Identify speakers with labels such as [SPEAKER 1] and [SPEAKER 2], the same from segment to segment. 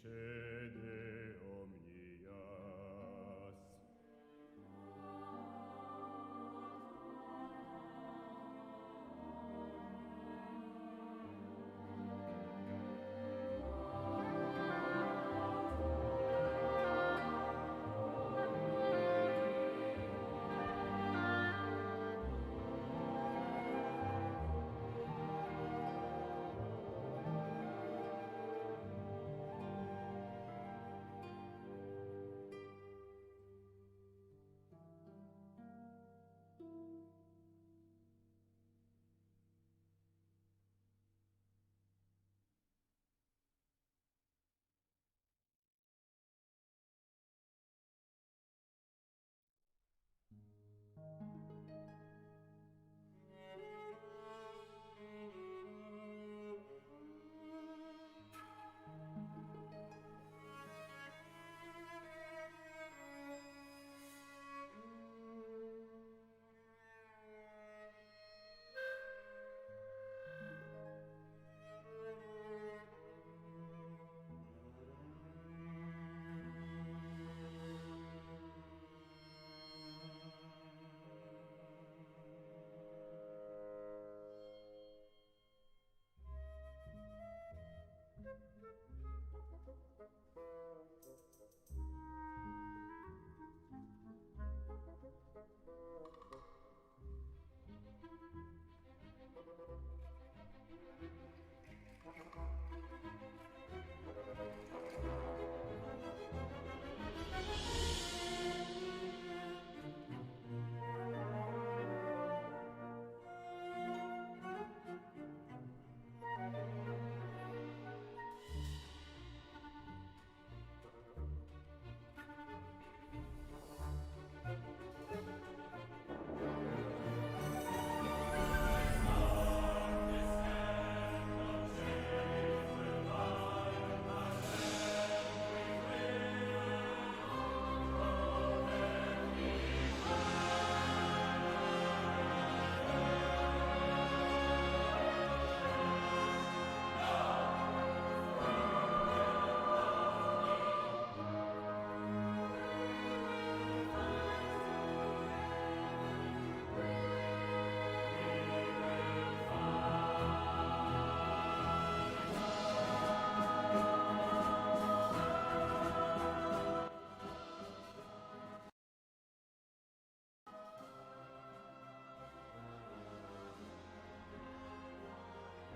[SPEAKER 1] Cede omnias.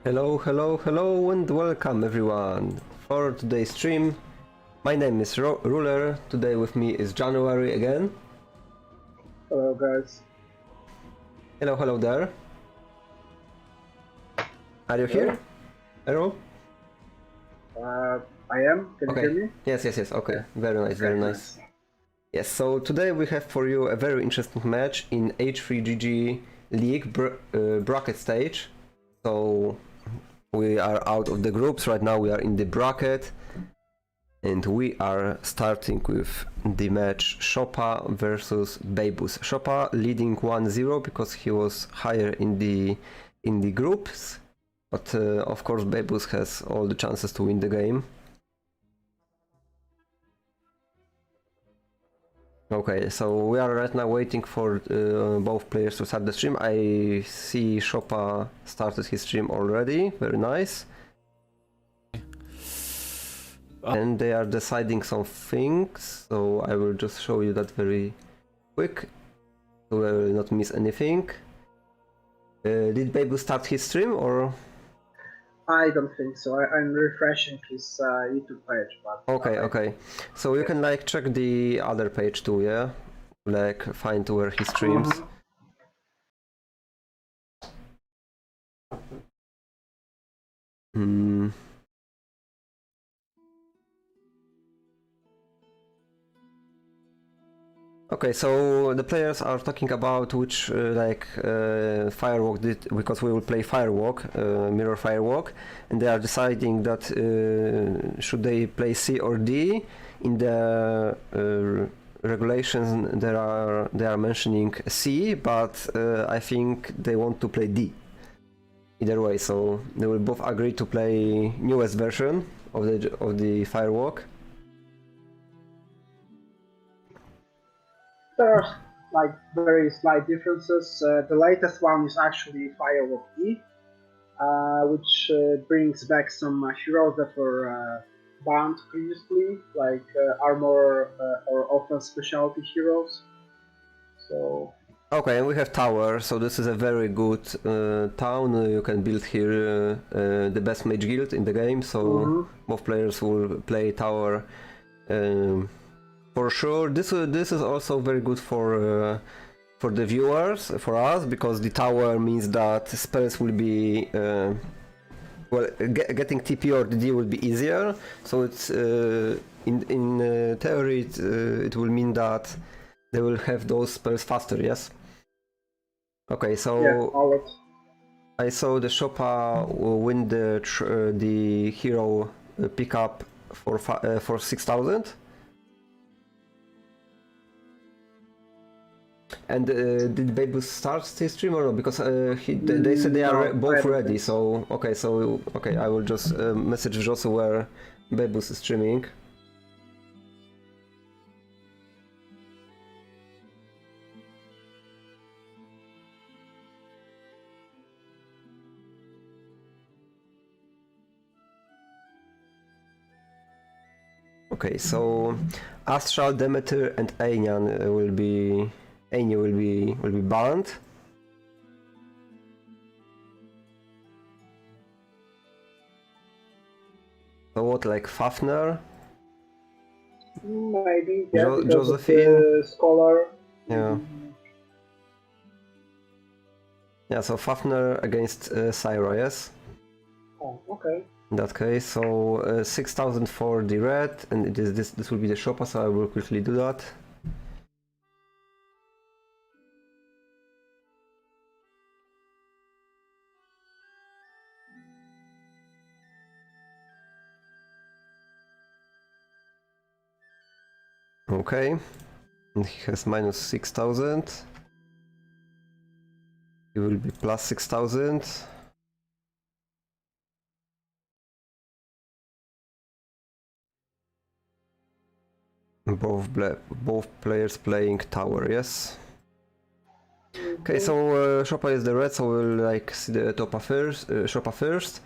[SPEAKER 2] Hello, hello, hello, and welcome everyone for today's stream. My name is Rouler. Today with me is January again.
[SPEAKER 3] Hello guys.
[SPEAKER 2] Hello, hello there. Are you here? Hello?
[SPEAKER 3] I am. Can you hear me?
[SPEAKER 2] Yes, okay. Very nice, very nice. Yes, so today we have for you a very interesting match in H3gg League bracket stage. So we are out of the groups, right now we are in the bracket and we are starting with the match Szopa versus Bejbus. Szopa leading 1-0 because he was higher in the groups, but of course Bejbus has all the chances to win the game. Okay, so we are right now waiting for both players to start the stream. I see Szopa started his stream already, very nice. And they are deciding some things, so I will just show you that very quick, so I will not miss anything. Did Bejbus start his stream or?
[SPEAKER 3] I don't think so. I'm refreshing his YouTube page, but...
[SPEAKER 2] Okay. So you can like check the other page too, yeah? Like find where he streams. Okay, so the players are talking about which firewalk did, because we will play firewalk, mirror firewalk, and they are deciding that should they play C or D. In the regulations they are mentioning C, but I think they want to play D. Either way, so they will both agree to play newest version of the firewalk?
[SPEAKER 3] There are like very slight differences. The latest one is actually Firewalk E, which brings back some heroes that were banned previously, like armor or offense specialty heroes. So
[SPEAKER 2] Okay, and we have tower, so this is a very good town. You can build here the best mage guild in the game, so both players will play tower for sure. This is also very good for the viewers, for us, because the tower means that spells will be well, getting TP or DD will be easier. So it's in theory it will mean that they will have those spells faster. Yes. Okay, so
[SPEAKER 3] yeah,
[SPEAKER 2] I saw the Szopa win the hero pickup for 6,000. And did Bejbus start his stream or no? Because they said they are both ready. So okay, I will just message Josu where Bejbus is streaming. Okay, so Astral, Demeter, and Einian will be banned. So what, like Fafner?
[SPEAKER 3] Maybe, yeah,
[SPEAKER 2] Josephine,
[SPEAKER 3] scholar.
[SPEAKER 2] Yeah. Yeah, so Fafner against Syra, yes?
[SPEAKER 3] Oh, okay.
[SPEAKER 2] In that case, so 6,000 for the red, and it is this will be the Szopa, so I will quickly do that. Okay, and he has minus 6,000. He will be plus 6,000. Both players playing tower, yes. Okay, so Szopa is the red, so we'll like see the Szopa first.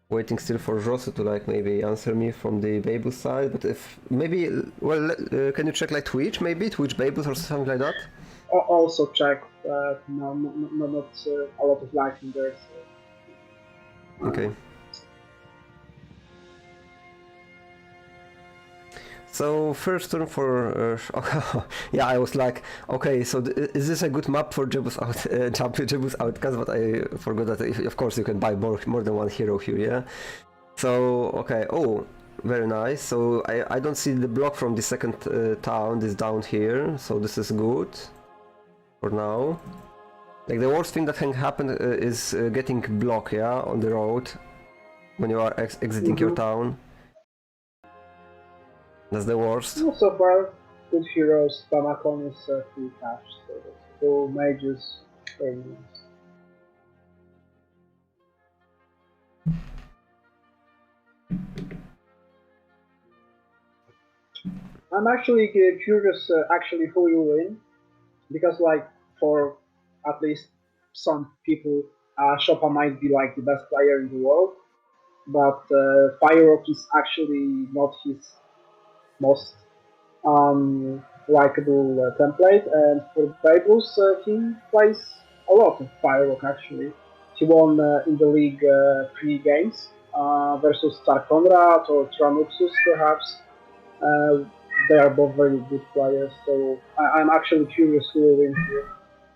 [SPEAKER 2] Waiting still for Josu to like maybe answer me from the Bejbus side, but if maybe, well, can you check like Twitch maybe? Twitch Bejbus or something like that?
[SPEAKER 3] Also check, no, not a lot of liking there. So,
[SPEAKER 2] okay. So first turn for yeah, I was like, okay, so is this a good map for Jebus Outcast? But I forgot that of course you can buy more than one hero here, yeah. So okay, oh, very nice. So I don't see the block from the second town. This down here, so this is good for now. Like the worst thing that can happen is getting block, yeah, on the road when you are exiting your town. That's the worst.
[SPEAKER 3] Well, so far, good heroes. Tamakon is free cash, so that's two mages. Very nice. I'm actually curious, actually, who you win, because like for at least some people, Szopa might be like the best player in the world, but Firework is actually not his most likable template. And for Bejbus, he plays a lot of Firework actually. He won in the league 3 games versus Star Conrad or Tranuxus perhaps. They are both very good players, so I'm actually curious who will win here.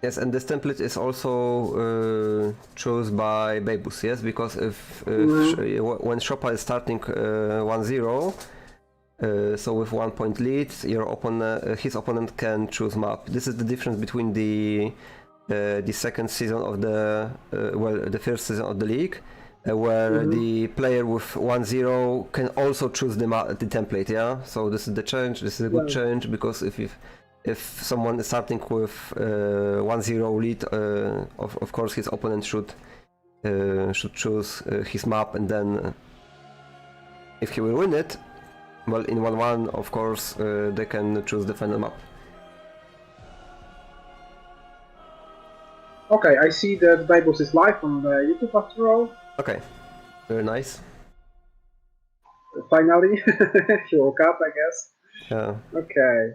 [SPEAKER 2] Yes, and this template is also chosen by Bejbus, yes, because if when Szopa is starting 1-0, so with 1 point lead, his opponent can choose map. This is the difference between the second season of the first season of the league, where the player with 1-0 can also choose the template. Yeah, so this is the change. This is a good change, because if someone is starting with 1-0 lead, of course his opponent should choose his map, and then if he will win it, well, in 1-1, of course, they can choose the final map.
[SPEAKER 3] Okay, I see that Bejbus is live on YouTube after all.
[SPEAKER 2] Okay, very nice.
[SPEAKER 3] Finally, he woke up, I guess.
[SPEAKER 2] Yeah.
[SPEAKER 3] Okay.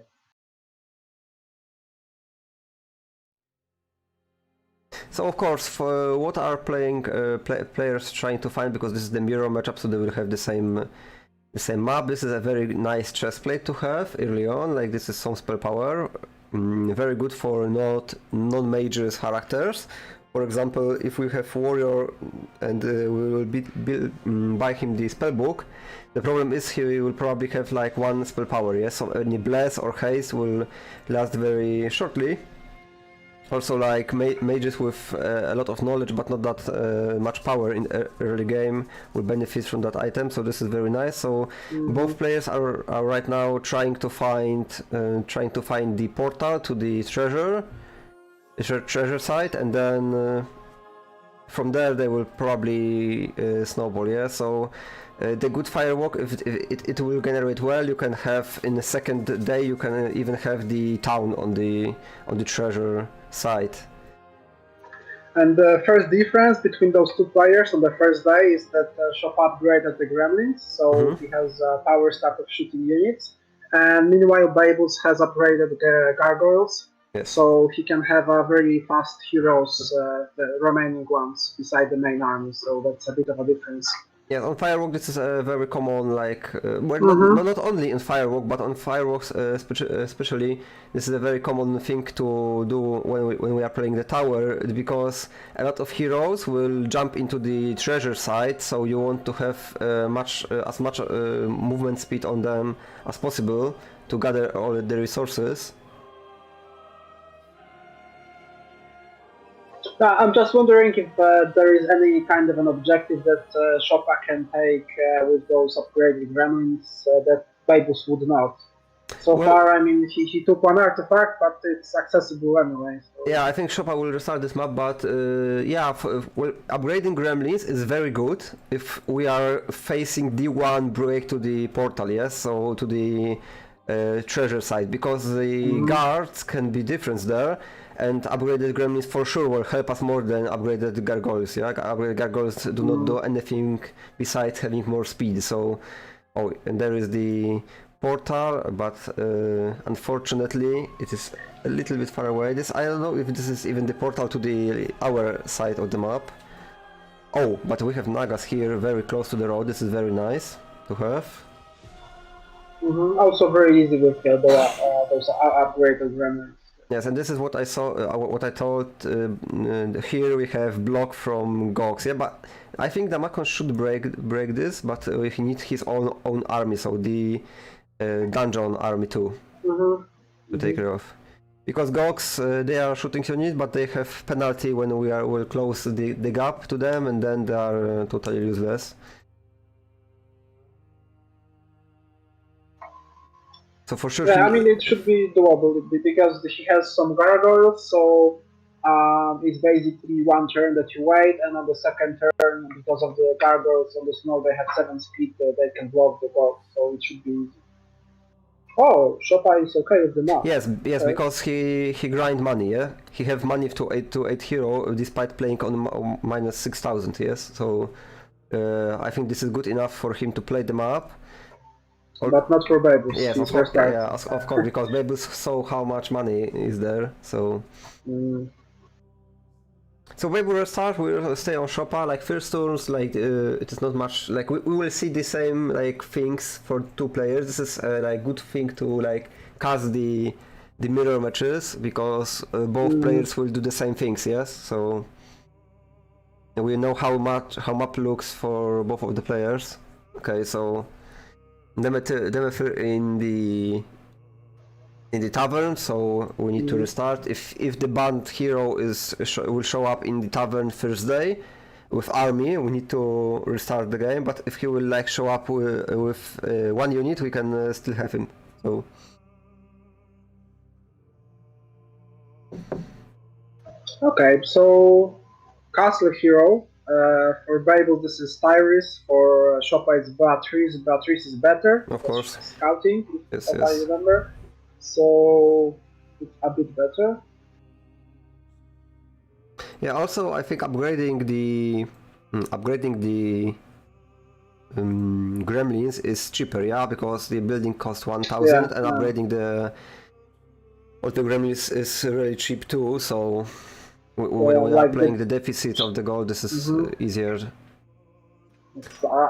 [SPEAKER 2] So of course, for what are players trying to find, because this is the mirror matchup, so they will have the same map. This is a very nice chess plate to have early on. Like this is some spell power, very good for non-major characters. For example, if we have warrior and we will buy him the spell book, the problem is he will probably have like one spell power. Yes, so any bless or haste will last very shortly. Also, like mages with a lot of knowledge but not that much power in early game will benefit from that item. So this is very nice. So both players are right now trying to find the portal to the treasure site, and then from there they will probably snowball. Yeah. So. The good firewalk, if it will generate well, you can have in the second day you can even have the town on the treasure site.
[SPEAKER 3] And the first difference between those two players on the first day is that Szopa upgraded the gremlins, so he has a power stack of shooting units. And meanwhile, Bejbus has upgraded the gargoyles, so he can have very fast heroes, the remaining ones, beside the main army. So that's a bit of a difference.
[SPEAKER 2] Yes, on Firewalk this is a very common, like, well, not only in Firewalk, but on Firewalks especially, this is a very common thing to do when we are playing the tower, because a lot of heroes will jump into the treasure site, so you want to have as much movement speed on them as possible to gather all the resources.
[SPEAKER 3] I'm just wondering if there is any kind of an objective that Szopa can take with those upgraded gremlins that Bejbus would not. So far, I mean, he took one artifact, but it's accessible anyway. So.
[SPEAKER 2] Yeah, I think Szopa will restart this map, but upgrading gremlins is very good if we are facing D1 break to the portal, yes, so to the treasure site, because the guards can be different there. And upgraded gremlins for sure will help us more than upgraded gargoyles. Yeah, upgraded gargoyles do not do anything besides having more speed. So, and there is the portal, but unfortunately it is a little bit far away. I don't know if this is even the portal to our side of the map. Oh, but we have Nagas here, very close to the road. This is very nice to have.
[SPEAKER 3] Also very easy with those upgraded gremlins.
[SPEAKER 2] Yes, and this is what I saw. What I told. Here we have block from Gox. Yeah, but I think Damakon should break this, but he needs his own army, so the dungeon army too, to take care of. Because Gox, they are shooting units, but they have penalty when we will close the gap to them, and then they are totally useless. So for sure,
[SPEAKER 3] I mean, it should be doable because he has some gargoyles, so it's basically one turn that you wait, and on the second turn, because of the gargoyles on the snow, they have 7 speed, they can block the box, so it should be easy. Oh, Szopa is okay with the map.
[SPEAKER 2] Yes,
[SPEAKER 3] okay.
[SPEAKER 2] Because he grind money, yeah? He have money to 8 hero despite playing on minus 6,000, yes? So I think this is good enough for him to play the map.
[SPEAKER 3] But not for Bejbus.
[SPEAKER 2] Yes, of course, because Bejbus saw how much money is there, so... So Bejbus will start, we'll stay on Szopa, like first turns, like it is not much, like we will see the same like things for two players. This is like good thing to like cast the mirror matches, because both players will do the same things, yes? So we know how map looks for both of the players. Okay, so Demeter in the tavern, so we need to restart. If the banned hero will show up in the tavern first day with army, we need to restart the game. But if he will like show up with one unit, we can still have him. So.
[SPEAKER 3] Okay, so castle hero For Bejbus, this is Tyrus. For Szopa, it's Beatrice. Beatrice is better.
[SPEAKER 2] Of
[SPEAKER 3] Because
[SPEAKER 2] course.
[SPEAKER 3] she's scouting,
[SPEAKER 2] Yes,
[SPEAKER 3] if I
[SPEAKER 2] yes.
[SPEAKER 3] remember. So it's a bit better.
[SPEAKER 2] Yeah. Also, I think upgrading the gremlins is cheaper. Yeah, because the building costs 1,000
[SPEAKER 3] Yeah,
[SPEAKER 2] and upgrading the all the gremlins is really cheap too. So when we are
[SPEAKER 3] like
[SPEAKER 2] playing
[SPEAKER 3] the.
[SPEAKER 2] the deficit of the gold, this is
[SPEAKER 3] Mhm.
[SPEAKER 2] easier.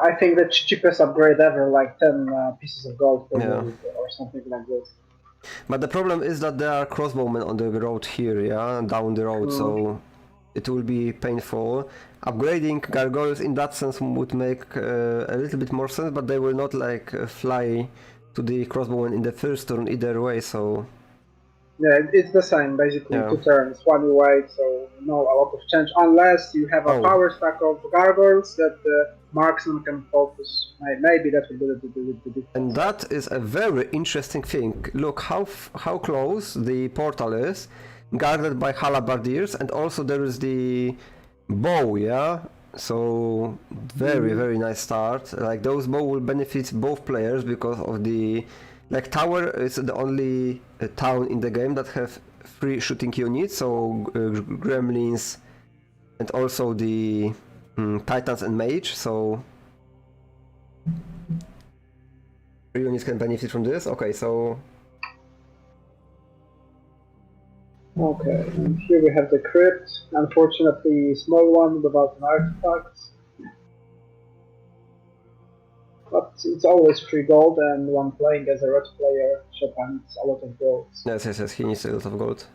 [SPEAKER 3] I think the cheapest upgrade ever, like 10 pieces of gold per
[SPEAKER 2] Yeah.
[SPEAKER 3] unit or something like this.
[SPEAKER 2] But the problem is that there are crossbowmen on the road here, yeah, down the road, so it will be painful. Upgrading gargoyles in that sense would make a little bit more sense, but they will not like fly to the crossbowmen in the first turn either way, so
[SPEAKER 3] Yeah, it's the same, basically,
[SPEAKER 2] yeah.
[SPEAKER 3] 2 turns, one you wait, so no a lot of change, unless you have a
[SPEAKER 2] Oh,
[SPEAKER 3] power stack of gargoyles that the marksman can focus. Maybe that would be the
[SPEAKER 2] and
[SPEAKER 3] difference.
[SPEAKER 2] that is a very interesting thing. Look how close the portal is, guarded by halberdiers, and also there is the bow, yeah. So very nice start. Like those bow will benefit both players because of the like tower is the only town in the game that have 3 shooting units. So gremlins and also the titans and mage. So units can benefit from this. Okay, so
[SPEAKER 3] Okay, and here we have the crypt, unfortunately small one without an artifact, but it's always free gold, and when playing as a red player, Chopin needs a lot of gold.
[SPEAKER 2] yes, he needs a lot of gold.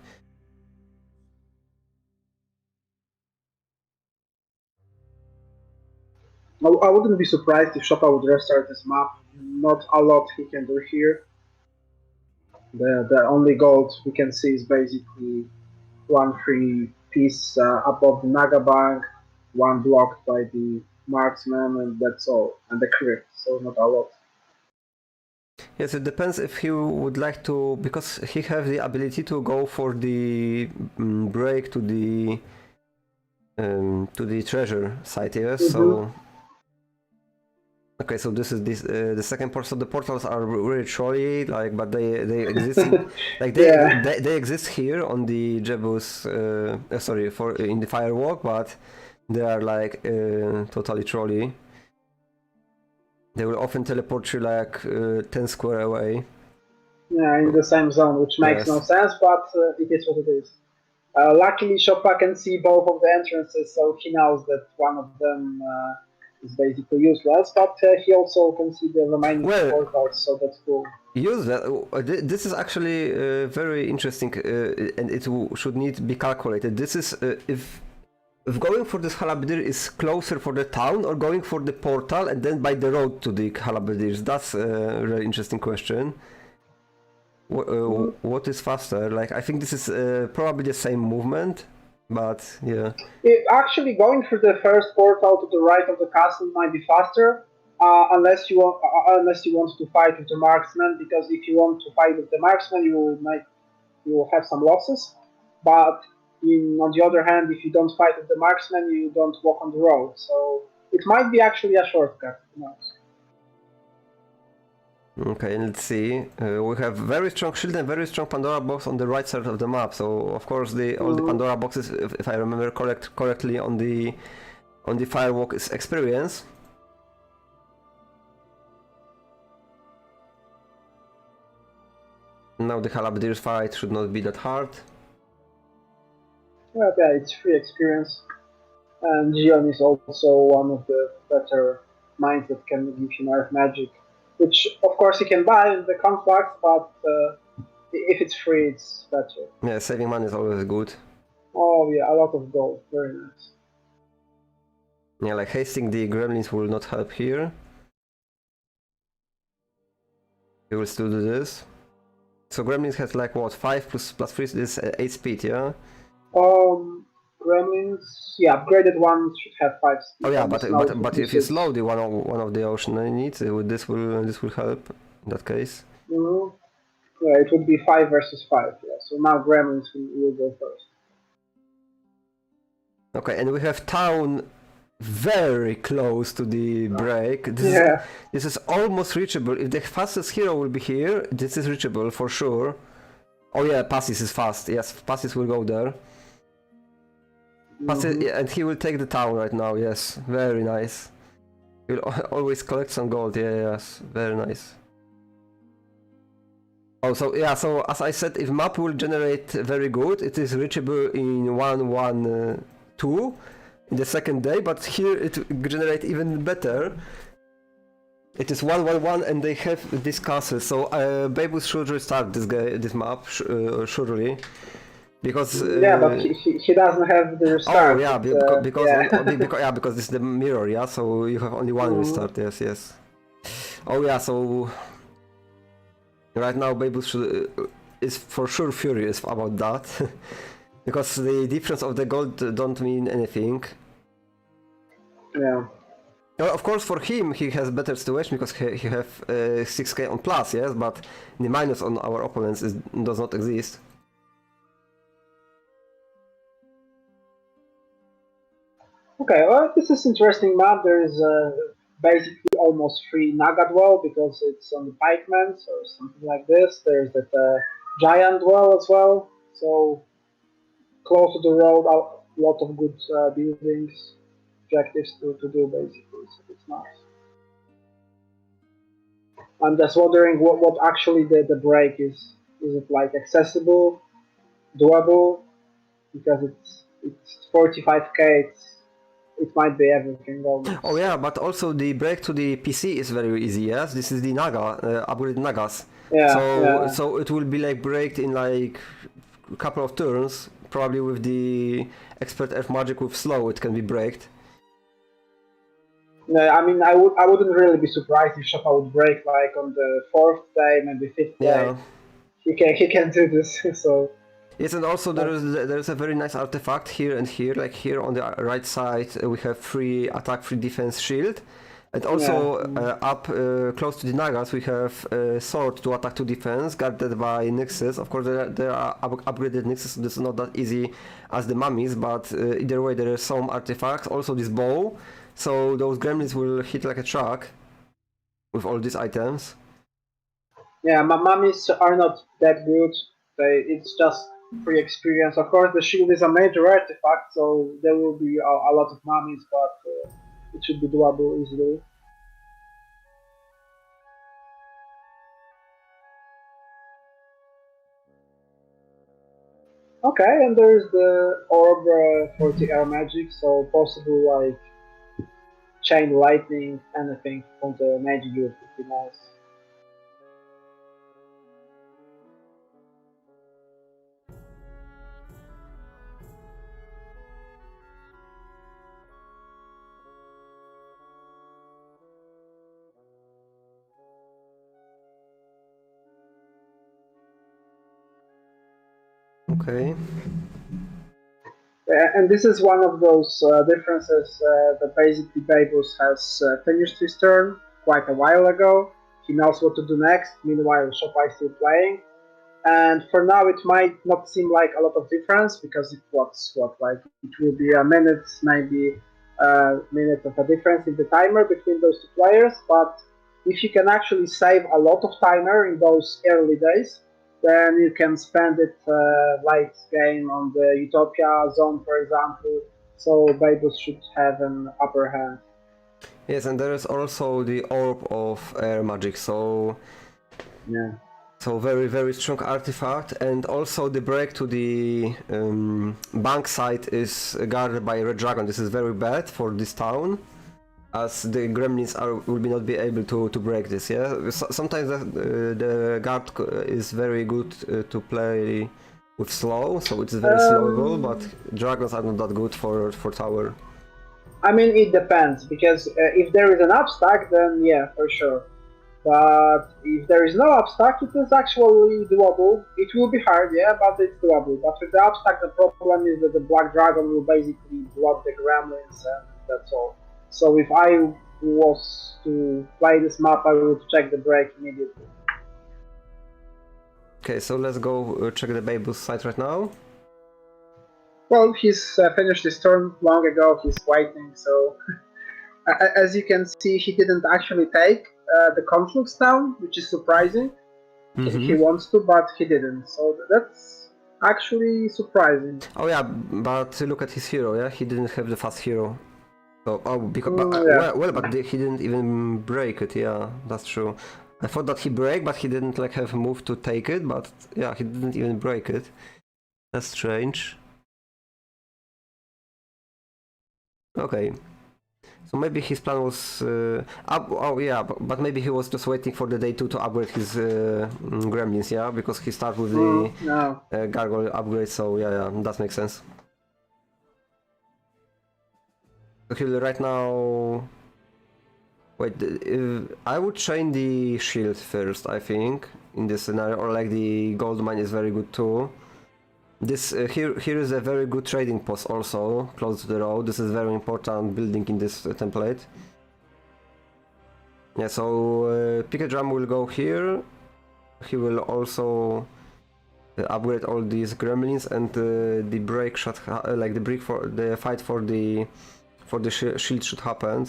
[SPEAKER 3] I wouldn't be surprised if Chopin would restart this map. Not a lot he can do here. The only gold we can see is basically one free piece above the Naga Bank, one blocked by the marksman, and that's all. And the crypt, so not a lot.
[SPEAKER 2] Yes, it depends if he would like to, because he have the ability to go for the break to the treasure site. Yes,
[SPEAKER 3] Mm-hmm.
[SPEAKER 2] so okay, so this is the second part. So the portals are really trolly, like, but they exist in like
[SPEAKER 3] Yeah,
[SPEAKER 2] they exist here on the jebus. Sorry, for in the firewalk, but they are like totally trolly. They will often teleport you like 10 square away.
[SPEAKER 3] yeah, in the same zone, which makes no
[SPEAKER 2] Yes.
[SPEAKER 3] sense, but it is what it is. Luckily, Chopin can see both of the entrances, so he knows that one of them is basically useless, but he also can see the remaining two
[SPEAKER 2] Well,
[SPEAKER 3] portals, so that's cool.
[SPEAKER 2] use that. This is actually very interesting, and it should need to be calculated. This is if going for this halberdier is closer for the town or going for the portal and then by the road to the halberdiers. That's a really interesting question. What is faster? Like I think this is probably the same movement, but yeah.
[SPEAKER 3] Actually, going for the first portal to the right of the castle might be faster, unless you want to fight with the marksman. Because if you want to fight with the marksman, you will have some losses. But on the other hand, if you don't fight with the marksman, you don't walk on the road. So it might be actually a shortcut. Who knows?
[SPEAKER 2] Okay, let's see. We have very strong shield and very strong Pandora box on the right side of the map. So of course all the Pandora boxes, if I remember correctly, on the firewalk is experience. Now the halberdiers fight should not be that hard.
[SPEAKER 3] Well, yeah, it's free experience, and Gion is also one of the better minds that can give you nerf magic, which of course you can buy in the contracts, but if it's free, it's better.
[SPEAKER 2] Yeah, saving money is always good.
[SPEAKER 3] Oh yeah, a lot of gold, very nice.
[SPEAKER 2] Yeah, like hasting the gremlins will not help here. We will still do this. So gremlins has like what, 5 plus 3 is 8 speed, yeah?
[SPEAKER 3] Gremlins, yeah, upgraded ones should have 5 speed,
[SPEAKER 2] Oh yeah,
[SPEAKER 3] and the snows would
[SPEAKER 2] but
[SPEAKER 3] be
[SPEAKER 2] if you
[SPEAKER 3] 6.
[SPEAKER 2] slow the one of the ocean needs, this will help in that case.
[SPEAKER 3] Mm-hmm. Yeah, it would be 5 versus 5. Yeah, so now Gremlins will go first.
[SPEAKER 2] Okay, and we have town very close to the break.
[SPEAKER 3] Yeah.
[SPEAKER 2] This is almost reachable. If the fastest hero will be here, this is reachable for sure. Oh yeah, Passis is fast. Yes, Passis will go there. Passis,
[SPEAKER 3] Mhm.
[SPEAKER 2] yeah, and he will take the town right now. Yes, very nice. He will always collect some gold. Yeah, yes, very nice. Oh, so yeah, so as I said, if map will generate very good, it is reachable in 1-1-2 in the second day, but here it generate even better. It is 1-1-1 and they have this castle, so Bejbus should restart this map, surely. Because
[SPEAKER 3] Yeah, but he doesn't have the
[SPEAKER 2] oh
[SPEAKER 3] restart.
[SPEAKER 2] yeah,
[SPEAKER 3] It's,
[SPEAKER 2] because
[SPEAKER 3] yeah.
[SPEAKER 2] yeah, because this is the mirror, yeah, so you have only one
[SPEAKER 3] Mhm.
[SPEAKER 2] restart. Yes, yes. Oh yeah, so right now Bejbus is for sure furious about that. Because the difference of the gold don't mean anything.
[SPEAKER 3] Yeah.
[SPEAKER 2] Well, of course, for him, he has better situation because he have 6k on plus, yes, but the minus on our opponents does not exist.
[SPEAKER 3] Okay, well, this is interesting map. There is basically almost free Naga dwell because it's on the pikemen or something like this. There's that giant dwell as well. So close to the road, a lot of good buildings, objectives to do basically. So it's nice. I'm just wondering what actually the break is. Is it like accessible, doable? Because it's 45k. It might be everything
[SPEAKER 2] Oh
[SPEAKER 3] almost.
[SPEAKER 2] yeah, but also the break to the PC is very easy, yes? This is the Naga, upgraded Nagas.
[SPEAKER 3] Yeah, yeah.
[SPEAKER 2] So it will be like breaked in like a couple of turns, probably with the expert F magic with slow it can be breaked.
[SPEAKER 3] No, I mean, I wouldn't really be surprised if Szopa would break like on the fourth day, maybe fifth day.
[SPEAKER 2] Yeah.
[SPEAKER 3] He can do this. So
[SPEAKER 2] Yes, and also
[SPEAKER 3] uh,
[SPEAKER 2] there is a very nice artifact here and here. Like here on the right side, we have free attack, free defense, shield, and
[SPEAKER 3] yeah,
[SPEAKER 2] also up close to the Nagas, we have sword to attack to defense, guarded by Nyxes. Of course, there are upgraded Nyxes, so this is not that easy as the mummies, but either way, there are some artifacts. Also, this bow, so those gremlins will hit like a truck with all these items.
[SPEAKER 3] yeah. My mummies are not that good. It's just free experience. Of course, the shield is a major artifact, so there will be a lot of mummies, but it should be doable easily. Okay, and there's the orb for the air magic, so possible like chain lightning, anything from the magic would be nice.
[SPEAKER 2] Okay.
[SPEAKER 3] And this is one of those differences that basically Bejbus has finished his turn quite a while ago. He knows what to do next. Meanwhile, Szopa is still playing. And for now, it might not seem like a lot of difference because it was like it will be a minute, maybe a minute of a difference in the timer between those two players. But if you can actually save a lot of timer in those early days, then you can spend it late game on the Utopia zone, for example. So Bejbus should have an upper hand.
[SPEAKER 2] Yes, and there is also the orb of air magic, so
[SPEAKER 3] Yeah.
[SPEAKER 2] very very strong artifact, and also the break to the bank side is guarded by a red dragon. This is very bad for this town, as the gremlins will not be able to break this. Yeah, sometimes the guard is very good to play with slow, so it is very slowable, but
[SPEAKER 3] Um,
[SPEAKER 2] dragons are not that good for tower.
[SPEAKER 3] I mean, it depends because if there is an upstack, then yeah, for sure. But if there is no upstack, it is actually doable. It will be hard, yeah, but it's doable. But with the upstack, the problem is that the Black Dragon will basically block the Gremlins, and that's all. So if I was to play this map, I would check the break immediately.
[SPEAKER 2] Okay, so let's go check the Bejbus site right now.
[SPEAKER 3] Well, he's finished his turn long ago. He's waiting, so as you can see, he didn't actually take the conflicts down, which is surprising. He wants to, but he didn't. So that's actually surprising.
[SPEAKER 2] Oh yeah, but look at his hero, yeah? He didn't have the fast hero. So, oh, because,
[SPEAKER 3] Yeah.
[SPEAKER 2] but he didn't even break it, yeah, that's true. I thought that he break, but he didn't like have a move to take it, but yeah, he didn't even break it. That's strange. Okay. So maybe his plan was, oh yeah, but maybe he was just waiting for the day 2 to upgrade his gremlins, yeah? Because he started with the
[SPEAKER 3] No.
[SPEAKER 2] gargoyle upgrade, so yeah, that makes sense. So he'll right now... Wait, I would chain the shield first, I think, in this scenario, or like the gold mine is very good too. This here is a very good trading post also, close to the road. This is very important building in this template. Yeah, so Picket Drum will go here. He will also upgrade all these gremlins, and the break shot, like the break for the fight for the shield should happen.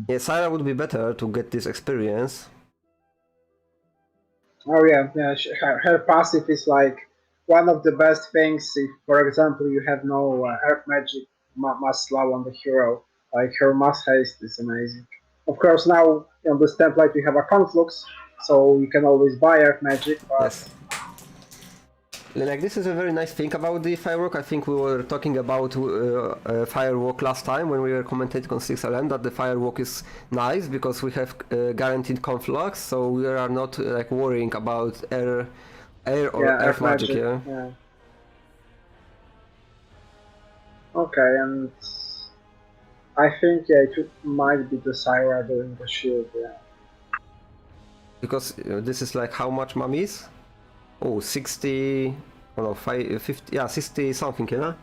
[SPEAKER 2] Yeah, Syra would be better to get this experience.
[SPEAKER 3] Oh yeah, yeah. Her passive is like one of the best things. If, for example, you have no earth magic must slow on the hero, like her mass haste is amazing. Of course, now on this template we have a conflux, so you can always buy earth magic. But
[SPEAKER 2] Yes. Like, this is a very nice thing about the firework. I think we were talking about firework last time when we were commentating on 6LM, that the firework is nice because we have guaranteed conflux, so we are not like worrying about air or
[SPEAKER 3] yeah,
[SPEAKER 2] earth magic, yeah.
[SPEAKER 3] Yeah. Okay, and I think yeah, might be the Syra doing the shield. Yeah.
[SPEAKER 2] Because this is like how much mummies? Oh, 60, oh no, 50, yeah, 60 something, yeah?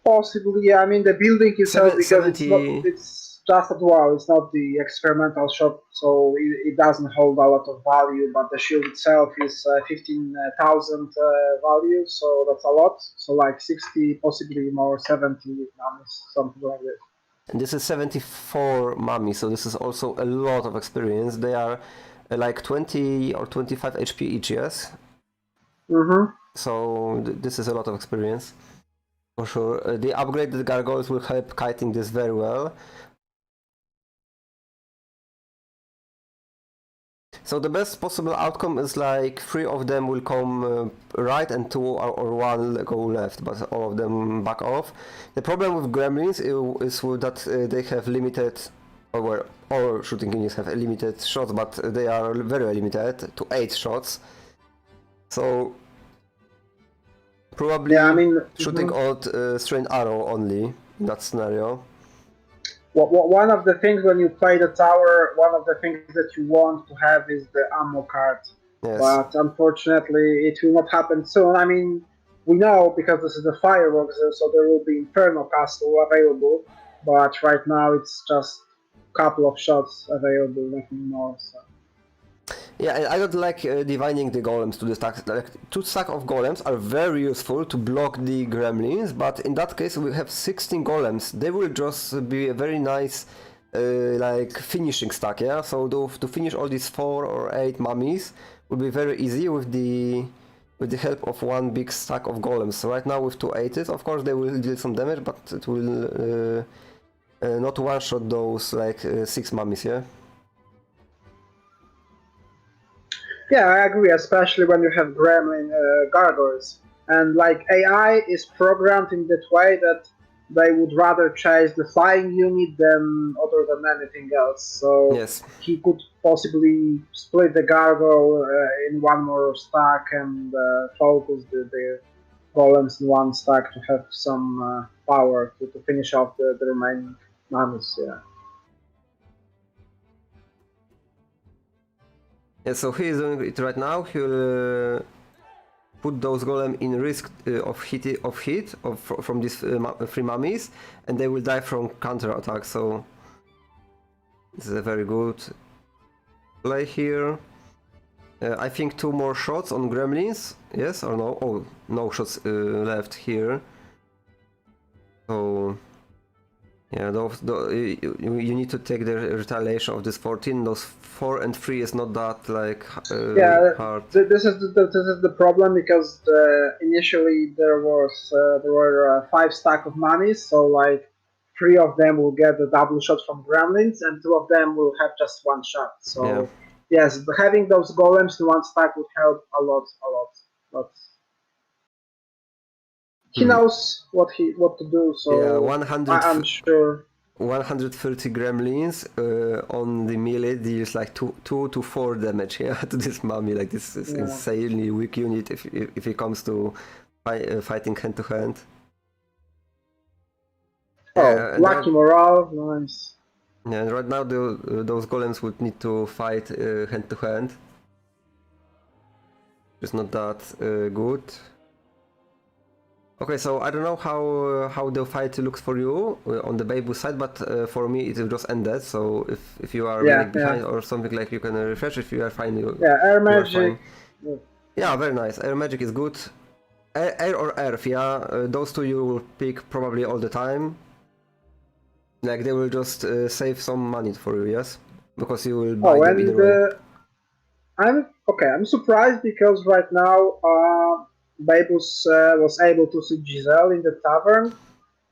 [SPEAKER 3] Possibly, yeah. I mean, the building itself, because it's not,
[SPEAKER 2] 70,
[SPEAKER 3] it's just a dual. It's not the experimental shop, so it doesn't hold a lot of value. But the shield itself is 15,000 value, so that's a lot. So like 60, possibly more 70, something like this.
[SPEAKER 2] and this is 74 mummies, so this is also a lot of experience. They are like 20 or 25 HP each, yes?
[SPEAKER 3] Mm-hmm.
[SPEAKER 2] So this is a lot of experience, for sure. The upgraded gargoyles will help kiting this very well. So the best possible outcome is like 3 of them will come right and 2 or 1 go left, but all of them back off. The problem with gremlins is that they have limited, or all shooting units have limited shots, but they are very limited to 8 shots. So probably
[SPEAKER 3] Yeah, I mean,
[SPEAKER 2] shooting odd strained arrow only in that scenario.
[SPEAKER 3] one of the things when you play the tower, one of the things that you want to have is the ammo card.
[SPEAKER 2] Yes.
[SPEAKER 3] But unfortunately, it will not happen soon. I mean, we know because this is the fireworks, so there will be Inferno Castle available. But right now, it's just a couple of shots available, nothing more. So.
[SPEAKER 2] Yeah, I don't like dividing the golems to the stacks. Like, 2 stacks of golems are very useful to block the gremlins, but in that case we have 16 golems. They will just be a very nice like finishing stack, yeah? So to finish all these 4 or 8 mummies will be very easy with the help of one big stack of golems. So right now with 2 8s, of course they will deal some damage, but it will not one-shot those like 6 mummies, yeah?
[SPEAKER 3] Yeah, I agree, especially when you have gremlin gargoyles. And like AI is programmed in that way that they would rather chase the flying unit than other than anything else. So
[SPEAKER 2] Yes.
[SPEAKER 3] he could possibly split the gargoyle in one more stack and focus the golems in one stack to have some power to finish off the remaining mummies. Yeah.
[SPEAKER 2] Yeah, so he is doing it right now. He'll put those golem in risk of hit from these 3 mummies, and they will die from counter attack. So this is a very good play here. I think 2 more shots on gremlins. Yes or no? Oh, no shots left here. So yeah, you need to take the retaliation of this 14. Those 4 and 3 is not that like hard.
[SPEAKER 3] This is the problem because initially there were 5 stack of monies, so like 3 of them will get the double shot from gremlins, and 2 of them will have just 1 shot. So
[SPEAKER 2] Yeah.
[SPEAKER 3] yes, having those golems in 1 stack would help a lot. But he knows what to do, so
[SPEAKER 2] Yeah, 100.
[SPEAKER 3] I'm sure.
[SPEAKER 2] 130 gremlins on the melee deals like 2 to 4 damage, yeah, to this mummy. Like, this is insanely weak unit if it comes to fighting hand to hand.
[SPEAKER 3] Oh, lucky morale, nice.
[SPEAKER 2] Yeah, and right now those golems would need to fight hand to hand. It's not that good. Okay, so I don't know how the fight looks for you on the Bejbus side, but for me it just ended. So if you are behind or something, like, you can refresh. If you are fine,
[SPEAKER 3] air magic.
[SPEAKER 2] Yeah, very nice. Air magic is good. Air or earth, yeah. Those 2 you will pick probably all the time. Like, they will just save some money for you, yes, because you will buy them either way.
[SPEAKER 3] I'm surprised because right now Bejbus was able to see Giselle in the tavern,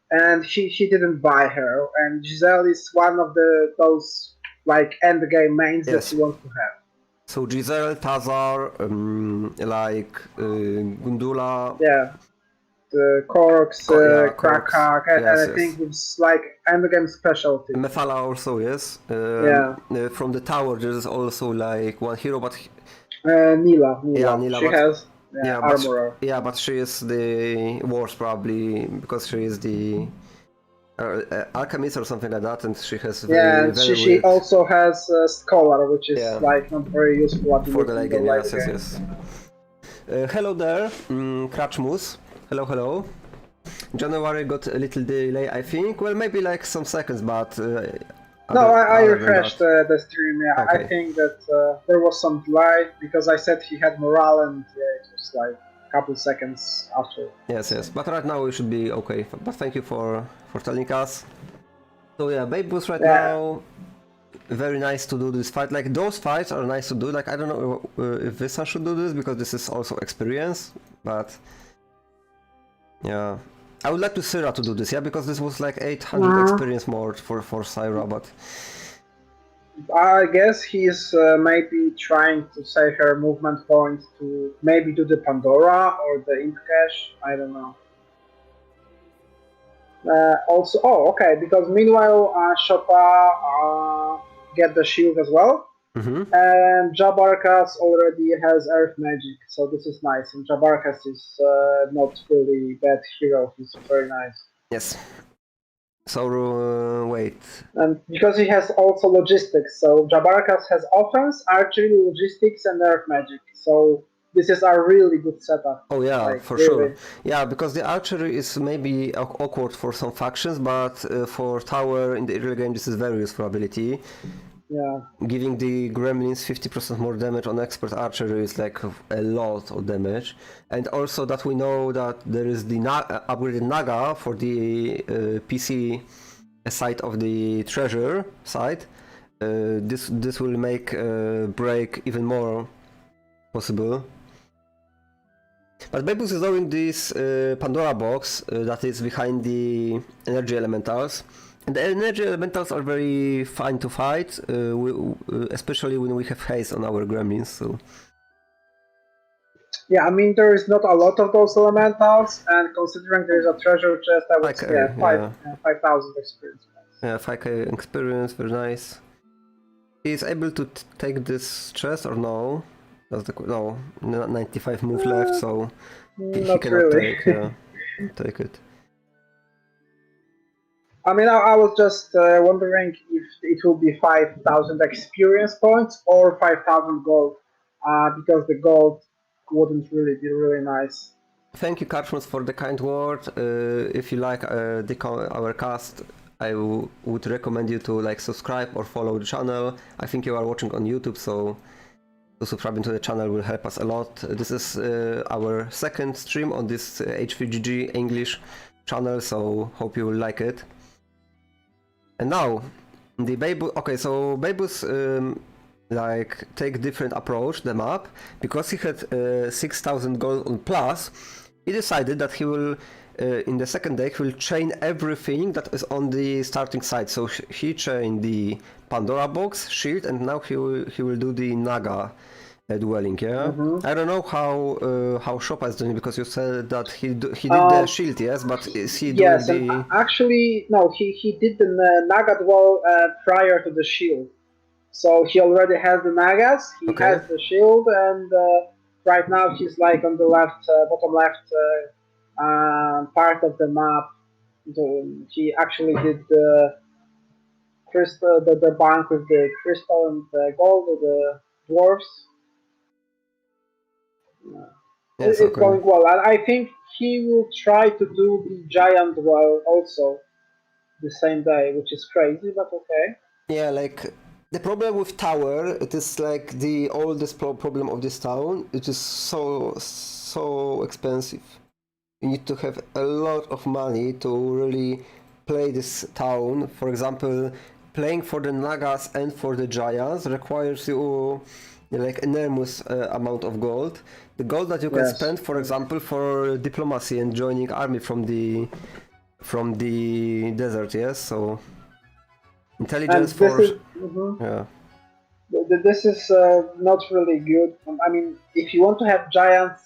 [SPEAKER 3] and he didn't buy her. And Giselle is one of those like end game mains that he wants to have.
[SPEAKER 2] So Giselle, Tazar, Gundula.
[SPEAKER 3] Yeah, the Korks, Krakak, and I think it's like end game specialty.
[SPEAKER 2] Methala also, yes. From the tower, there's also like 1 hero, but
[SPEAKER 3] Nila.
[SPEAKER 2] Yeah, Nila.
[SPEAKER 3] She has armorer.
[SPEAKER 2] But she is the worst probably because she is the alchemist or something like that, and she has very
[SPEAKER 3] she also has scholar, which is like not very useful
[SPEAKER 2] for the late game. Yes. Hello there, Krachmus. Hello. January got a little delay, I think. Well, maybe like some seconds, but
[SPEAKER 3] I refreshed the stream. Yeah, okay. I think that there was some delay because I said he had morale, and it was like a couple seconds after.
[SPEAKER 2] Yes. But right now we should be okay. But thank you for telling us. So yeah, Bejbus right now. Very nice to do this fight. Like, those fights are nice to do. Like, I don't know if Visa should do this because this is also experience, but yeah. I would like to Syra to do this, because this was like 800 experience more for Syra, but
[SPEAKER 3] I guess he's maybe trying to save her movement points to maybe do the Pandora or the Imp Cache. I don't know. Also, okay, because meanwhile Szopa get the shield as well. And Jabarkas already has Earth Magic, so this is nice. And Jabarkas is not really bad hero, he's very nice.
[SPEAKER 2] Yes. So, wait.
[SPEAKER 3] And because he has also logistics, so Jabarkas has offense, archery, logistics, and Earth Magic. So this is a really good setup.
[SPEAKER 2] Oh yeah, like, for sure. Yeah, because the archery is maybe awkward for some factions, but for tower in the early game this is very useful ability.
[SPEAKER 3] Yeah.
[SPEAKER 2] Giving the gremlins 50% more damage on expert archery is like a lot of damage. And also that we know that there is the upgraded Naga for the PC side of the treasure side. This will make break even more possible. But Bejbus is doing this Pandora box that is behind the energy elementals. And the energy elementals are very fine to fight, especially when we have haste on our gremlins. So.
[SPEAKER 3] Yeah, I mean there is not a lot of those elementals, and considering there is a treasure chest, I would say 5,000 experience.
[SPEAKER 2] Yeah, 5k experience, very nice. He is able to take this chest or no? That's no, 95 move left, so he cannot
[SPEAKER 3] really.
[SPEAKER 2] take it.
[SPEAKER 3] I mean, I was just wondering if it will be 5,000 experience points or 5,000 gold, because the gold wouldn't really be really nice.
[SPEAKER 2] Thank you, Karchmus, for the kind word. If you like our cast, I would recommend you to like subscribe or follow the channel. I think you are watching on YouTube, so to subscribing to the channel will help us a lot. This is our second stream on this H3gg English channel, so hope you will like it. And now, the Bejbus. Okay, so Bejbus like take different approach the map because he had 6,000 gold on plus. He decided that he will in the second deck he will chain everything that is on the starting side. So he chained the Pandora box, shield, and now he will do the Naga dwelling. Yeah, I don't know how Szopa is doing because you said that he did the shield, yes, but is he doing
[SPEAKER 3] yes,
[SPEAKER 2] the?
[SPEAKER 3] And actually no, he did the Naga dwell prior to the shield. So he already has the Nagas, he has the shield, and right now he's like on the left, bottom left part of the map. He actually did the crystal, the bank with the crystal and the gold with the dwarves.
[SPEAKER 2] Yes,
[SPEAKER 3] It's going well, and I think he will try to do the giant well also the same day, which is crazy, but okay.
[SPEAKER 2] Yeah, like the problem with tower, it is like the oldest problem of this town. It is so expensive. You need to have a lot of money to really play this town. For example, playing for the Nagas and for the Giants requires you like enormous amount of gold. The gold that you can spend, for example, for diplomacy and joining army from the desert. Yes, so intelligence for yeah.
[SPEAKER 3] This is not really good. I mean, if you want to have giants,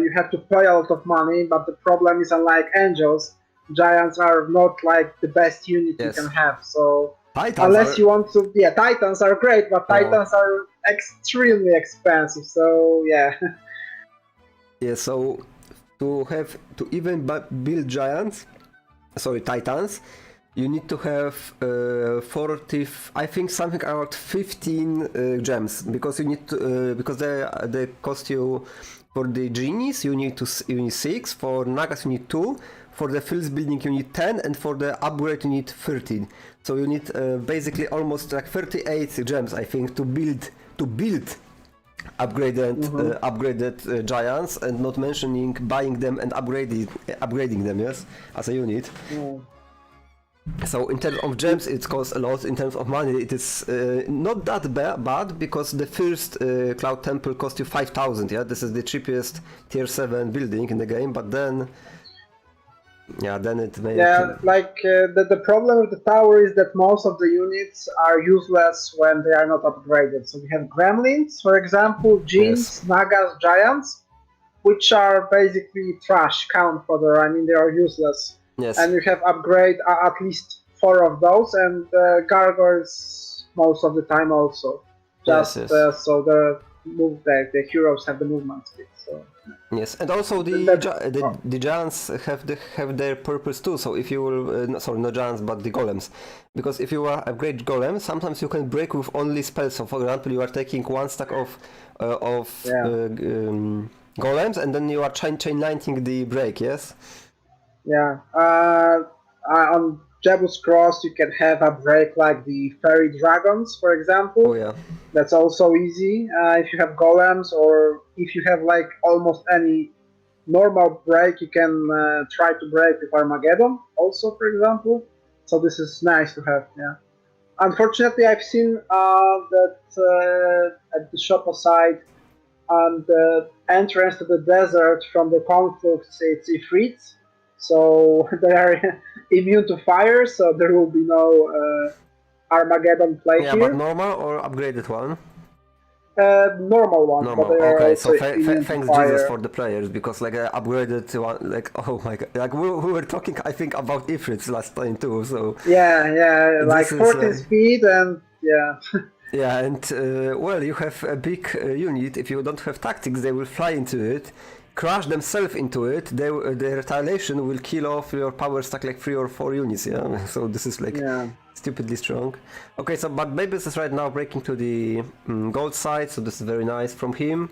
[SPEAKER 3] you have to pay a lot of money. But the problem is, unlike angels, giants are not like the best unit you can have. So
[SPEAKER 2] Titans
[SPEAKER 3] unless you want to, yeah, titans are great, but titans are extremely expensive. So yeah.
[SPEAKER 2] Yeah. So to even build giants, sorry, titans, you need to have 40, I think something around 15 gems, because you need to, because they cost you. For the genies you need 6, for Nagas you need 2, for the fields building you need 10, and for the upgrade you need 13. So you need basically almost like 38 gems, I think, to build upgraded giants, and not mentioning buying them and upgrading them, yes, as a unit. So in terms of gems it costs a lot. In terms of money it is not that bad, because the first Cloud Temple cost you 5,000. Yeah, this is the cheapest tier 7 building in the game, but then it may...
[SPEAKER 3] Yeah, like the problem with the tower is that most of the units are useless when they are not upgraded. So we have gremlins, for example, Jinns, Nagas, Giants, which are basically trash count fodder. I mean, they are useless.
[SPEAKER 2] Yes.
[SPEAKER 3] And you have upgrade at least 4 of those, and gargoyles most of the time also. Just so the heroes have the movement speed. So.
[SPEAKER 2] Yes, and also the giants have their purpose too. So if you will, sorry, not giants, but the golems, because if you upgrade golems, sometimes you can break with only spells. So for example, you are taking 1 stack of golems, and then you are chain lightning the break. Yes.
[SPEAKER 3] Yeah. On Jebus Cross, you can have a break like the fairy dragons, for example.
[SPEAKER 2] Oh yeah.
[SPEAKER 3] That's also easy if you have golems, or if you have like almost any normal break, you can try to break with Armageddon also, for example. So this is nice to have. Yeah. Unfortunately, I've seen that at the Szopa side, on the entrance to the desert from the conflicts, it's Ifrits. So they are immune to fire, so there will be no Armageddon play here.
[SPEAKER 2] Yeah, but normal or upgraded one?
[SPEAKER 3] Normal one.
[SPEAKER 2] Normal.
[SPEAKER 3] But they are
[SPEAKER 2] okay,
[SPEAKER 3] also
[SPEAKER 2] so thanks Jesus for the players, because like upgraded one, like oh my god, like we were talking, I think, about Ifrits last time too. So
[SPEAKER 3] yeah, like 14 speed and yeah.
[SPEAKER 2] Yeah, and well, you have a big unit. If you don't have tactics, they will fly into it, crash themselves into it. The retaliation will kill off your power stack like 3 or 4 units. Yeah, so this is like stupidly strong. Okay, so but Bejbus is right now breaking to the gold side, so this is very nice from him.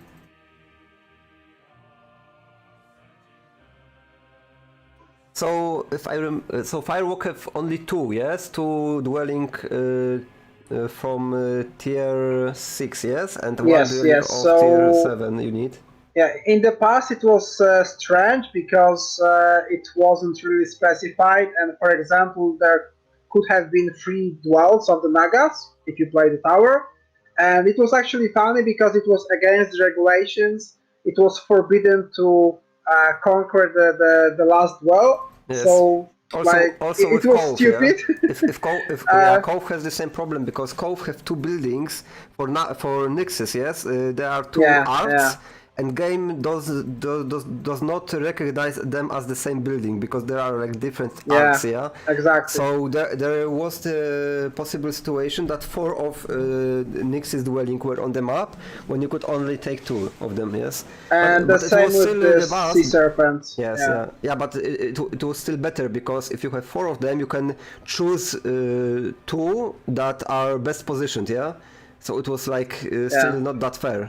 [SPEAKER 2] So if so Firewalk have only 2, yes, 2 dwelling from tier 6, yes? And one
[SPEAKER 3] Yes,
[SPEAKER 2] dueling
[SPEAKER 3] yes.
[SPEAKER 2] of tier
[SPEAKER 3] So
[SPEAKER 2] 7 you need.
[SPEAKER 3] yeah, in the past it was strange because it wasn't really specified, and for example, there could have been free duels of the Nagas if you play the tower, and it was actually funny because it was against the regulations. It was forbidden to conquer the last duel,
[SPEAKER 2] Yes.
[SPEAKER 3] so
[SPEAKER 2] Also,
[SPEAKER 3] like
[SPEAKER 2] also
[SPEAKER 3] it
[SPEAKER 2] with
[SPEAKER 3] was
[SPEAKER 2] Cove, yeah.
[SPEAKER 3] stupid.
[SPEAKER 2] If yeah,
[SPEAKER 3] uh,
[SPEAKER 2] Cove has the same problem because Cove have two buildings for Nixes, yes. There are two
[SPEAKER 3] yeah,
[SPEAKER 2] arts,
[SPEAKER 3] yeah,
[SPEAKER 2] and game does not recognize them as the same building because there are like different arts,
[SPEAKER 3] yeah,
[SPEAKER 2] yeah.
[SPEAKER 3] exactly.
[SPEAKER 2] So there was the possible situation that four of Nix's dwelling were on the map when you could only take two of them, yes.
[SPEAKER 3] And the
[SPEAKER 2] But it was
[SPEAKER 3] same with
[SPEAKER 2] still
[SPEAKER 3] the
[SPEAKER 2] the
[SPEAKER 3] sea
[SPEAKER 2] best.
[SPEAKER 3] serpents.
[SPEAKER 2] Yes,
[SPEAKER 3] Yeah,
[SPEAKER 2] yeah, but it was still better because if you have four of them, you can choose two that are best positioned, yeah. So it was like still
[SPEAKER 3] yeah.
[SPEAKER 2] not that fair.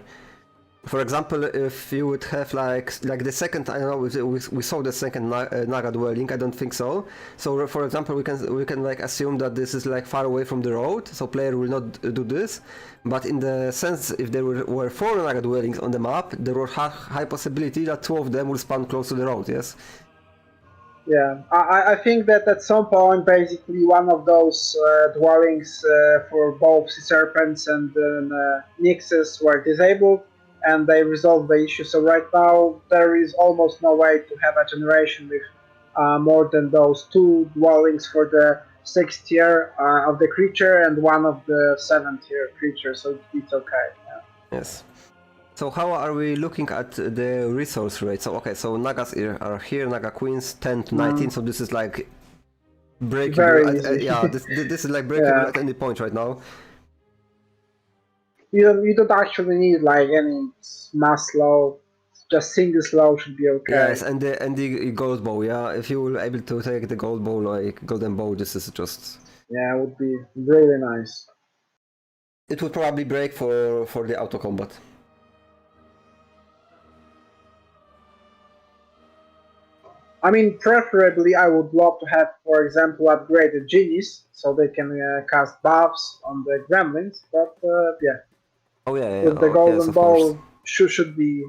[SPEAKER 2] For example, if you would have like the second, I don't know, we saw the second Naga dwelling. I don't think so. So for example, we can like assume that this is like far away from the road, so player will not do this. But in the sense, if there were four Naga dwellings on the map, there was high possibility that two of them will spawn close to the road. Yes.
[SPEAKER 3] Yeah, I think that at some point, basically, one of those dwellings for both sea serpents and nixes were disabled, and they resolved the issue. So right now, there is almost no way to have a generation with more than those two dwellings for the sixth tier of the creature and one of the seventh tier creature. So it's okay. Yeah.
[SPEAKER 2] Yes. So how are we looking at the resource rate? So okay, so Nagas are here, Naga Queens 10 to 19, so this is like breakable.
[SPEAKER 3] Very easy.
[SPEAKER 2] Yeah, this is like breakable
[SPEAKER 3] Yeah.
[SPEAKER 2] at any point right now.
[SPEAKER 3] You don't actually need like any mass slow. Just single slow should be
[SPEAKER 2] Yes,
[SPEAKER 3] okay.
[SPEAKER 2] and the gold bow. Yeah, if you will able to take the gold bow, like golden bow, this is just.
[SPEAKER 3] Yeah, it would be really nice.
[SPEAKER 2] It would probably break for the auto combat.
[SPEAKER 3] I mean, preferably, I would love to have, for example, upgraded genies so they can cast buffs on the gremlins. But yeah,
[SPEAKER 2] Oh yeah, yeah,
[SPEAKER 3] with the
[SPEAKER 2] oh, yes,
[SPEAKER 3] golden
[SPEAKER 2] of course.
[SPEAKER 3] bow, should be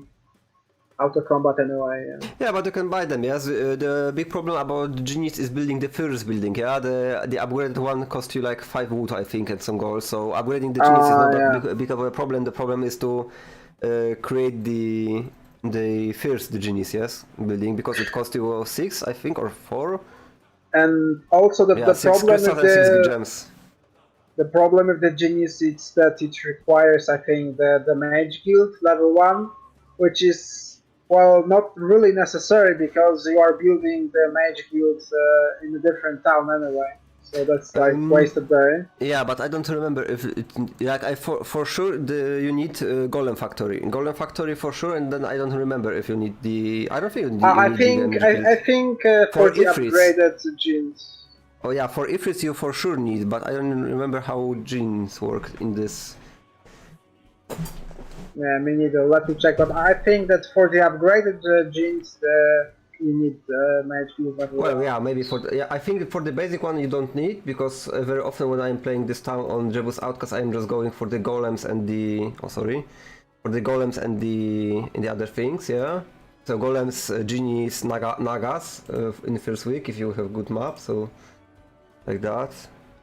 [SPEAKER 3] auto combat anyway. Yeah.
[SPEAKER 2] Yeah, but you can buy them. Yes, the big problem about genies is building the first building. Yeah, the upgraded one costs you like 5 wood, I think, and some gold. So upgrading the genies is not that
[SPEAKER 3] Yeah.
[SPEAKER 2] big of a problem. The problem is to create the first genies, yes, building because it costs you 6, I think, or 4.
[SPEAKER 3] And also
[SPEAKER 2] Yeah,
[SPEAKER 3] the
[SPEAKER 2] 6
[SPEAKER 3] problem
[SPEAKER 2] crystals
[SPEAKER 3] with
[SPEAKER 2] and 6 gems.
[SPEAKER 3] the problem with the genius is that it requires, I think, the mage guild level 1, which is, well, not really necessary because you are building the mage guild in a different town anyway. So that's like wasted brain.
[SPEAKER 2] Yeah, but I don't remember if it, like I for sure you need golem factory for sure, and then I don't remember if you need the I don't think you
[SPEAKER 3] I
[SPEAKER 2] need the
[SPEAKER 3] think
[SPEAKER 2] mage
[SPEAKER 3] I,
[SPEAKER 2] guild.
[SPEAKER 3] I think
[SPEAKER 2] For
[SPEAKER 3] for the
[SPEAKER 2] Ifrits.
[SPEAKER 3] upgraded genes.
[SPEAKER 2] Oh yeah, for Ifrits you for sure need, but I don't remember how genes work in this.
[SPEAKER 3] Yeah, me neither. Let me check. But I think that for the upgraded genes, you need mage guild level
[SPEAKER 2] Well,
[SPEAKER 3] 1.
[SPEAKER 2] yeah, maybe yeah, I think for the basic one you don't need because very often when I'm playing this town on Jebus Outcast, I'm just going for the golems and the for the golems and the other things, yeah. So golems, genies, nagas in the first week if you have good map, so like that.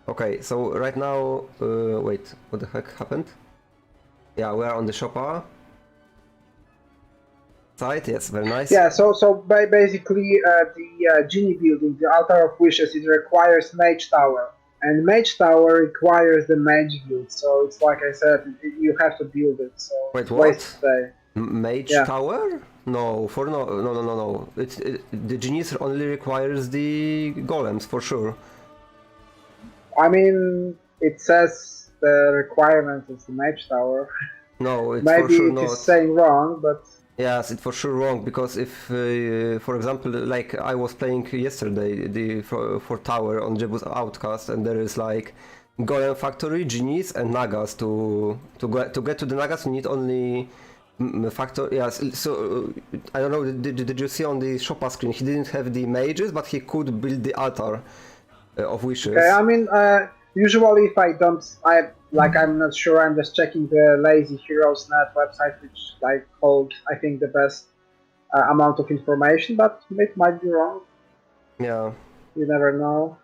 [SPEAKER 2] Okay, so right now, wait, what the heck happened? Yeah, we are on the Szopa side. Yes, very nice.
[SPEAKER 3] Yeah, basically the genie building, the altar of wishes, it requires mage tower, and mage tower requires the mage guild. So it's like I said, you have to build it. So
[SPEAKER 2] Wait,
[SPEAKER 3] it's
[SPEAKER 2] what?
[SPEAKER 3] wasted day.
[SPEAKER 2] Mage
[SPEAKER 3] Yeah.
[SPEAKER 2] tower? No, no. The genius only requires the golems for sure.
[SPEAKER 3] I mean, it says the requirement is the mage tower.
[SPEAKER 2] No, it's for
[SPEAKER 3] Maybe
[SPEAKER 2] sure
[SPEAKER 3] it is
[SPEAKER 2] not.
[SPEAKER 3] saying wrong, but
[SPEAKER 2] Yes, it's for sure wrong because if, for example, like I was playing yesterday for tower on Jebus Outcast, and there is like golem factory, genies, and nagas. To get to the nagas, you need only factor. Yes, so I don't know. Did you see on the Szopa screen? He didn't have the mages, but he could build the altar of wishes.
[SPEAKER 3] okay. I mean, Usually, if I don't, I'm not sure. I'm just checking the Lazy Heroes Net website, which like holds, I think, the best amount of information, but it might be wrong.
[SPEAKER 2] Yeah.
[SPEAKER 3] You never know.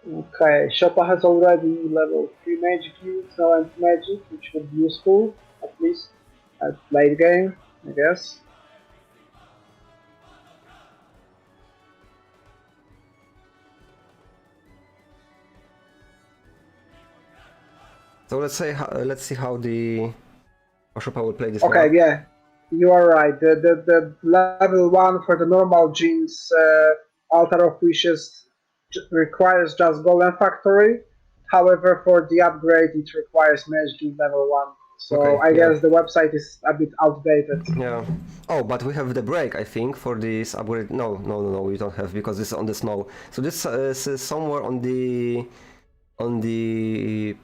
[SPEAKER 3] Okay, Szopa has already level 3 magic units, no anti-magic, which would be useful, at least at late game, I guess.
[SPEAKER 2] So let's see how the Szopa will play this
[SPEAKER 3] Okay,
[SPEAKER 2] map.
[SPEAKER 3] yeah, you are right. The level 1 for the normal genes, Altar of Wishes, requires just Golem Factory. However, for the upgrade, it requires Magic level 1. So
[SPEAKER 2] Okay,
[SPEAKER 3] I
[SPEAKER 2] yeah.
[SPEAKER 3] guess the website is a bit outdated.
[SPEAKER 2] Yeah. Oh, but we have the break, I think, for this upgrade. No, we don't have because this is on the snow. So this is somewhere on the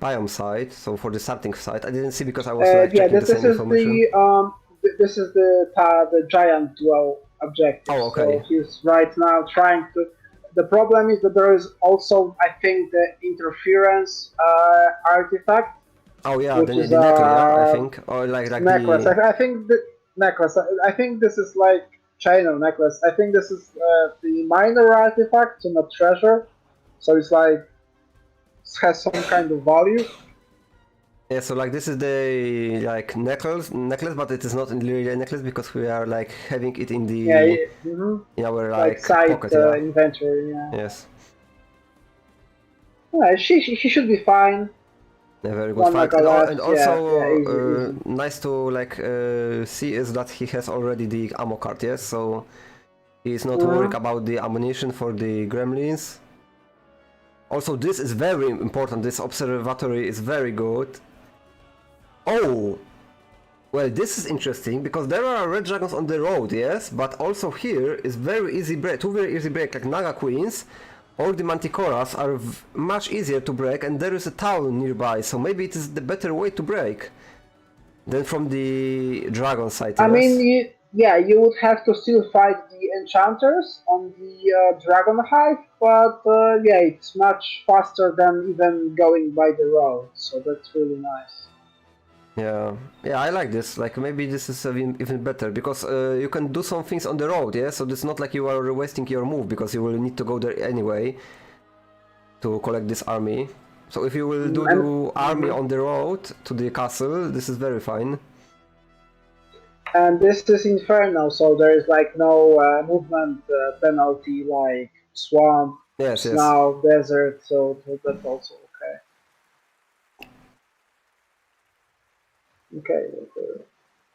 [SPEAKER 2] biome side. So for the starting side, I didn't see because I was like
[SPEAKER 3] Yeah,
[SPEAKER 2] checking the
[SPEAKER 3] this
[SPEAKER 2] same
[SPEAKER 3] is
[SPEAKER 2] information.
[SPEAKER 3] this is the giant duel objective.
[SPEAKER 2] Oh,
[SPEAKER 3] So
[SPEAKER 2] okay.
[SPEAKER 3] he's right now trying to. The problem is that there is also, I think, the interference artifact,
[SPEAKER 2] Oh yeah,
[SPEAKER 3] which
[SPEAKER 2] the
[SPEAKER 3] is
[SPEAKER 2] necklace, yeah, I
[SPEAKER 3] a
[SPEAKER 2] think, or like
[SPEAKER 3] necklace.
[SPEAKER 2] the
[SPEAKER 3] I think the necklace. I think this is like chain of necklace. I think this is the minor artifact, so not treasure. So it's like it has some kind of value.
[SPEAKER 2] yeah. So like this is the like necklace, but it is not really a necklace because we are like having it in
[SPEAKER 3] Yeah,
[SPEAKER 2] the in our
[SPEAKER 3] like
[SPEAKER 2] like
[SPEAKER 3] side
[SPEAKER 2] pocket, yeah.
[SPEAKER 3] inventory. Yeah.
[SPEAKER 2] Yes.
[SPEAKER 3] Yeah, she should be fine.
[SPEAKER 2] A very good
[SPEAKER 3] One
[SPEAKER 2] fight,
[SPEAKER 3] mega
[SPEAKER 2] and
[SPEAKER 3] left. Yeah, yeah,
[SPEAKER 2] also
[SPEAKER 3] easy, easy.
[SPEAKER 2] nice to like see is that he has already the ammo card, yes, so he's not worried
[SPEAKER 3] Uh-huh.
[SPEAKER 2] about the ammunition for the gremlins. Also, this is very important. This observatory is very good. Oh, well, this is interesting because there are red dragons on the road, yes, but also here is very easy break, two very easy break like Naga Queens or the Manticoras are much easier to break, and there is a town nearby, so maybe it is the better way to break than from the dragon side,
[SPEAKER 3] I mean,
[SPEAKER 2] yes?
[SPEAKER 3] you would have to still fight the enchanters on the dragon hive, but yeah, it's much faster than even going by the road. So that's really nice.
[SPEAKER 2] Yeah, yeah, I like this. Like maybe this is even better because you can do some things on the road, yeah. So it's not like you are wasting your move because you will need to go there anyway to collect this army. So if you will do
[SPEAKER 3] And
[SPEAKER 2] the army
[SPEAKER 3] mhm.
[SPEAKER 2] on the road to the castle, this is very fine.
[SPEAKER 3] And this is Inferno, so there is like no movement penalty like swamp,
[SPEAKER 2] Yes, yes.
[SPEAKER 3] snow, desert. So that's also okay. Okay, the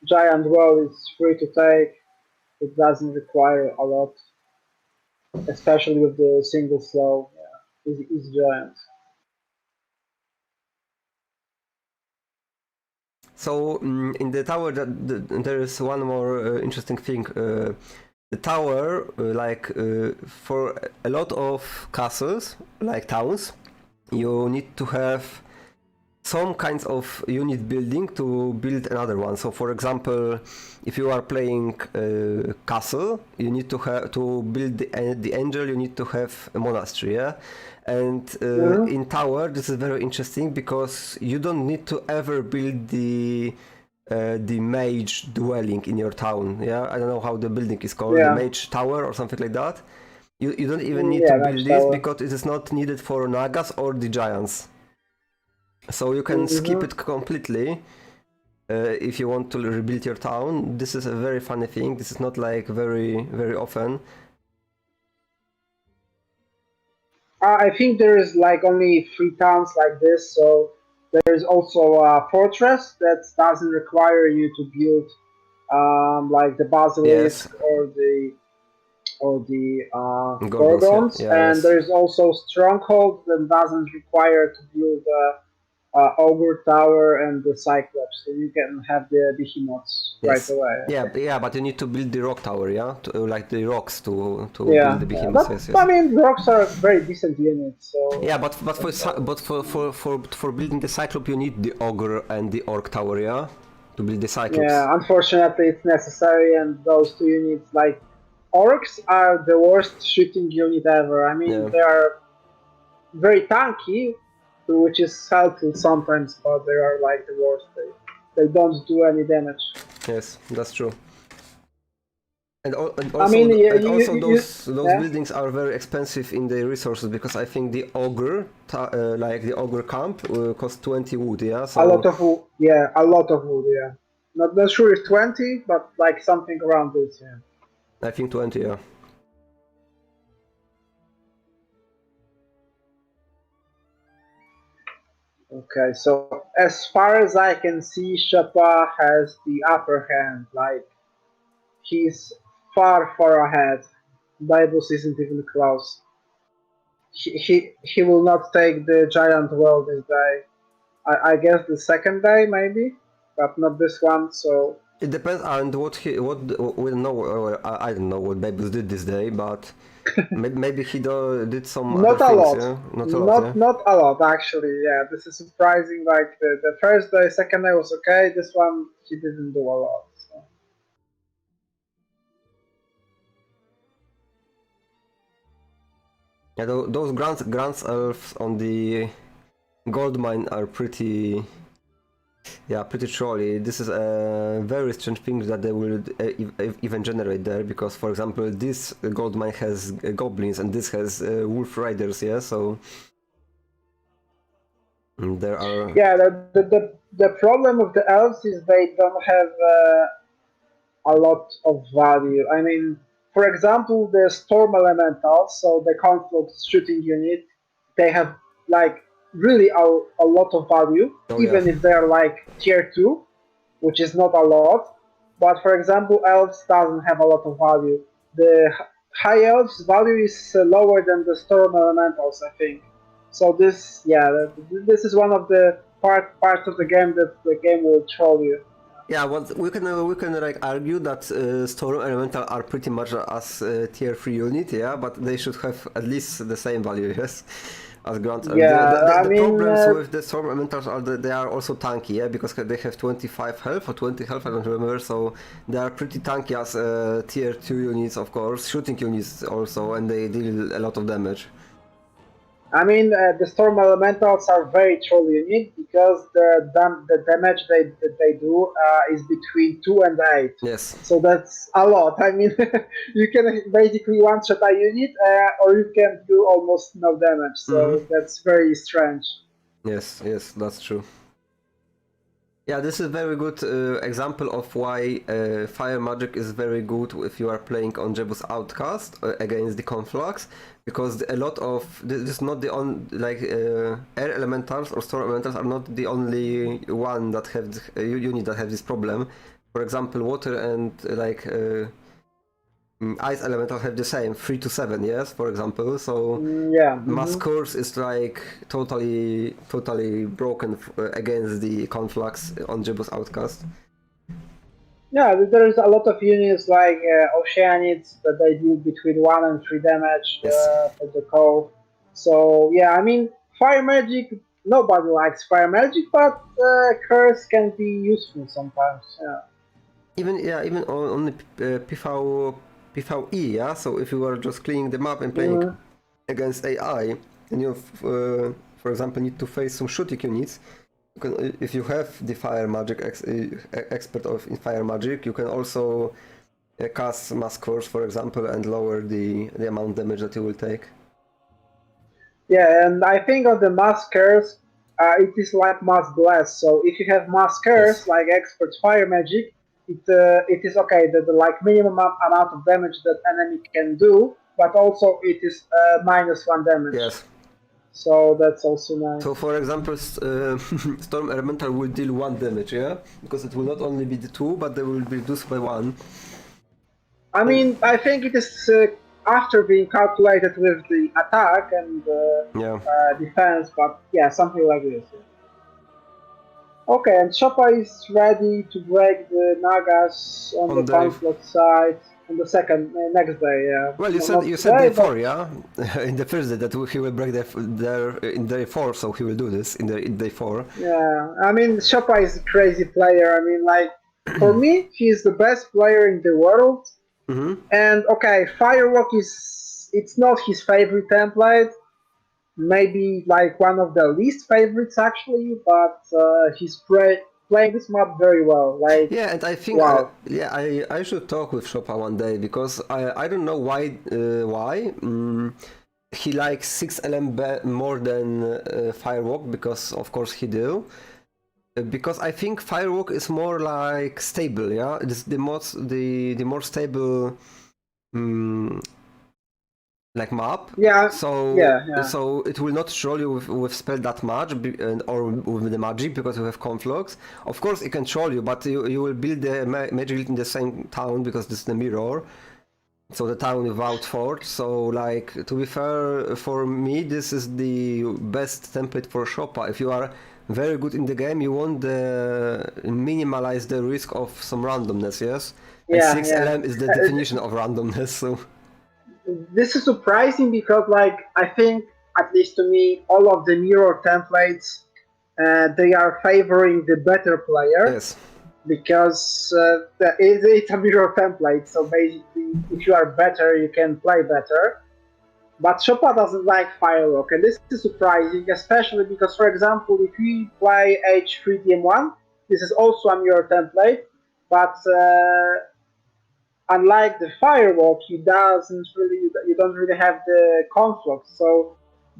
[SPEAKER 3] giant well is free to take. It doesn't require a lot, especially with the single slow. Yeah, easy giant.
[SPEAKER 2] So in the tower, there is one more interesting thing. The tower, for a lot of castles, like towns, you need to have some kinds of unit building to build another one. So, for example, if you are playing castle, you need to have to build the angel. You need to have a monastery, yeah. And
[SPEAKER 3] Mhm.
[SPEAKER 2] in tower, this is very interesting because you don't need to ever build the mage dwelling in your town. Yeah, I don't know how the building is called, the
[SPEAKER 3] Yeah,
[SPEAKER 2] mage tower or something like that. You don't even need to
[SPEAKER 3] yeah,
[SPEAKER 2] build
[SPEAKER 3] match
[SPEAKER 2] this
[SPEAKER 3] tower.
[SPEAKER 2] because it is not needed for nagas or the giants. So you can skip
[SPEAKER 3] Mhm.
[SPEAKER 2] it completely if you want to rebuild your town. This is a very funny thing. This is not like very often.
[SPEAKER 3] I think there is like only 3 towns like this, so there is also a fortress that doesn't require you to build like the
[SPEAKER 2] Yes,
[SPEAKER 3] basilisk or the
[SPEAKER 2] Gorgons. Yeah,
[SPEAKER 3] gorgons,
[SPEAKER 2] yeah,
[SPEAKER 3] and
[SPEAKER 2] yes,
[SPEAKER 3] there is also stronghold that doesn't require to build ogre tower and the cyclops, so you can have the behemoths right
[SPEAKER 2] yes.
[SPEAKER 3] away. I
[SPEAKER 2] Yeah,
[SPEAKER 3] think.
[SPEAKER 2] yeah, but you need to build the rock tower, yeah, like the rocks to build
[SPEAKER 3] Yeah,
[SPEAKER 2] the
[SPEAKER 3] yeah,
[SPEAKER 2] behemoths.
[SPEAKER 3] but
[SPEAKER 2] Yes,
[SPEAKER 3] I
[SPEAKER 2] yes.
[SPEAKER 3] mean, rocks are very decent units, so
[SPEAKER 2] Yeah, but for but for building the cyclop, you need the ogre and the orc tower, yeah, to build the cyclops.
[SPEAKER 3] yeah, unfortunately, it's necessary, and those 2 units, like orcs, are the worst shooting unit ever. I mean,
[SPEAKER 2] Yeah.
[SPEAKER 3] they are. very tanky, which is helpful sometimes, but they are like the worst. They don't do any damage.
[SPEAKER 2] Yes, that's true. And,
[SPEAKER 3] I mean, yeah,
[SPEAKER 2] those
[SPEAKER 3] yeah,
[SPEAKER 2] buildings are very expensive in the resources because I think the ogre, like the ogre camp, costs 20 wood. Yeah,
[SPEAKER 3] a
[SPEAKER 2] so
[SPEAKER 3] lot of wood. Yeah, a lot of wood. Yeah, not sure if 20, but like something around this. Yeah.
[SPEAKER 2] I think 20. Yeah.
[SPEAKER 3] Okay, so as far as I can see, Szopa has the upper hand. Like he's far ahead. Bejbus isn't even close. He will not take the giant well this day. I guess the second day maybe, but not this one. So
[SPEAKER 2] It depends on what we don't know. I don't know what Bejbus did this day, but maybe he did some other
[SPEAKER 3] not a
[SPEAKER 2] things.
[SPEAKER 3] lot.
[SPEAKER 2] Yeah, not a lot. Yeah.
[SPEAKER 3] Not a lot actually. Yeah, this is surprising. Like the first day, second day was okay. This one he didn't do a lot. So.
[SPEAKER 2] Yeah, those grants elves on the gold mine are pretty. Yeah, pretty trolly. This is a very strange thing that they will even generate there because, for example, this gold mine has goblins and this has wolf riders. Yeah, so there are.
[SPEAKER 3] Yeah, the problem with the elves is they don't have a lot of value. I mean, for example, the storm elementals, so the conflict shooting unit, they have like really a lot of value,
[SPEAKER 2] Oh yeah.
[SPEAKER 3] even if they're like tier 2, which is not a lot. But for example, elves doesn't have a lot of value. The high elves value is lower than the storm elementals, I think. So this, yeah, this is one of the parts of the game that the game will troll you.
[SPEAKER 2] Yeah, well, we can like argue that storm elemental are pretty much as tier 3 unit, yeah, but they should have at least the same value, yes, as grant.
[SPEAKER 3] Yeah, I
[SPEAKER 2] The
[SPEAKER 3] mean,
[SPEAKER 2] problems with the storm elementals are that they are also tanky, yeah, because they have 25 health or 20 health, I don't remember, so they are pretty tanky as tier 2 units, of course, shooting units also, and they deal a lot of damage.
[SPEAKER 3] the storm elementals are very troll unique because the damage they do is between 2 and 8.
[SPEAKER 2] Yes.
[SPEAKER 3] So that's a lot. I mean, you can basically one shot a unit, or you can do almost no damage.
[SPEAKER 2] Mm-hmm.
[SPEAKER 3] So that's very strange.
[SPEAKER 2] Yes, that's true. Yeah, this is a very good example of why fire magic is very good if you are playing on Jebus Outcast against the Conflux, because a lot of this is not the on like air elementals or storm elementals are not the only one that have unit that have this problem. For example, water and ice elemental have the same 3 to 7, yes, for example. So
[SPEAKER 3] Yeah.
[SPEAKER 2] mass curse is like totally broken against the conflux on Jebus Outcast.
[SPEAKER 3] Yeah, there's a lot of units like Oceanids that they do between 1 and 3 damage
[SPEAKER 2] Yes.
[SPEAKER 3] for the cove. So, yeah, fire magic, nobody likes fire magic, but curse can be useful sometimes. Yeah.
[SPEAKER 2] Even on the PvE, yeah. So if you are just cleaning the map and playing
[SPEAKER 3] Mhm.
[SPEAKER 2] against AI, and you, for example, need to face some shooting units, you can, if you have the fire magic expert of in fire magic, you can also cast mass curse, for example, and lower the amount of damage that you will take.
[SPEAKER 3] Yeah, and I think of the mass curse, it is like mass blast. So if you have mass
[SPEAKER 2] Yes.
[SPEAKER 3] curse, like expert fire magic, it is okay. The like minimum amount of damage that enemy can do, but also it is -1 damage.
[SPEAKER 2] Yes.
[SPEAKER 3] So that's also nice.
[SPEAKER 2] So for example, Storm Elemental will deal 1 damage, yeah? Because it will not only be the 2, but they will be reduced by 1.
[SPEAKER 3] I think it is after being calculated with the attack and
[SPEAKER 2] Yeah.
[SPEAKER 3] defense, but yeah, something like this. Yeah. Okay, and Szopa is ready to break the Nagas on the
[SPEAKER 2] On day.
[SPEAKER 3] conflict side on the second next day. Yeah,
[SPEAKER 2] Well,
[SPEAKER 3] not
[SPEAKER 2] you said day
[SPEAKER 3] today,
[SPEAKER 2] 4,
[SPEAKER 3] but
[SPEAKER 2] yeah? In the first day that he will break there in day 4, so he will do this in day 4.
[SPEAKER 3] yeah, Szopa is a crazy player. For me, he is the best player in the world.
[SPEAKER 2] Mm-hmm.
[SPEAKER 3] And okay, Firewalk is it's not his favorite template, maybe like one of the least favorites actually, but he's playing this map very well. Like,
[SPEAKER 2] Yeah, and I think
[SPEAKER 3] wow.
[SPEAKER 2] yeah, I should talk with Szopa one day because I don't know why he likes 6LM more than Firewalk, because of course he do. Because I think Firewalk is more like stable, yeah. It's the more stable like map.
[SPEAKER 3] Yeah,
[SPEAKER 2] So
[SPEAKER 3] yeah, yeah.
[SPEAKER 2] so it will not troll you with spell that much or with the magic, because you have conflux. Of course it can troll you, but you will build the magic in the same town because this is the mirror. So the town without fort. So like, to be fair, for me this is the best template for Szopa. If you are very good in the game, you want minimize the risk of some randomness, yes? And
[SPEAKER 3] Yeah, yeah.
[SPEAKER 2] 6LM is the definition of randomness, so
[SPEAKER 3] This is surprising because, like, I think, at least to me, all of the mirror templates they are favoring the better player
[SPEAKER 2] yes.
[SPEAKER 3] because it's a mirror template. So basically, if you are better, you can play better. But Szopa doesn't like Firework, and this is surprising, especially because, for example, if we play H3gg, this is also a mirror template, but unlike the Firewalk, you don't really have the conflict. So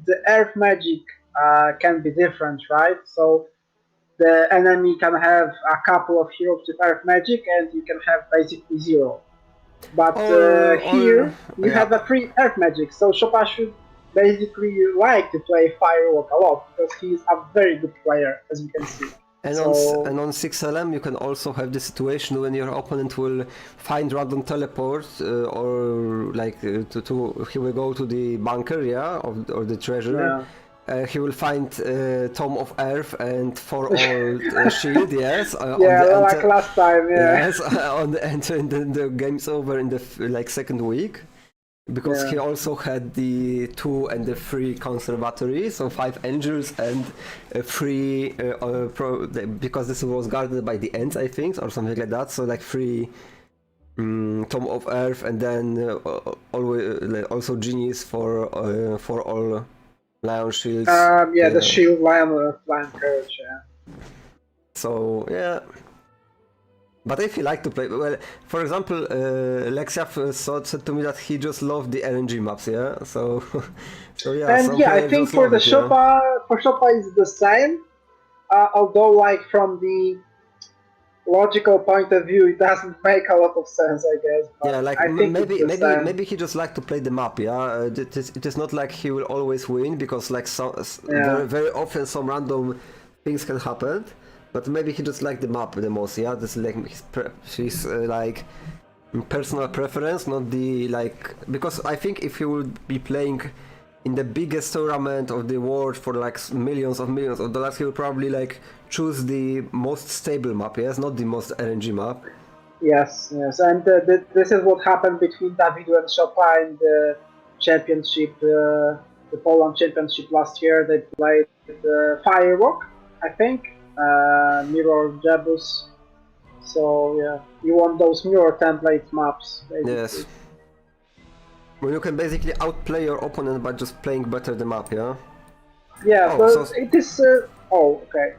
[SPEAKER 3] the Earth magic can be different, right? So the enemy can have a couple of heroes with Earth magic, and you can have basically zero. But
[SPEAKER 2] Or
[SPEAKER 3] here you
[SPEAKER 2] yeah.
[SPEAKER 3] have a free Earth magic, so Szopa should basically like to play Firewalk a lot because he's a very good player, as you can see. So
[SPEAKER 2] And on 6LM you can also have the situation when your opponent will find random teleport or like he will go to the bunker, yeah, or the treasure.
[SPEAKER 3] yeah,
[SPEAKER 2] He will find Tome of Earth and for all shield, yes, on
[SPEAKER 3] yeah,
[SPEAKER 2] the
[SPEAKER 3] like
[SPEAKER 2] enter,
[SPEAKER 3] last time, yeah,
[SPEAKER 2] yes, on the enter, and then the game's over in the like second week. Because
[SPEAKER 3] yeah.
[SPEAKER 2] he also had the 2 and the 3 conservatory, so 5 angels and 3 because this was guarded by the ants, I think, or something like that. So like 3 Tome of Earth, and then always also genies for all lion shields.
[SPEAKER 3] Yeah, the shield lion courage, yeah.
[SPEAKER 2] So yeah. But if you like to play, well, for example, Lexiaf said to me that he just loved the RNG maps, yeah. So, so yeah,
[SPEAKER 3] And
[SPEAKER 2] some
[SPEAKER 3] yeah, I
[SPEAKER 2] players
[SPEAKER 3] think
[SPEAKER 2] just love it, yeah.
[SPEAKER 3] For Szopa is the same. Although, like from the logical point of view, it doesn't make a lot of sense, I guess.
[SPEAKER 2] Yeah,
[SPEAKER 3] But
[SPEAKER 2] like
[SPEAKER 3] I think it's the same.
[SPEAKER 2] maybe he just like to play the map, yeah. It is not like he will always win, because like
[SPEAKER 3] Yeah.
[SPEAKER 2] very often some random things can happen. But maybe he just like the map the most, yeah. This is like his like personal preference, not the like, because I think if he would be playing in the biggest tournament of the world for like millions of dollars, he would probably like choose the most stable map, yes, not the most RNG map.
[SPEAKER 3] Yes, yes, and this is what happened between Davidu and Szopa in the championship, the Poland championship last year. They played Firewalk, I think, Mirror Jebus. So yeah, you want those mirror template maps,
[SPEAKER 2] Yes,
[SPEAKER 3] basically.
[SPEAKER 2] when you can basically outplay your opponent by just playing better the map, yeah.
[SPEAKER 3] Yeah,
[SPEAKER 2] Oh,
[SPEAKER 3] but it is. Oh, okay.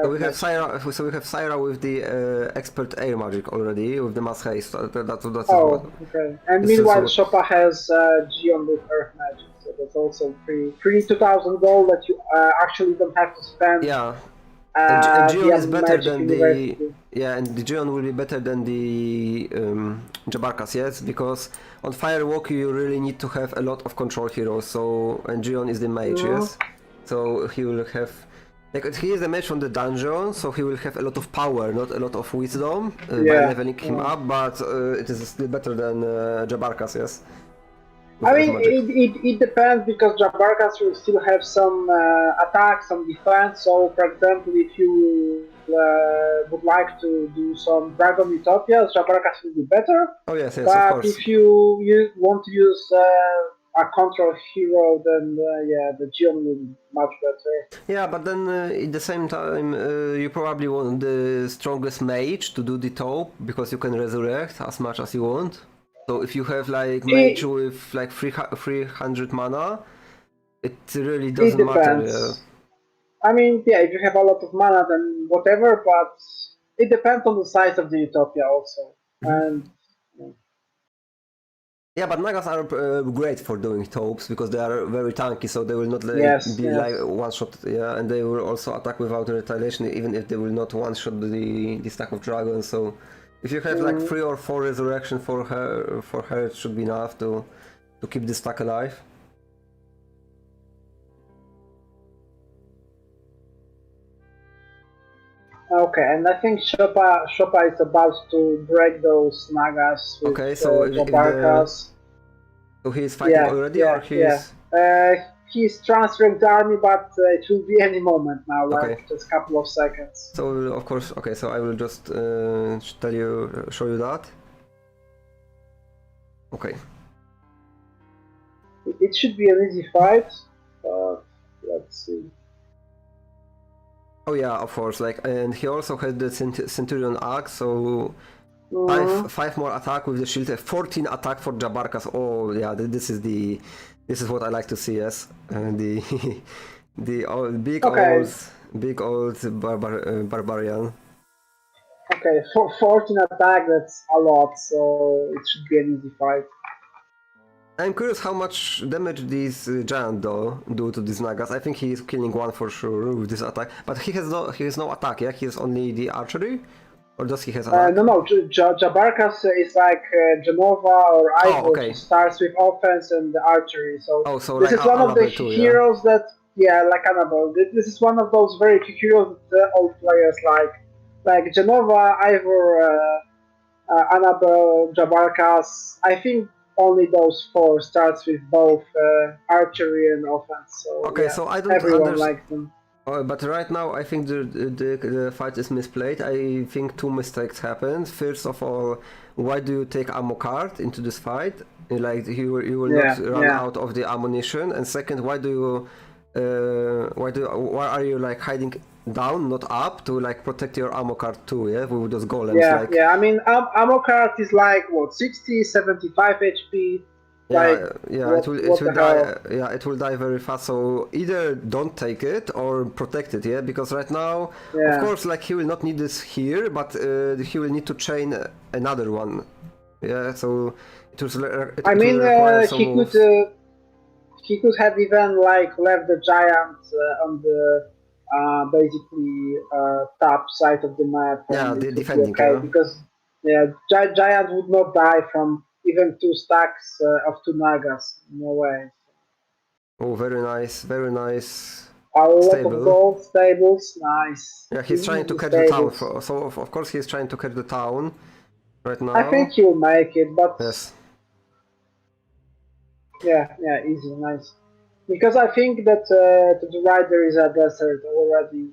[SPEAKER 2] so we have
[SPEAKER 3] Match.
[SPEAKER 2] Syra. So we have Syra with the expert air magic already with the mass haste. That's what.
[SPEAKER 3] Oh, okay. And
[SPEAKER 2] This is
[SPEAKER 3] meanwhile,
[SPEAKER 2] what.
[SPEAKER 3] Szopa has Gion with Earth Magic, so that's also free 2,000 gold that you actually don't have to spend
[SPEAKER 2] Yeah, and Gion
[SPEAKER 3] via
[SPEAKER 2] is better
[SPEAKER 3] Magic
[SPEAKER 2] than the.
[SPEAKER 3] University.
[SPEAKER 2] Yeah, and the Gion will be better than the Jabarkas, yes, because on Firewalk you really need to have a lot of control heroes. So and Gion is the mage,
[SPEAKER 3] Mm,
[SPEAKER 2] yes. So he will have. Like, he is a mage from the dungeon, so he will have a lot of power, not a lot of wisdom by
[SPEAKER 3] yeah,
[SPEAKER 2] leveling him
[SPEAKER 3] yeah.
[SPEAKER 2] up, but it is still better than Jabarkas, yes? With
[SPEAKER 3] I
[SPEAKER 2] Earth
[SPEAKER 3] mean,
[SPEAKER 2] magic.
[SPEAKER 3] it depends because Jabarkas will still have some attack, some defense. So, for example, if you would like to do some Dragon Utopias, Jabarkas will be better.
[SPEAKER 2] Oh yes, yes, of
[SPEAKER 3] But
[SPEAKER 2] course.
[SPEAKER 3] if you want to use a control hero, then yeah, the Gion will be much better.
[SPEAKER 2] Yeah, but then at the same time, you probably want the strongest mage to do the top, because you can resurrect as much as you want. So if you have like mage
[SPEAKER 3] It,
[SPEAKER 2] with like 300 mana, It really
[SPEAKER 3] It
[SPEAKER 2] doesn't matter.
[SPEAKER 3] depends. I mean, yeah, if you have a lot of mana, then whatever, but it depends on the size of the Utopia also. And
[SPEAKER 2] Yeah, but Nagas are great for doing taupes because they are very tanky, so they will not
[SPEAKER 3] yes,
[SPEAKER 2] be like
[SPEAKER 3] yes.
[SPEAKER 2] one shot. Yeah, and they will also attack without retaliation, even if they will not one shot the stack of dragons. So if you have like
[SPEAKER 3] Mhm.
[SPEAKER 2] 3 or 4 resurrection for her it should be enough to keep the stack alive.
[SPEAKER 3] Okay, and I think Szopa is about to break those Nagas with
[SPEAKER 2] Okay, so if the
[SPEAKER 3] Jabarkas.
[SPEAKER 2] so he is fighting
[SPEAKER 3] Yeah,
[SPEAKER 2] already, or
[SPEAKER 3] yeah,
[SPEAKER 2] he
[SPEAKER 3] yeah.
[SPEAKER 2] is
[SPEAKER 3] He's transferring the army, but it will be any moment now, like
[SPEAKER 2] okay.
[SPEAKER 3] just a couple of seconds.
[SPEAKER 2] So of course, okay. So I will just show you that. Okay.
[SPEAKER 3] It should be an easy fight, but let's see.
[SPEAKER 2] Oh yeah, of course. Like, and he also has the Centurion axe, so
[SPEAKER 3] Mhm.
[SPEAKER 2] five more attack with the shield. 14 attack for Jabarkas. Oh yeah, this is what I like to see. Yes, the the old,
[SPEAKER 3] Okay,
[SPEAKER 2] big old barbarian.
[SPEAKER 3] okay, 14 attack, that's a lot, so it should be an easy fight.
[SPEAKER 2] I'm curious how much damage these giant do to these Nagas. I think he is killing one for sure with this attack, but he has no attack. Yeah, he has only the archery, or does he has attack?
[SPEAKER 3] No, Jabarkas is like Genova or
[SPEAKER 2] Oh,
[SPEAKER 3] Ivor,
[SPEAKER 2] okay.
[SPEAKER 3] just starts with offense and archery. So
[SPEAKER 2] Oh, so
[SPEAKER 3] this
[SPEAKER 2] like
[SPEAKER 3] is one of the
[SPEAKER 2] Annabelle too, yeah.
[SPEAKER 3] heroes that, yeah, like Annabelle. This is one of those very few heroes that old players like Genova, Ivor, Annabelle, Jabarkas. I think only those four starts with both archery and offense. So
[SPEAKER 2] Okay,
[SPEAKER 3] yeah,
[SPEAKER 2] so I don't
[SPEAKER 3] everyone
[SPEAKER 2] understand.
[SPEAKER 3] likes them.
[SPEAKER 2] But right now, I think the fight is misplayed. I think two mistakes happened. First of all, why do you take ammo card into this fight? Like you will not
[SPEAKER 3] Yeah,
[SPEAKER 2] run
[SPEAKER 3] yeah.
[SPEAKER 2] out of the ammunition. And second, why are you like hiding down, not up, to like protect your ammo card too? Yeah, with those golems.
[SPEAKER 3] Yeah,
[SPEAKER 2] Like
[SPEAKER 3] yeah. I mean, ammo card is like what 60, 75 HP. Like
[SPEAKER 2] yeah, it
[SPEAKER 3] what
[SPEAKER 2] will
[SPEAKER 3] the
[SPEAKER 2] die.
[SPEAKER 3] hell?
[SPEAKER 2] Yeah, it will die very fast. So either don't take it or protect it. Yeah, because right now, of
[SPEAKER 3] Yeah.
[SPEAKER 2] course, like he will not need this here, but he will need to chain another one. Yeah, so
[SPEAKER 3] I
[SPEAKER 2] it will
[SPEAKER 3] mean,
[SPEAKER 2] require some moves.
[SPEAKER 3] he could have even like left the giant on the basically top side of the map,
[SPEAKER 2] Yeah,
[SPEAKER 3] and it
[SPEAKER 2] the
[SPEAKER 3] would be
[SPEAKER 2] defending.
[SPEAKER 3] okay
[SPEAKER 2] Yeah.
[SPEAKER 3] because yeah, giant would not die from even two stacks of two nagas. No way.
[SPEAKER 2] Oh, very nice, very nice.
[SPEAKER 3] A lot of
[SPEAKER 2] Stable.
[SPEAKER 3] gold stables, nice,
[SPEAKER 2] Yeah, he's trying to
[SPEAKER 3] easy
[SPEAKER 2] catch the town.
[SPEAKER 3] stables.
[SPEAKER 2] So of course he's trying to catch the town right
[SPEAKER 3] I think
[SPEAKER 2] now.
[SPEAKER 3] he'll make it, but
[SPEAKER 2] Yes.
[SPEAKER 3] yeah, yeah, easy, nice. Because I think that to the right there is a desert already,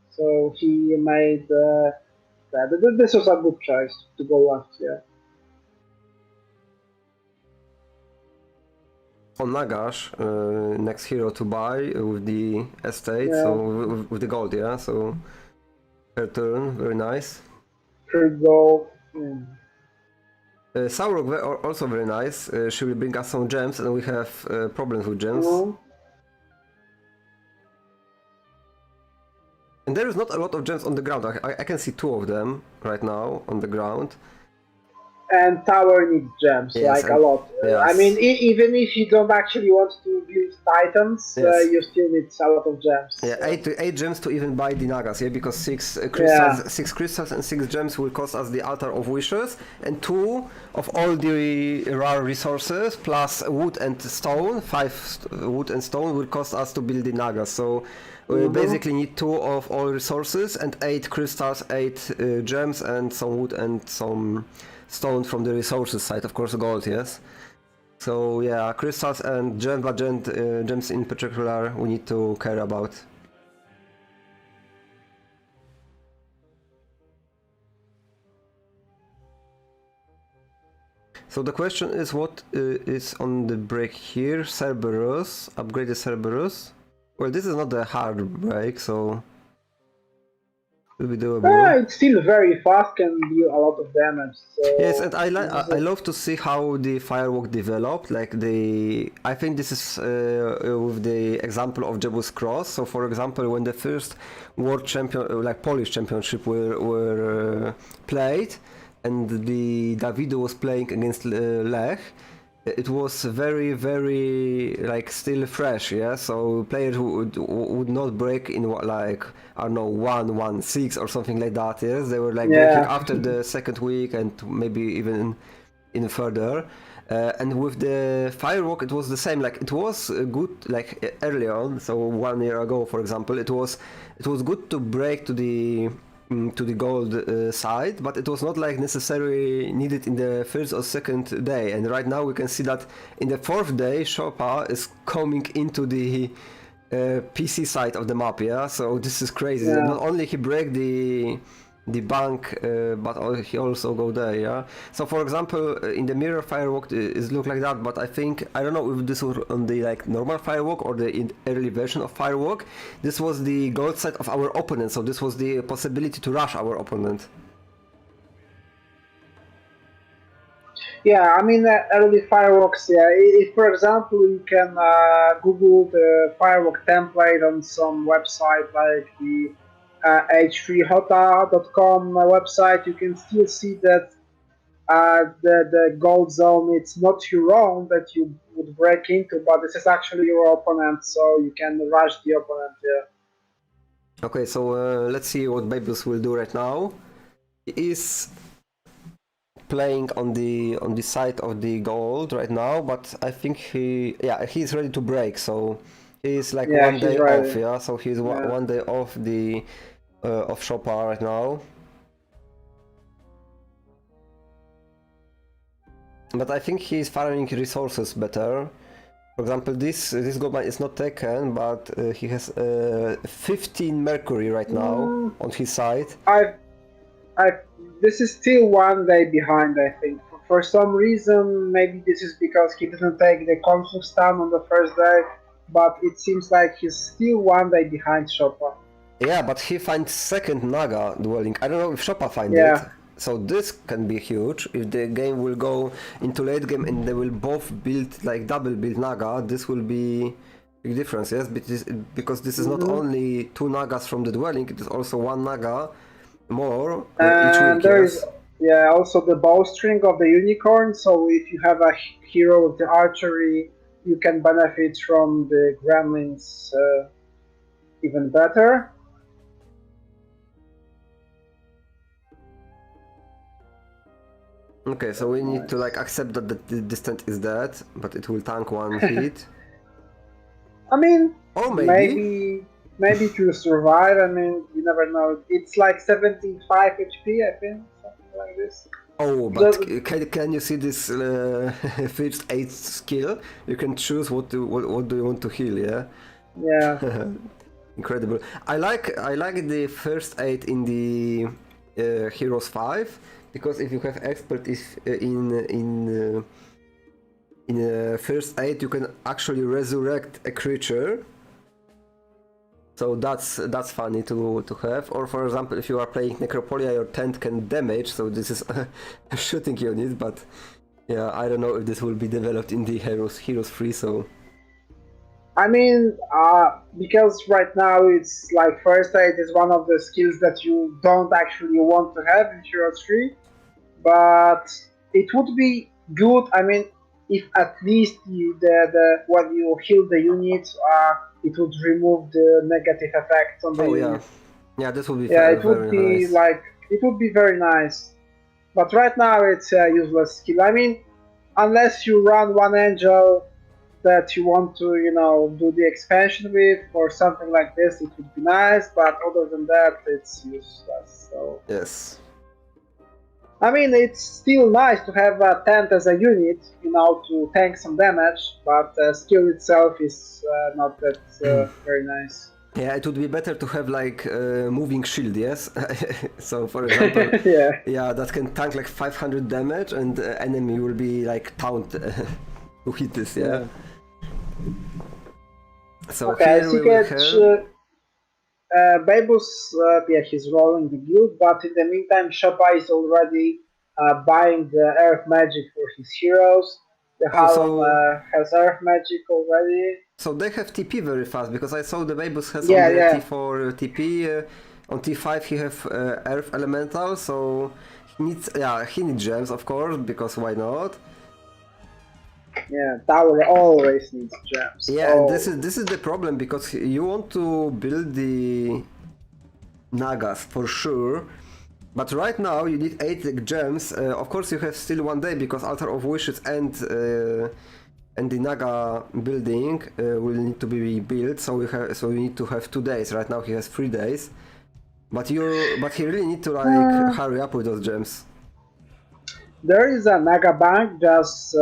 [SPEAKER 3] so he made that. This was a good choice to go left. Yeah.
[SPEAKER 2] On Nagash, next hero to buy with the estate, so
[SPEAKER 3] Yeah,
[SPEAKER 2] with the gold, yeah, so her turn, very nice.
[SPEAKER 3] could go. Mm.
[SPEAKER 2] Saurok also very nice, she will bring us some gems and we have problems with gems.
[SPEAKER 3] Mhm.
[SPEAKER 2] And there is not a lot of gems on the ground, I can see two of them right now on the ground.
[SPEAKER 3] And tower needs gems,
[SPEAKER 2] Yes,
[SPEAKER 3] like a
[SPEAKER 2] and
[SPEAKER 3] lot. I mean,
[SPEAKER 2] yes,
[SPEAKER 3] even if you don't actually want to build titans,
[SPEAKER 2] yes.
[SPEAKER 3] you still need a lot of gems.
[SPEAKER 2] Yeah, eight gems to even buy the Nagas, yeah, because
[SPEAKER 3] Yeah,
[SPEAKER 2] six crystals and 6 gems will cost us the Altar of Wishes, and 2 of all the rare resources plus wood and stone, 5 wood and stone will cost us to build the Nagas. So we
[SPEAKER 3] hmm
[SPEAKER 2] basically need 2 of all resources and 8 crystals, 8 gems, and some wood and some stone from the resources side, of course gold, yes. So yeah, crystals and gems in particular we need to care about. So the question is what is on the break here? Cerberus, upgraded Cerberus. Well, this is not a hard break, so Will be doable.
[SPEAKER 3] It's still very fast, can do a lot of damage.
[SPEAKER 2] Yes,
[SPEAKER 3] So
[SPEAKER 2] and I love to see how the firework developed. I think this is with the example of Jebus Cross. So, for example, when the first world champion, like Polish championship, were played, and the Davido was playing against Lech, it was very, very like still fresh, yeah. So players would not break in like I don't know 1-1-6 or something like that. Yes, they were like breaking
[SPEAKER 3] yeah,
[SPEAKER 2] after the second week and maybe even in further. And with the firework, it was the same. Like it was good like early on. So 1 year ago, for example, it was good to break to the gold side, but it was not like necessarily needed in the first or second day. And right now we can see that in the fourth day, Szopa is coming into the PC side of the map. Yeah, so this is crazy.
[SPEAKER 3] yeah.
[SPEAKER 2] Not only he break the bank, but he also go there. Yeah. So for example, in the mirror firework it look like that, but I don't know if this was on the like normal firework or the early version of firework. This was the gold side of our opponent, so this was the possibility to rush our opponent.
[SPEAKER 3] Yeah, I mean, early fireworks, yeah. If, for example, you can Google the firework template on some website like the H3gg.com website, you can still see that the gold zone, it's not your own that you would break into, but this is actually your opponent, so you can rush the opponent, yeah.
[SPEAKER 2] Okay, so let's see what Bejbus will do right now. He is playing on the side of the gold right now, but I think he's ready to break. So he's like
[SPEAKER 3] Yeah,
[SPEAKER 2] one
[SPEAKER 3] he's
[SPEAKER 2] day off,
[SPEAKER 3] ready.
[SPEAKER 2] yeah. So he's
[SPEAKER 3] Yeah.
[SPEAKER 2] one day off the of Szopa right now. But I think he's farming resources better. For example, this goldmine is not taken, but he has 15 mercury right now
[SPEAKER 3] Mm,
[SPEAKER 2] on his side.
[SPEAKER 3] I this is still 1 day behind. I think for some reason, maybe this is because he didn't take the conflict stand on the first day, but it seems like he's still 1 day behind Szopa.
[SPEAKER 2] Yeah, but he finds second Naga dwelling. I don't know if Szopa find it.
[SPEAKER 3] Yeah,
[SPEAKER 2] So this can be huge. If the game will go into late game and they will both build like double build Naga, this will be big difference, yes? Because this is not
[SPEAKER 3] hmm
[SPEAKER 2] only 2 Nagas from the dwelling, it is also 1 Naga more each
[SPEAKER 3] and
[SPEAKER 2] week,
[SPEAKER 3] there is
[SPEAKER 2] yes?
[SPEAKER 3] yeah also the bowstring of the unicorn. So if you have a hero with the archery, you can benefit from the gremlins even better.
[SPEAKER 2] Okay, so we need to like
[SPEAKER 3] Nice.
[SPEAKER 2] accept that the distance is dead, but it will tank one hit.
[SPEAKER 3] I mean,
[SPEAKER 2] Or maybe.
[SPEAKER 3] maybe to survive. I mean, you never know. It's like 75 HP, I think, something like this.
[SPEAKER 2] Oh, but
[SPEAKER 3] The,
[SPEAKER 2] can you see this first aid skill? You can choose what do you want to heal, yeah?
[SPEAKER 3] yeah.
[SPEAKER 2] Incredible. I like the first aid in the Heroes 5 because if you have expert if in first aid you can actually resurrect a creature. So that's funny to have. Or for example, if you are playing Necropolia, your tent can damage. So this is a shooting unit, but yeah, I don't know if this will be developed in the Heroes 3. So
[SPEAKER 3] I mean, because right now it's like first aid is one of the skills that you don't actually want to have in Hero 3, but it would be good. I mean, if at least the when you heal the unit, it would remove the negative effects on the
[SPEAKER 2] oh yeah,
[SPEAKER 3] unit.
[SPEAKER 2] yeah, this will be
[SPEAKER 3] Yeah, it would
[SPEAKER 2] very
[SPEAKER 3] be
[SPEAKER 2] nice.
[SPEAKER 3] like it would be very nice. But right now it's a useless skill. I mean, unless you run one angel that you want to, do the expansion with or something like this, it would be nice. But other than that, it's useless. So
[SPEAKER 2] Yes.
[SPEAKER 3] I mean, it's still nice to have a tent as a unit, to tank some damage. But skill itself is not that very nice.
[SPEAKER 2] Yeah, it would be better to have like moving shield, yes. So for example,
[SPEAKER 3] Yeah.
[SPEAKER 2] yeah, that can tank like 500 damage, and enemy will be like taunt to hit this, yeah.
[SPEAKER 3] Yeah.
[SPEAKER 2] So
[SPEAKER 3] Okay, I
[SPEAKER 2] here
[SPEAKER 3] see
[SPEAKER 2] we will
[SPEAKER 3] that
[SPEAKER 2] have
[SPEAKER 3] Bejbus, yeah, he's rolling the guild, but in the meantime, Szopa is already buying the Earth Magic for his heroes. The
[SPEAKER 2] Oh,
[SPEAKER 3] Halon
[SPEAKER 2] so
[SPEAKER 3] has Earth Magic already.
[SPEAKER 2] so they have TP very fast because I saw the Bejbus has on
[SPEAKER 3] Yeah,
[SPEAKER 2] the
[SPEAKER 3] yeah.
[SPEAKER 2] T4 TP. On T5 he have Earth Elemental, so he needs gems of course because why not?
[SPEAKER 3] Yeah, Tower always needs gems.
[SPEAKER 2] Yeah, and
[SPEAKER 3] Oh,
[SPEAKER 2] this is the problem because you want to build the Nagas for sure, but right now you need 8 gems. Of course, you have still 1 day because Altar of Wishes and the Naga building will need to be built. So you need to have 2 days. Right now he has 3 days, but he really need to like
[SPEAKER 3] uh,
[SPEAKER 2] hurry up with those gems.
[SPEAKER 3] there is a Naga bank just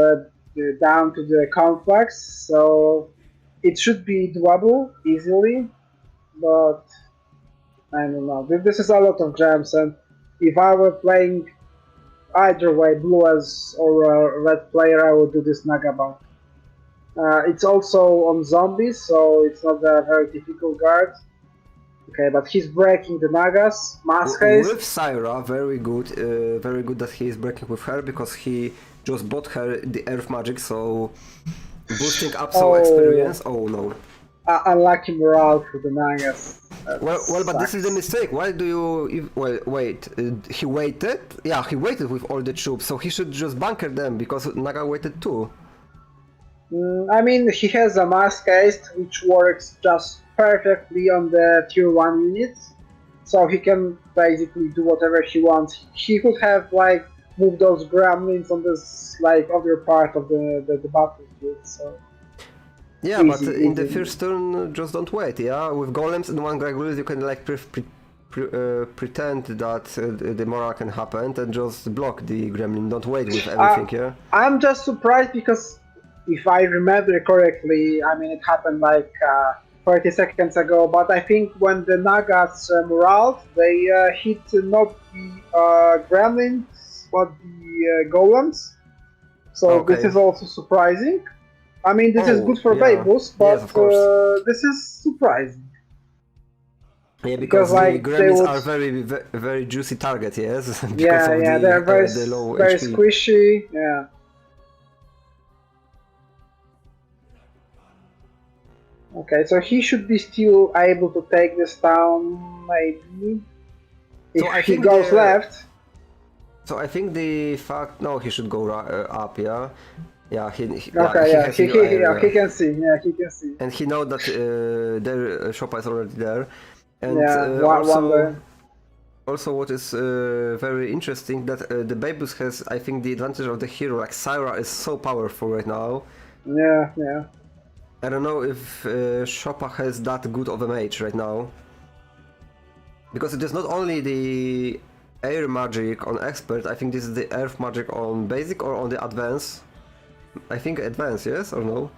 [SPEAKER 3] down to the complex, so it should be doable easily. But I don't know. This is a lot of gems, and if I were playing either way, blue as or a red player, I would do this Naga bank. It's also on zombies, so it's not a very difficult guard. Okay, but he's breaking the Nagas. Mass haste.
[SPEAKER 2] With Syra, very good that he is breaking with her because he just bought her the Earth Magic, so boosting up so
[SPEAKER 3] Oh,
[SPEAKER 2] experience. Oh no.
[SPEAKER 3] unlucky morale for the Nagas. That
[SPEAKER 2] Well, but this is the
[SPEAKER 3] sucks.
[SPEAKER 2] mistake. Why do you? Well, wait. He waited. Yeah, he waited with all the troops, so he should just bunker them because Naga waited too.
[SPEAKER 3] I mean, he has a mass haste which works just perfectly on the tier 1 units, so he can basically do whatever he wants. He could have like move those gremlins on this like other part of the battlefield. So
[SPEAKER 2] Yeah, but
[SPEAKER 3] easy,
[SPEAKER 2] in the
[SPEAKER 3] easy.
[SPEAKER 2] first turn, just don't wait. Yeah, with golems and 1 Gragulis, you can like pretend that the moral can happen and just block the gremlin. Don't wait with
[SPEAKER 3] Uh,
[SPEAKER 2] everything. Yeah.
[SPEAKER 3] I'm just surprised because if I remember correctly, I mean it happened like 30 seconds ago. But I think when the Nagas morale, they hit not the gremlins but the golems. So this
[SPEAKER 2] Okay.
[SPEAKER 3] is also surprising. I mean this is good
[SPEAKER 2] Oh,
[SPEAKER 3] for
[SPEAKER 2] yeah.
[SPEAKER 3] Bejbus,
[SPEAKER 2] Yes,
[SPEAKER 3] but
[SPEAKER 2] of course.
[SPEAKER 3] this is surprising
[SPEAKER 2] Yeah,
[SPEAKER 3] because
[SPEAKER 2] because the
[SPEAKER 3] like they
[SPEAKER 2] gremlins
[SPEAKER 3] would,
[SPEAKER 2] are very juicy target. Yes, because
[SPEAKER 3] yeah,
[SPEAKER 2] of
[SPEAKER 3] yeah, they're
[SPEAKER 2] the low
[SPEAKER 3] very
[SPEAKER 2] HP.
[SPEAKER 3] squishy, yeah. Okay, so he should be still able to take this town, maybe. If
[SPEAKER 2] So I
[SPEAKER 3] he
[SPEAKER 2] think
[SPEAKER 3] goes
[SPEAKER 2] the
[SPEAKER 3] left,
[SPEAKER 2] So I think the fact no, he should go up, yeah,
[SPEAKER 3] okay,
[SPEAKER 2] he
[SPEAKER 3] yeah,
[SPEAKER 2] has new area,
[SPEAKER 3] he can see, yeah, he can see.
[SPEAKER 2] and he know that their Szopa is already there, and
[SPEAKER 3] Yeah, one there.
[SPEAKER 2] also what is very interesting that the Bejbus has I think the advantage of the hero like Syra is so powerful right now.
[SPEAKER 3] Yeah, yeah.
[SPEAKER 2] I don't know if Szopa has that good of a mage right now. Because it is not only the air magic on expert, I think this is the earth magic on basic or on the advance. I think advance, yes or no?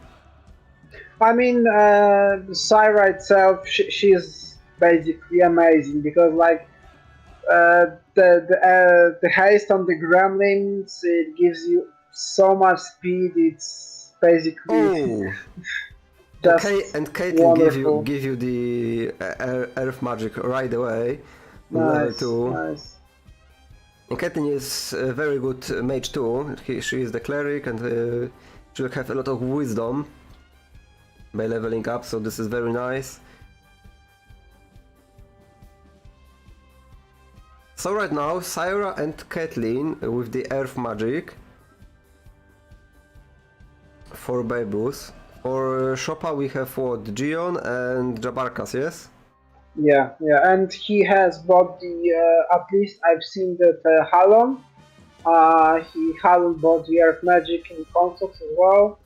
[SPEAKER 3] I mean, Syra itself, she's basically amazing because, like, the haste on the gremlins, it gives you so much speed. It's basically
[SPEAKER 2] Oh,
[SPEAKER 3] just
[SPEAKER 2] and Caitlyn
[SPEAKER 3] wonderful.
[SPEAKER 2] give you the earth magic right away on level
[SPEAKER 3] Nice,
[SPEAKER 2] 2.
[SPEAKER 3] nice.
[SPEAKER 2] And Caitlyn is a very good mage too. She is the cleric and she will have a lot of wisdom by leveling up, so this is very nice. So right now, Syra and Caitlyn with the Earth Magic for Bejbus. For Szopa we have what? Gion and Jabarkas, yes?
[SPEAKER 3] Yeah, yeah, and he has bought the. At least I've seen that Halon. He Halon bought the Earth Magic in consoles as well,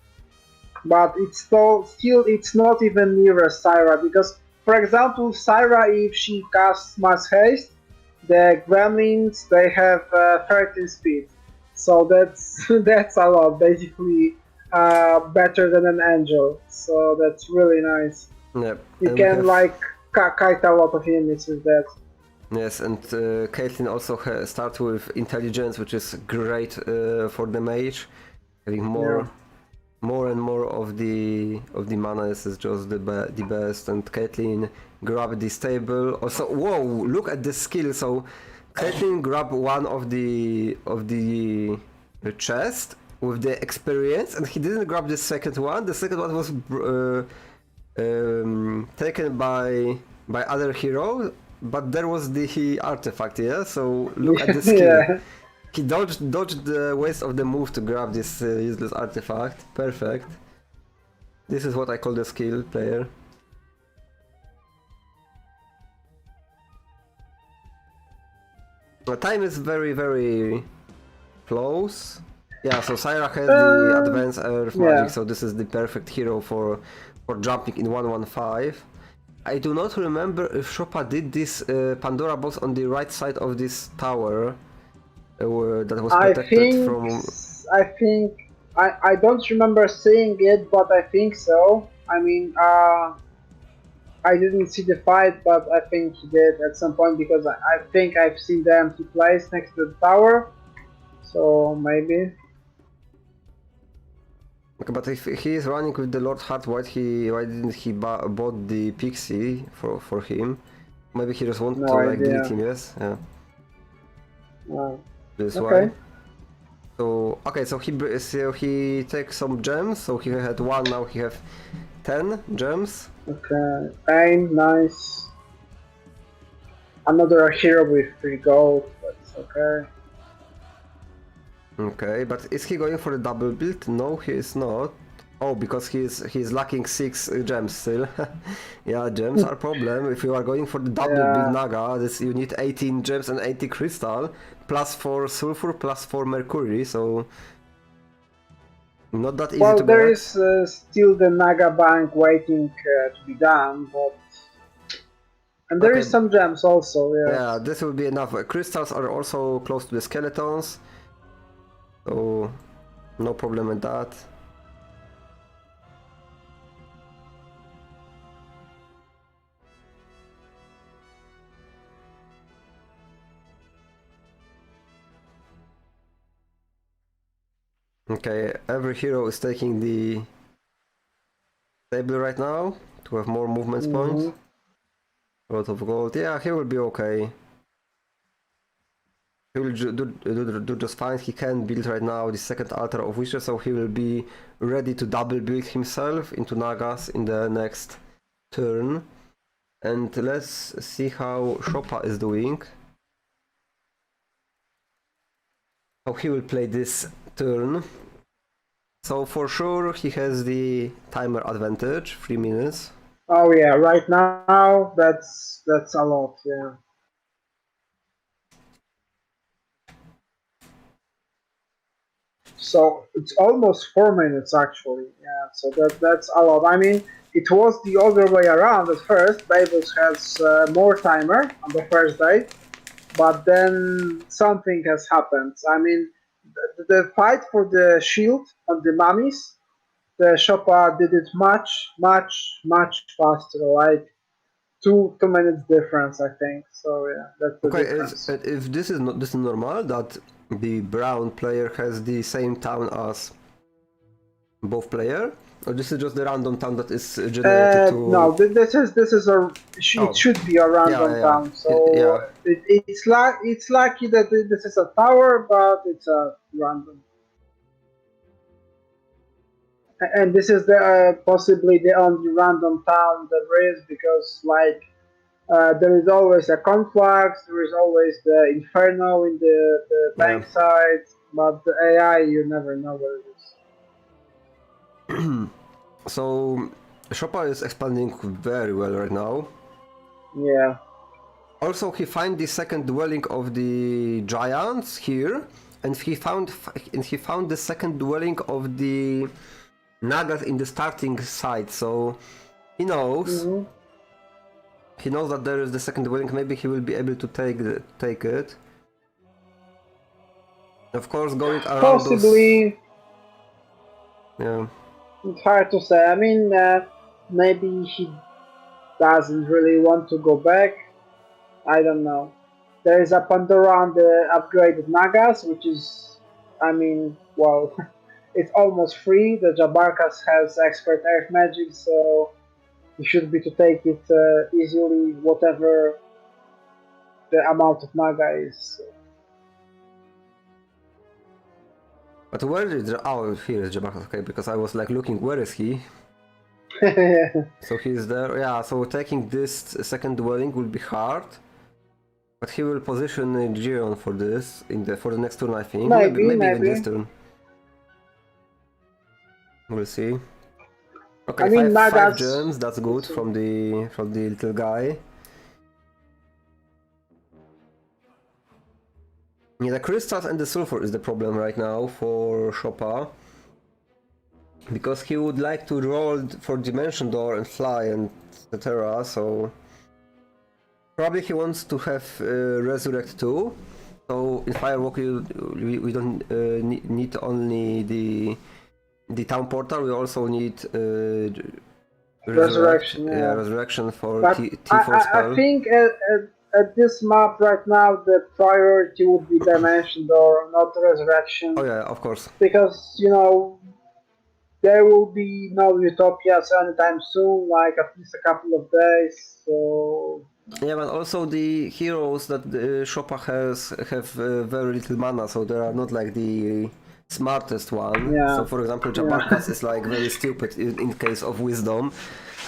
[SPEAKER 3] but it's still it's not even near as Syra because, for example, Syra if she casts Mass Haste, the Gremlins they have 13 speed, so that's that's a lot. Basically, better than an Angel. So that's really nice.
[SPEAKER 2] Yep.
[SPEAKER 3] You
[SPEAKER 2] And we
[SPEAKER 3] can
[SPEAKER 2] have
[SPEAKER 3] like kite a lot of units with that.
[SPEAKER 2] yes, and Caitlyn also starts with intelligence, which is great for the mage, having
[SPEAKER 3] Yeah.
[SPEAKER 2] more. more and more of the mana is just the best, and Caitlyn grabbed the stable. Also, whoa! Look at the skill. So Caitlyn grabbed one of the chest with the experience, and he didn't grab the second one. The second one was taken by other hero, but there was the artifact. Yeah. So look at the skill.
[SPEAKER 3] Yeah.
[SPEAKER 2] He dodged the waste of the move to grab this useless artifact. Perfect. This is what I call the skill player. The time is very, very close. Yeah, so Syra has the advanced earth magic,
[SPEAKER 3] Yeah.
[SPEAKER 2] so this is the perfect hero for jumping in 115. I do not remember if Szopa did this Pandora box on the right side of this tower. That was protected from.
[SPEAKER 3] I don't remember seeing it, but I think so. I mean, I didn't see the fight, but I think he did at some point because I think I've seen the empty place next to the tower. So maybe.
[SPEAKER 2] Okay, but if he is running with the Lord Heart, why didn't he bought the Pixie for him? Maybe he just wanted
[SPEAKER 3] No
[SPEAKER 2] to like
[SPEAKER 3] idea.
[SPEAKER 2] delete him, yes? Yeah. This is
[SPEAKER 3] Okay.
[SPEAKER 2] why. So okay, so he takes some gems. So he had one, now he have 10 gems.
[SPEAKER 3] Okay. Pain, nice. Another hero with 3 gold. That's okay.
[SPEAKER 2] Okay, but is he going for a double build? No, he is not. Oh, because he's lacking 6 gems still. Yeah, gems are problem. If you are going for the double build Naga, you need 18 gems and 80 crystal, plus 4 sulfur, plus 4 mercury, so not that easy
[SPEAKER 3] Well,
[SPEAKER 2] to
[SPEAKER 3] there
[SPEAKER 2] get.
[SPEAKER 3] is still the Naga Bank waiting to be done, but and there
[SPEAKER 2] Okay,
[SPEAKER 3] is some gems also. Yes.
[SPEAKER 2] yeah, this will be enough. Crystals are also close to the skeletons, so no problem with that. Okay, every hero is taking the table right now to have more movement points. A lot of gold. Yeah, he will be okay. He will do just fine. He can build right now the second altar of wishes, so he will be ready to double build himself into Nagas in the next turn. And let's see how Szopa is doing. How he will play this turn. So for sure he has the timer advantage, 3 minutes.
[SPEAKER 3] Oh yeah, right now that's a lot. Yeah. So it's almost 4 minutes actually. Yeah. So that's a lot. I mean, it was the other way around at first. Bejbus has more timer on the first day, but then something has happened. I mean, the fight for the shield on the mummies, the Szopa did it much faster. Like 2 minutes difference, I think. So yeah, that's the
[SPEAKER 2] Okay,
[SPEAKER 3] difference.
[SPEAKER 2] if this is not normal that the brown player has the same town as both player, or this is just the random town that is generated to.
[SPEAKER 3] No, this is it
[SPEAKER 2] Oh,
[SPEAKER 3] should be a random
[SPEAKER 2] yeah.
[SPEAKER 3] town. So
[SPEAKER 2] Yeah.
[SPEAKER 3] it's lucky that this is a tower, but it's a random. And this is the possibly the only random town there is because like there is always a conflux, there is always the inferno in the
[SPEAKER 2] Yeah.
[SPEAKER 3] bank side, but the AI you never know where it is.
[SPEAKER 2] So Szopa is expanding very well right now.
[SPEAKER 3] Yeah.
[SPEAKER 2] Also, he found the second dwelling of the giants here, and he found the second dwelling of the Nagas in the starting site. So he knows.
[SPEAKER 3] Mm-hmm.
[SPEAKER 2] He knows that there is the second dwelling. Maybe he will be able to take it. Of course, going around
[SPEAKER 3] Possibly.
[SPEAKER 2] those. Yeah.
[SPEAKER 3] It's hard to say. I mean, maybe he doesn't really want to go back. I don't know. There is a Pandora on the upgraded Nagas, which is, I mean, well, it's almost free. The Jabarkas has expert earth magic, so you should be to take it easily, whatever the amount of Naga is.
[SPEAKER 2] But where is oh, here is Jabaka, okay, because I was like looking, where is he? So he's there, yeah, so taking this second dwelling will be hard. But he will position Giron for this, for the next turn I think.
[SPEAKER 3] Maybe.
[SPEAKER 2] Even this turn. We'll see. Okay,
[SPEAKER 3] I mean,
[SPEAKER 2] five
[SPEAKER 3] Nagas.
[SPEAKER 2] gems, that's good from the little guy. Yeah, the crystals and the sulfur is the problem right now for Szopa. Because he would like to roll for Dimension Door and fly and etc. So probably he wants to have Resurrect too. So in Firewalk we don't need only the town portal. We also need
[SPEAKER 3] Resurrection. Yeah,
[SPEAKER 2] resurrection for
[SPEAKER 3] but
[SPEAKER 2] T4 spell.
[SPEAKER 3] I think at this map right now the priority would be Dimension Door, not Resurrection.
[SPEAKER 2] Oh yeah, of course.
[SPEAKER 3] Because there will be no Utopias anytime soon, like at least a couple of days. So
[SPEAKER 2] yeah, but also the heroes that Szopa has have very little mana, so they are not like the smartest one.
[SPEAKER 3] Yeah.
[SPEAKER 2] So for example, Jabarkas is like very stupid in case of wisdom,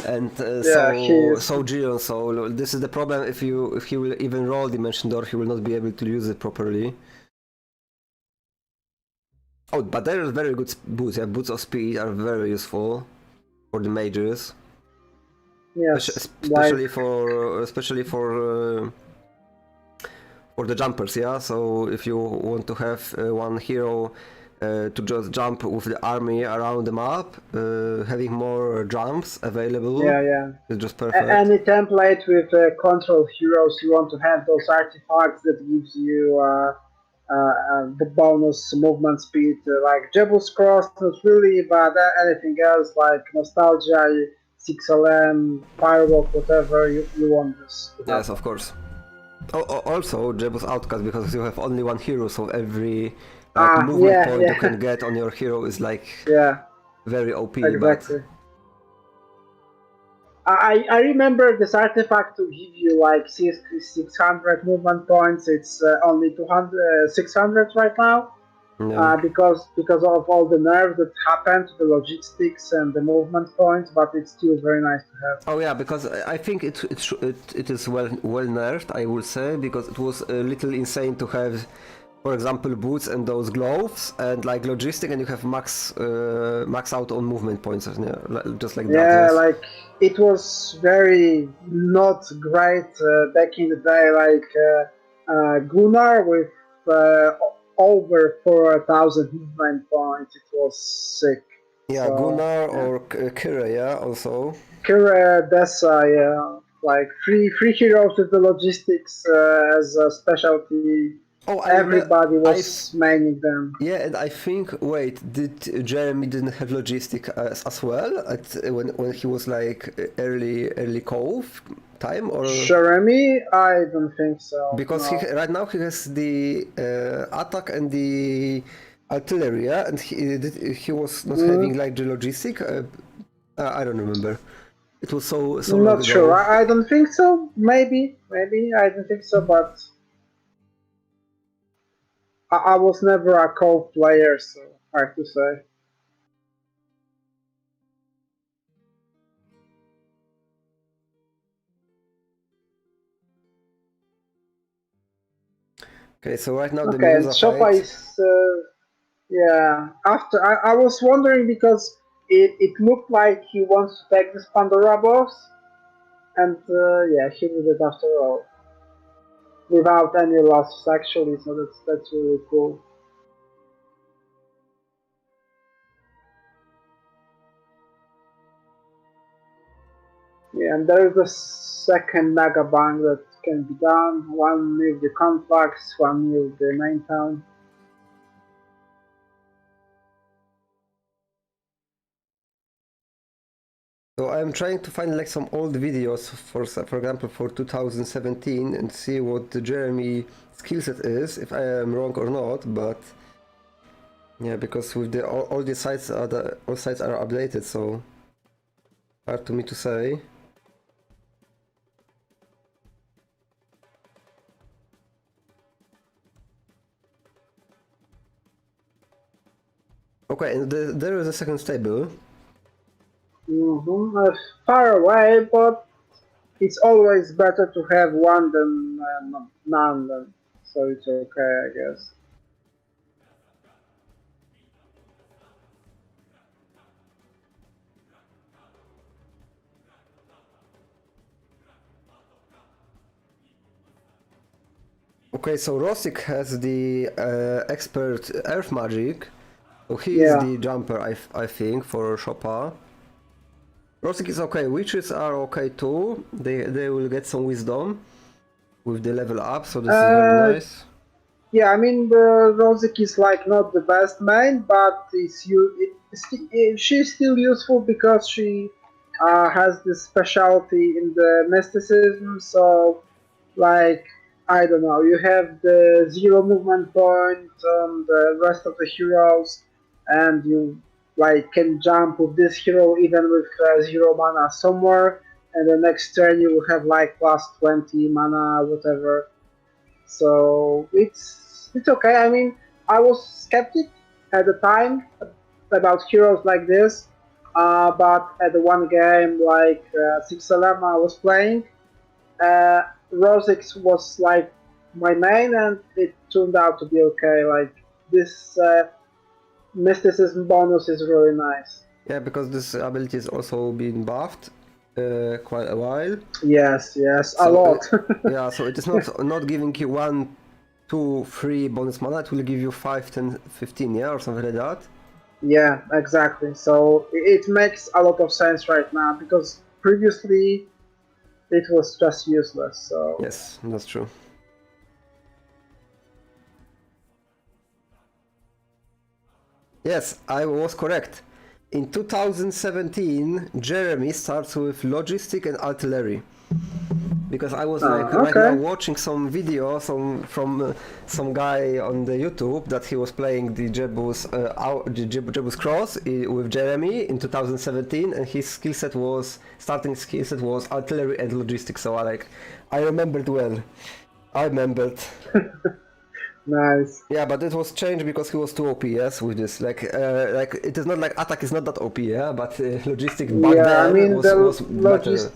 [SPEAKER 2] and so Giron. So this is the problem. If he will even roll Dimension Door, he will not be able to use it properly. Oh, but there is very good boots. Yeah, boots of speed are very useful for the mages.
[SPEAKER 3] Yes,
[SPEAKER 2] especially for the jumpers, yeah. So if you want to have one hero to just jump with the army around the map, having more jumps available, is just perfect.
[SPEAKER 3] Any template with control heroes, you want to have those artifacts that gives you the bonus movement speed, like Jebus Cross, not really, but anything else like Nostalgia, 6LM, Firewalk, whatever you want this to happen.
[SPEAKER 2] Yes, of course. Also, Jebus Outcast, because you have only one hero, so every movement point you can get on your hero is like very OP.
[SPEAKER 3] Exactly. But I remember this artifact to give you like 600 movement points. It's only 600 right now. Yeah. Because of all the nerfs that happened to the logistics and the movement points, but it's still very nice to have.
[SPEAKER 2] Oh yeah, because I think it is well nerfed, I will say, because it was a little insane to have, for example, boots and those gloves and like logistic, and you have max out on movement points, just like that.
[SPEAKER 3] Yeah, like it was very not great back in the day, like Gunnar with over 4,000 movement points. It was sick.
[SPEAKER 2] Yeah, so, Gunnar or Kira, yeah, also.
[SPEAKER 3] Kira, Dessa, yeah, like three heroes with the logistics as a specialty. Oh, everybody was maining them.
[SPEAKER 2] Yeah, and I think, wait, did Jeremy didn't have logistic as well when he was like early Cove time, or
[SPEAKER 3] Jeremy? I don't think so.
[SPEAKER 2] Because right now he has the attack and the artillery, yeah? And he was not having like the logistic. I don't remember. It was so
[SPEAKER 3] not
[SPEAKER 2] long ago.
[SPEAKER 3] Sure. I don't think so. Maybe I don't think so, but I was never a Cove player, so hard to say.
[SPEAKER 2] Okay, so right now the
[SPEAKER 3] Szopa is after I was wondering because it looked like he wants to take this Pandora box, and he did it after all without any losses actually, so that's really cool. Yeah, and there is a second Naga bank that can be done, one with the complex, one with the main town.
[SPEAKER 2] So I'm trying to find like some old videos for example for 2017 and see what the Jeremy skillset is, if I am wrong or not, but Yeah, because with the all the sites are all sites are updated, so hard to me to say. Okay, and there is a second stable.
[SPEAKER 3] Far away, but it's always better to have one than none. So it's okay, I guess.
[SPEAKER 2] Okay, so Rosik has the expert earth magic, so he is
[SPEAKER 3] Yeah.
[SPEAKER 2] the jumper, I think, for Szopa. Rosik is okay, witches are okay too, they will get some wisdom with the level up, so this is very
[SPEAKER 3] Uh,
[SPEAKER 2] nice.
[SPEAKER 3] yeah, I mean, the Rosic is like not the best main, but she's still useful because she has this specialty in the mysticism. So, like, I don't know, you have the zero movement point on the rest of the heroes, and you like can jump with this hero even with zero mana somewhere, and the next turn you will have like plus 20 mana, whatever. So it's okay. I mean, I was skeptic at the time about heroes like this, but at the one game like 6LM I was playing, uh, Rosix was like my main, and it turned out to be okay. Like this mysticism bonus is really nice.
[SPEAKER 2] Yeah, because this ability is also being buffed quite a while.
[SPEAKER 3] Yes, yes, a
[SPEAKER 2] So
[SPEAKER 3] lot.
[SPEAKER 2] yeah, so it is not giving you 1, 2, 3 bonus mana. It will give you 5, 10, 15, yeah, or something like that.
[SPEAKER 3] Yeah, exactly. So it makes a lot of sense right now because previously it was just useless. So
[SPEAKER 2] Yes, that's true. Yes, I was correct. In 2017, Jeremy starts with logistic and artillery. Because I was like right now
[SPEAKER 3] okay.
[SPEAKER 2] watching some video from some guy on the YouTube that he was playing the Jebus Jebus Cross with Jeremy in 2017, and his skill set was starting skill set was artillery and logistics. So I remembered well. I remembered.
[SPEAKER 3] Nice.
[SPEAKER 2] Yeah, but it was changed because he was too OP. Yes, with this like it is not like attack is not that OP. Yeah, but logistics back
[SPEAKER 3] Yeah, I
[SPEAKER 2] then
[SPEAKER 3] mean the
[SPEAKER 2] was better.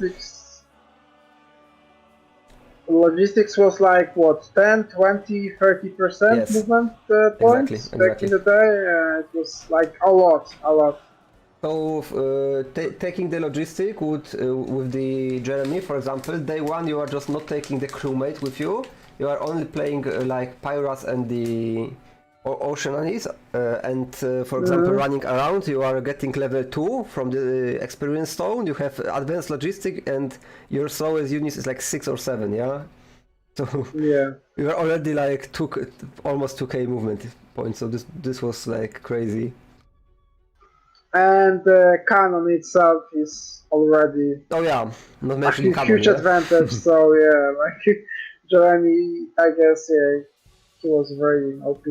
[SPEAKER 3] logistics was like what 10, 20, 30%
[SPEAKER 2] Yes,
[SPEAKER 3] movement
[SPEAKER 2] exactly,
[SPEAKER 3] points back in
[SPEAKER 2] exactly.
[SPEAKER 3] the day. It was like a lot, a lot.
[SPEAKER 2] So, taking the logistic with the Jeremy, for example, day one you are just not taking the crewmate with you. You are only playing like Pirates and the Oceanies, and for example,
[SPEAKER 3] Mhm.
[SPEAKER 2] running around, you are getting level 2 from the experience stone. You have advanced logistic, and your slowest unit is like 6 or 7. Yeah, so
[SPEAKER 3] Yeah.
[SPEAKER 2] you are already like almost 2k movement points. So this was like crazy.
[SPEAKER 3] And the canon itself is already
[SPEAKER 2] Oh yeah, not
[SPEAKER 3] a
[SPEAKER 2] mentioning Canon,
[SPEAKER 3] huge
[SPEAKER 2] yeah.
[SPEAKER 3] advantage. So yeah, like Jeremy, I guess yeah, he was very OP.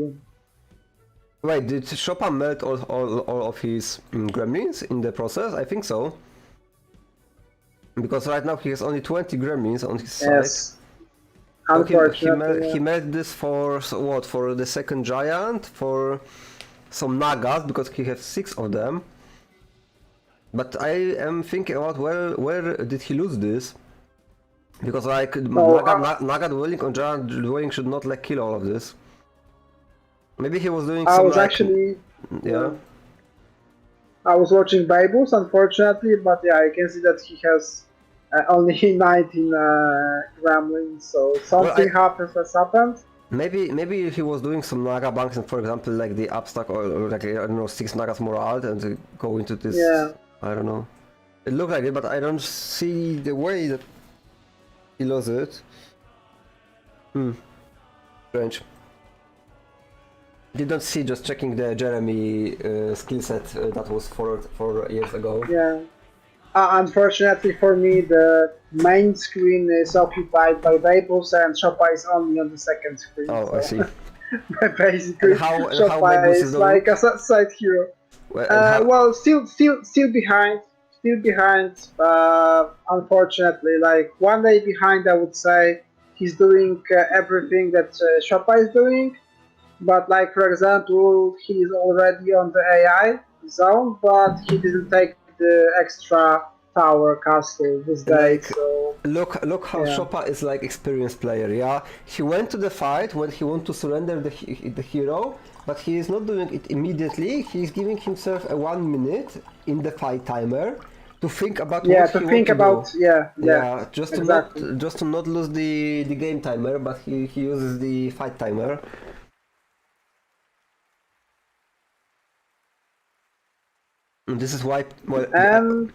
[SPEAKER 2] Wait, did Szopa melt all of his gremlins in the process? I think so. Because right now he has only 20 gremlins on his side.
[SPEAKER 3] Yes,
[SPEAKER 2] So
[SPEAKER 3] unfortunately,
[SPEAKER 2] he
[SPEAKER 3] yeah.
[SPEAKER 2] made this for what? For the second giant, for some Nagas, because he has 6 of them. But I am thinking about where did he lose this? Because like
[SPEAKER 3] No,
[SPEAKER 2] Naga dwelling on giant dwelling should not like kill all of this. Maybe he was doing
[SPEAKER 3] I
[SPEAKER 2] some
[SPEAKER 3] was
[SPEAKER 2] like
[SPEAKER 3] actually,
[SPEAKER 2] yeah.
[SPEAKER 3] yeah, I was watching Bejbus, unfortunately, but yeah, I can see that he has only 19 gremlins, so
[SPEAKER 2] Well,
[SPEAKER 3] something has happened.
[SPEAKER 2] maybe he was doing some Naga banks and for example like the upstack or like I don't know 6 Nagas more alt and go into this
[SPEAKER 3] Yeah,
[SPEAKER 2] I don't know. It looked like it, but I don't see the way that he lost it. Strange. Did not see just checking the Jeremy skill set that was 4 years ago.
[SPEAKER 3] yeah. Unfortunately for me, the main screen is occupied by Bejbus and Szopa is only on the second screen,
[SPEAKER 2] Oh, I
[SPEAKER 3] so
[SPEAKER 2] see.
[SPEAKER 3] Basically,
[SPEAKER 2] And how
[SPEAKER 3] Szopa
[SPEAKER 2] Bejbus is
[SPEAKER 3] is
[SPEAKER 2] doing?
[SPEAKER 3] like a side hero.
[SPEAKER 2] And how?
[SPEAKER 3] Well, still behind, still behind. Unfortunately, like one day behind, I would say he's doing everything that Szopa is doing. But like for example, he's already on the AI zone, but he didn't take the extra tower castle this day.
[SPEAKER 2] Like,
[SPEAKER 3] So
[SPEAKER 2] look how
[SPEAKER 3] yeah,
[SPEAKER 2] Szopa is like experienced player, yeah. He went to the fight when he want to surrender the hero, but he is not doing it immediately. He's giving himself a 1 minute in the fight timer to think about
[SPEAKER 3] yeah.
[SPEAKER 2] what
[SPEAKER 3] To
[SPEAKER 2] he want
[SPEAKER 3] think
[SPEAKER 2] to do.
[SPEAKER 3] about, yeah,
[SPEAKER 2] Yeah,
[SPEAKER 3] exactly.
[SPEAKER 2] just to not lose the game timer, but he uses the fight timer. And this is why, well,
[SPEAKER 3] And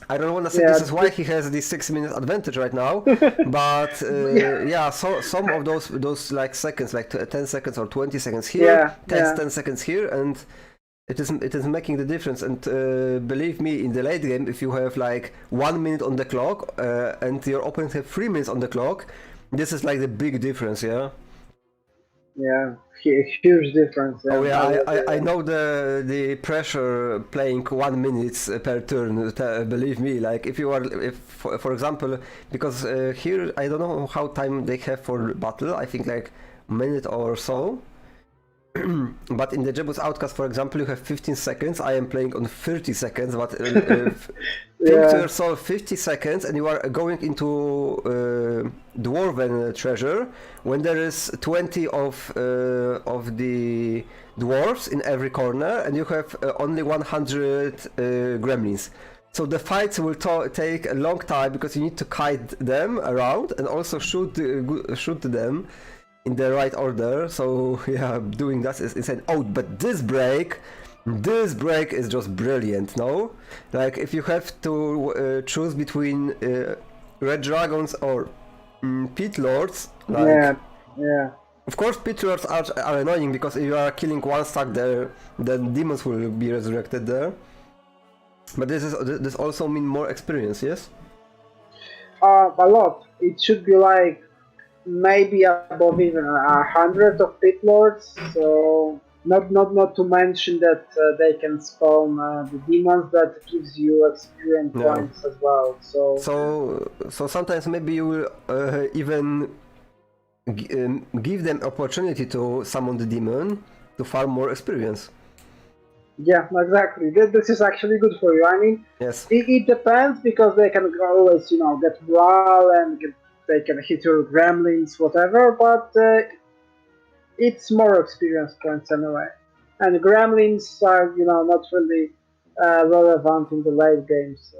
[SPEAKER 2] I don't want to say this
[SPEAKER 3] yeah,
[SPEAKER 2] is why he has the 6 minute advantage right now, but
[SPEAKER 3] yeah,
[SPEAKER 2] yeah, so some of those like seconds, like 10 seconds or 20 seconds here,
[SPEAKER 3] yeah,
[SPEAKER 2] 10 seconds here, and it is making the difference. And believe me, in the late game, if you have like 1 minute on the clock and your opponent have 3 minutes on the clock, this is like the big difference, yeah.
[SPEAKER 3] yeah. Huge difference.
[SPEAKER 2] Oh
[SPEAKER 3] Yeah,
[SPEAKER 2] yeah,
[SPEAKER 3] I would
[SPEAKER 2] I
[SPEAKER 3] agree.
[SPEAKER 2] know the pressure playing 1 minute per turn. Believe me, like if you are, if for example, because here I don't know how time they have for battle. I think like minute or so. But in the Jebus Outcast, for example, you have 15 seconds. I am playing on 30 seconds, but think to
[SPEAKER 3] Yeah,
[SPEAKER 2] yourself 50 seconds and you are going into Dwarven treasure when there is 20 of the dwarves in every corner and you have only 100 gremlins. So the fights will take a long time because you need to kite them around and also shoot them in the right order. So yeah, doing that is insane. Oh, but this break is just brilliant. No, like if you have to choose between red dragons or pit lords, like
[SPEAKER 3] yeah, yeah.
[SPEAKER 2] of course pit lords are annoying because if you are killing one stack there, then demons will be resurrected there. But this also mean more experience, yes?
[SPEAKER 3] A lot. It should be like maybe above even 100 of pit lords. So not to mention that they can spawn the demons that gives you experience
[SPEAKER 2] Yeah.
[SPEAKER 3] points as well. So
[SPEAKER 2] So sometimes maybe you will even give them opportunity to summon the demon to farm more experience.
[SPEAKER 3] yeah, exactly. This is actually good for you. I mean,
[SPEAKER 2] Yes.
[SPEAKER 3] it depends because they can always get brawl and they can hit your gremlins, whatever. But it's more experience points anyway. And gremlins are not really relevant in the late games.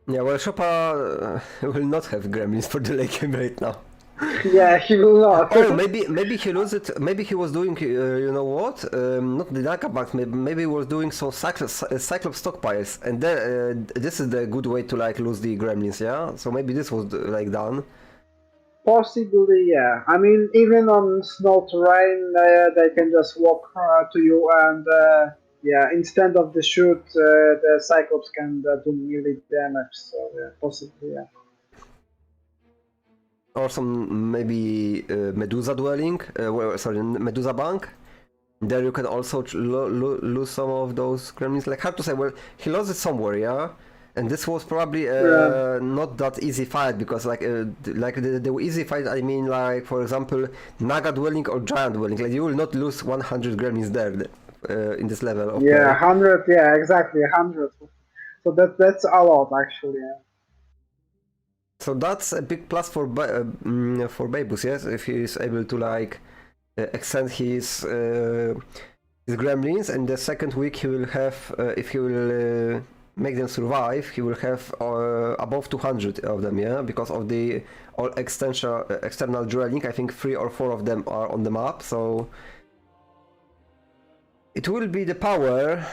[SPEAKER 2] Yeah, well, Szopa will not have gremlins for the late game right now.
[SPEAKER 3] Yeah, he will not.
[SPEAKER 2] Oh, maybe he lose it. Maybe he was doing, you know what? Not the Naka banks. Maybe he was doing some Cyclops stockpiles, and this is the good way to like lose the gremlins. Yeah. So maybe this was like done.
[SPEAKER 3] Possibly, yeah. I mean, even on snow terrain, they can just walk to you, and yeah, instead of the shoot, the Cyclops can do melee damage. So yeah, possibly, yeah.
[SPEAKER 2] Or some maybe Medusa dwelling. Sorry, Medusa bank. There you can also lose some of those gremlins. Like hard to say. Well, he lost it somewhere, yeah. And this was probably
[SPEAKER 3] Yeah.
[SPEAKER 2] not that easy fight because like the easy fight I mean like for example Naga dwelling or giant dwelling, like you will not lose 100 gremlins there in this level of
[SPEAKER 3] Yeah,
[SPEAKER 2] play.
[SPEAKER 3] 100. Yeah, exactly, 100. So that's a lot actually. Yeah.
[SPEAKER 2] So that's a big plus for Bejbus, yes, if he is able to like extend his gremlins, and the second week he will have if he will make them survive, he will have above 200 of them, yeah, because of the all external dwelling. I think 3 or 4 of them are on the map, so it will be the power.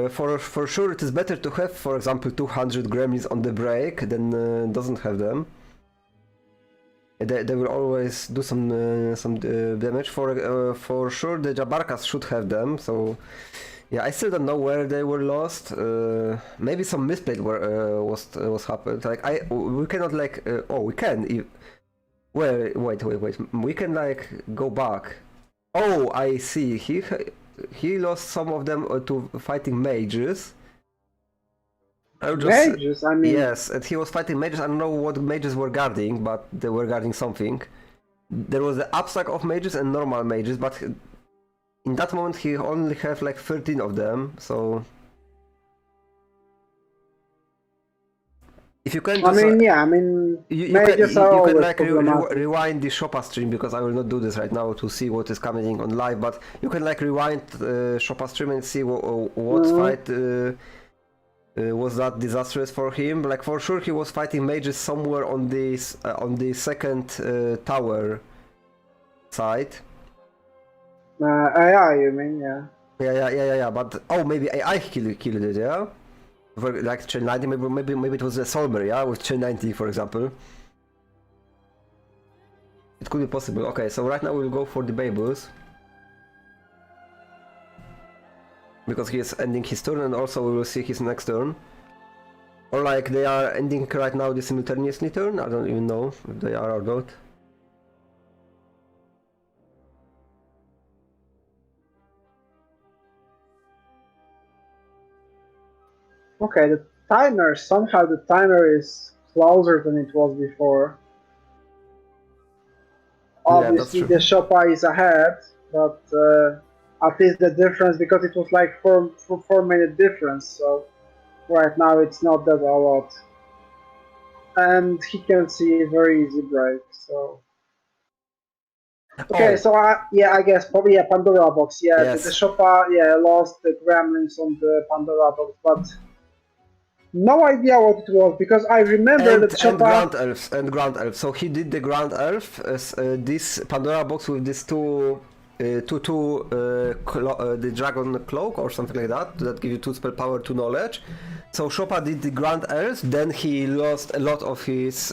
[SPEAKER 2] For sure, it is better to have, for example, 200 gremlins on the break than doesn't have them. They will always do some damage. For sure, the Jabarkas should have them. So yeah, I still don't know where they were lost. Maybe some misplay was happened. Like we cannot like we can. Wait. We can like go back. Oh, I see. He lost some of them to fighting mages. I would just
[SPEAKER 3] Mages, I mean,
[SPEAKER 2] yes, and he was fighting mages. I don't know what mages were guarding, but they were guarding something. There was the abstract of mages and normal mages, but in that moment he only have like 13 of them. So if you can
[SPEAKER 3] I
[SPEAKER 2] just
[SPEAKER 3] mean, yeah, I mean,
[SPEAKER 2] you can
[SPEAKER 3] mages are
[SPEAKER 2] you can
[SPEAKER 3] always
[SPEAKER 2] like
[SPEAKER 3] problematic.
[SPEAKER 2] rewind the Szopa stream, because I will not do this right now to see what is coming on live, but you can like rewind Szopa stream and see what
[SPEAKER 3] Mhm.
[SPEAKER 2] fight was that disastrous for him. Like for sure he was fighting mages somewhere on the second tower side.
[SPEAKER 3] AI, you mean, yeah.
[SPEAKER 2] Yeah. But oh, maybe AI killed it, yeah. Like chain 90, maybe it was a Solmer, yeah, with chain 90, for example. It could be possible. Okay, so right now we'll go for the Bejbus, because he is ending his turn, and also we will see his next turn. Or like they are ending right now the simultaneously turn. I don't even know if they are or not.
[SPEAKER 3] Okay, somehow the timer is closer than it was before.
[SPEAKER 2] Yeah, that's
[SPEAKER 3] Obviously,
[SPEAKER 2] true.
[SPEAKER 3] the Szopa is ahead, but at least the difference, because it was like 4 minute difference, so right now it's not that a lot. And he can see a very easy break, so. Okay,
[SPEAKER 2] Oh,
[SPEAKER 3] so I guess probably a Pandora box. Yeah, the
[SPEAKER 2] yes.
[SPEAKER 3] Szopa, lost the gremlins on the Pandora box, but no idea what it was, because I remember that
[SPEAKER 2] And
[SPEAKER 3] Szopa.
[SPEAKER 2] ground elves. So he did the ground elf as this Pandora box with these the dragon cloak or something like that give you 2 spell power, 2 knowledge. So Szopa did the ground elves, then he lost a lot of his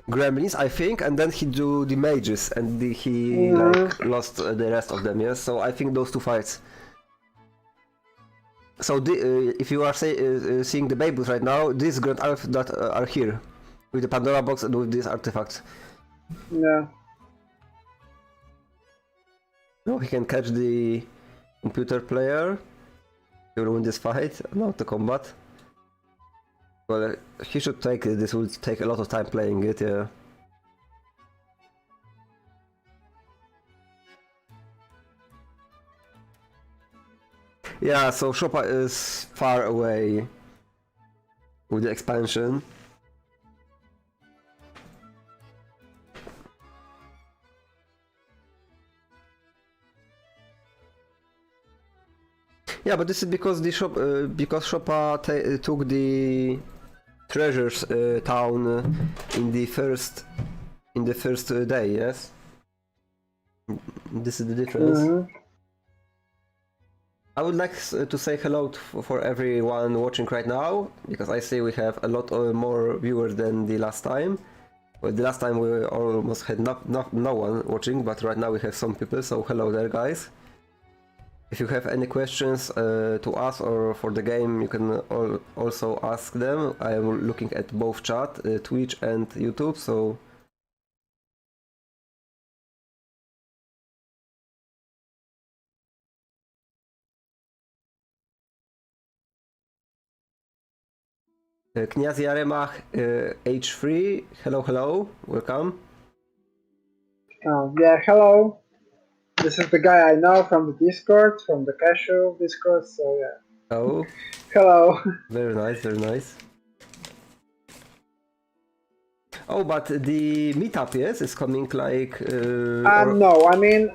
[SPEAKER 2] gremlins, I think, and then he do the mages, and he like
[SPEAKER 3] Mhm.
[SPEAKER 2] lost the rest of them. Yes, so I think those 2 fights. So if you are seeing the Bejbus right now, these Grand Elf that are here, with the Pandora box and with these artifacts.
[SPEAKER 3] Yeah.
[SPEAKER 2] No, he can catch the computer player. He will win this fight, not the combat. Well, he should take it. This will take a lot of time playing it, yeah. Yeah, so Szopa is far away with the expansion. Yeah, but this is because because Szopa took the treasures town in the first day. Yes, this is the difference.
[SPEAKER 3] Mhm.
[SPEAKER 2] I would like to say hello for everyone watching right now, because I see we have a lot more viewers than the last time. Well, the last time we almost had no one watching, but right now we have some people, so hello there, guys. If you have any questions to us or for the game, you can also ask them. I am looking at both chat, Twitch and YouTube, so... Kniaz Yaremach H3, hello, welcome.
[SPEAKER 3] Yeah, hello. This is the guy I know from the Discord, from the casual Discord, so yeah.
[SPEAKER 2] Oh,
[SPEAKER 3] Hello.
[SPEAKER 2] very nice, very nice. Oh, but the meetup, yes, is coming like... or...
[SPEAKER 3] No, I mean,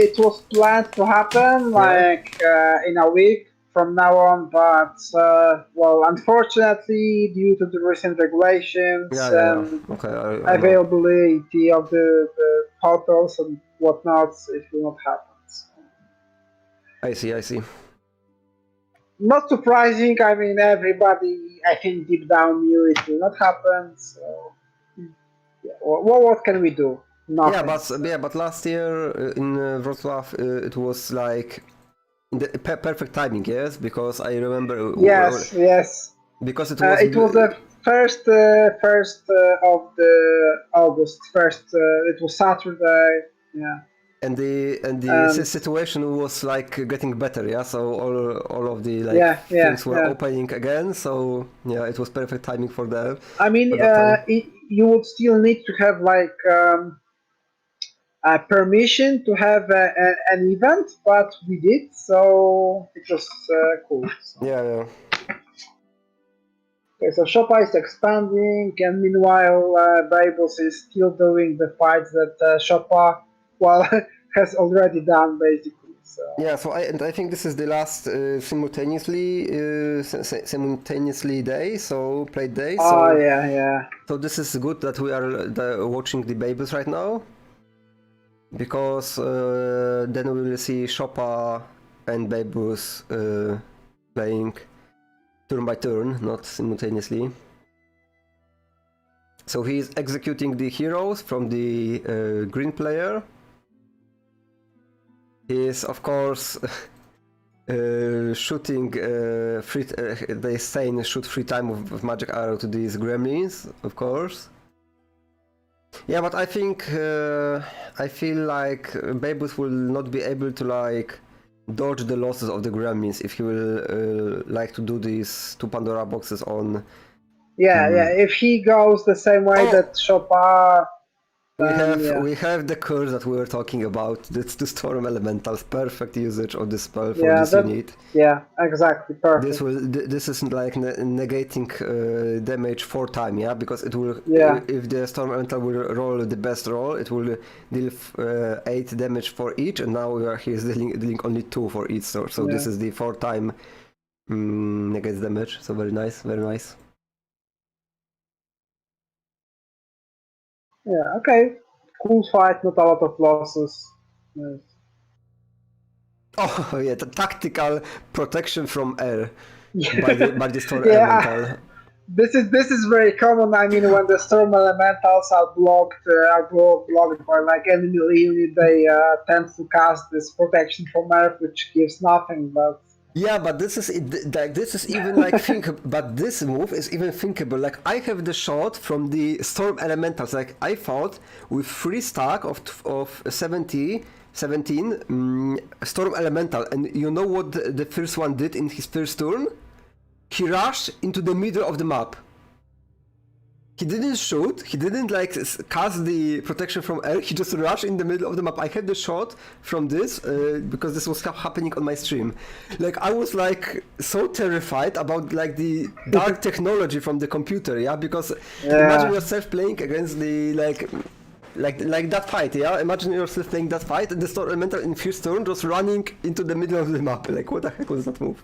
[SPEAKER 3] it was planned to happen
[SPEAKER 2] Yeah?
[SPEAKER 3] like in a week from now on, but well, unfortunately, due to the recent regulations
[SPEAKER 2] Yeah.
[SPEAKER 3] and
[SPEAKER 2] Okay, I know.
[SPEAKER 3] availability of the hotels and whatnot, it will not happen. So.
[SPEAKER 2] I see.
[SPEAKER 3] Not surprising. I mean, everybody, I think, deep down knew it will not happen. So, yeah, what can we do? Nothing. So.
[SPEAKER 2] Yeah, but last year in Wrocław it was like in the perfect timing, yes, because I remember
[SPEAKER 3] Yes, yes.
[SPEAKER 2] because it was
[SPEAKER 3] It was a of the August. It was Saturday. Yeah.
[SPEAKER 2] And the
[SPEAKER 3] And
[SPEAKER 2] situation was like getting better, yeah. So all of the like
[SPEAKER 3] yeah.
[SPEAKER 2] things were opening again. So yeah, it was perfect timing for them
[SPEAKER 3] I mean,
[SPEAKER 2] for that time.
[SPEAKER 3] you would still need to have like permission to have an event, but we did, so it was cool. So.
[SPEAKER 2] Yeah, yeah.
[SPEAKER 3] Okay, so Szopa is expanding, and meanwhile, Bejbus is still doing the fights that Szopa, well, has already done, basically. So
[SPEAKER 2] Yeah, so I think this is the last simultaneously day, so played day. So
[SPEAKER 3] yeah.
[SPEAKER 2] so this is good that we are watching the Bejbus right now, because then we will see Szopa and Bejbus playing turn by turn, not simultaneously. So he is executing the heroes from the green player. He is, of course, shooting they say shoot free time of magic arrow to these gremlins, of course. Yeah, but I think I feel like Bejbus will not be able to like dodge the losses of the gremlins if he will like to do these two Pandora boxes on.
[SPEAKER 3] yeah. If he goes the same way
[SPEAKER 2] Oh!
[SPEAKER 3] that Szopa,
[SPEAKER 2] We
[SPEAKER 3] then
[SPEAKER 2] have
[SPEAKER 3] yeah.
[SPEAKER 2] we have the curse that we were talking about. It's the storm elementals. Perfect usage of the spell for
[SPEAKER 3] Yeah,
[SPEAKER 2] this unit.
[SPEAKER 3] yeah, exactly, perfect.
[SPEAKER 2] This is like negating damage 4 times, yeah, because it will
[SPEAKER 3] Yeah,
[SPEAKER 2] if the storm elemental will roll the best roll, it will deal 8 damage for each, and now he is dealing only 2 for each. So
[SPEAKER 3] yeah,
[SPEAKER 2] this is the 4 time negates damage. So very nice, very nice.
[SPEAKER 3] yeah. Okay, cool fight, not a lot of losses. Yes.
[SPEAKER 2] Oh yeah, the tactical protection from air
[SPEAKER 3] Yeah,
[SPEAKER 2] by the storm
[SPEAKER 3] yeah.
[SPEAKER 2] elemental.
[SPEAKER 3] This is very common. I mean, when the storm elementals are blocked by like enemy unit, they tend to cast this protection from earth, which gives nothing. But
[SPEAKER 2] Yeah, but this is even like but this move is even thinkable. Like I have the shot from the storm elementals. Like I fought with 3 stack of 17 storm elemental, and you know what the first one did in his first turn? He rushed into the middle of the map. He didn't shoot, he didn't like cast the protection from air, he just rushed in the middle of the map. I had the shot from this because this was happening on my stream. Like I was like so terrified about like the dark technology from the computer, yeah? Because imagine yourself playing against the like that fight, yeah? Imagine yourself playing that fight and the storm elemental in first turn just running into the middle of the map. Like what the heck was that move?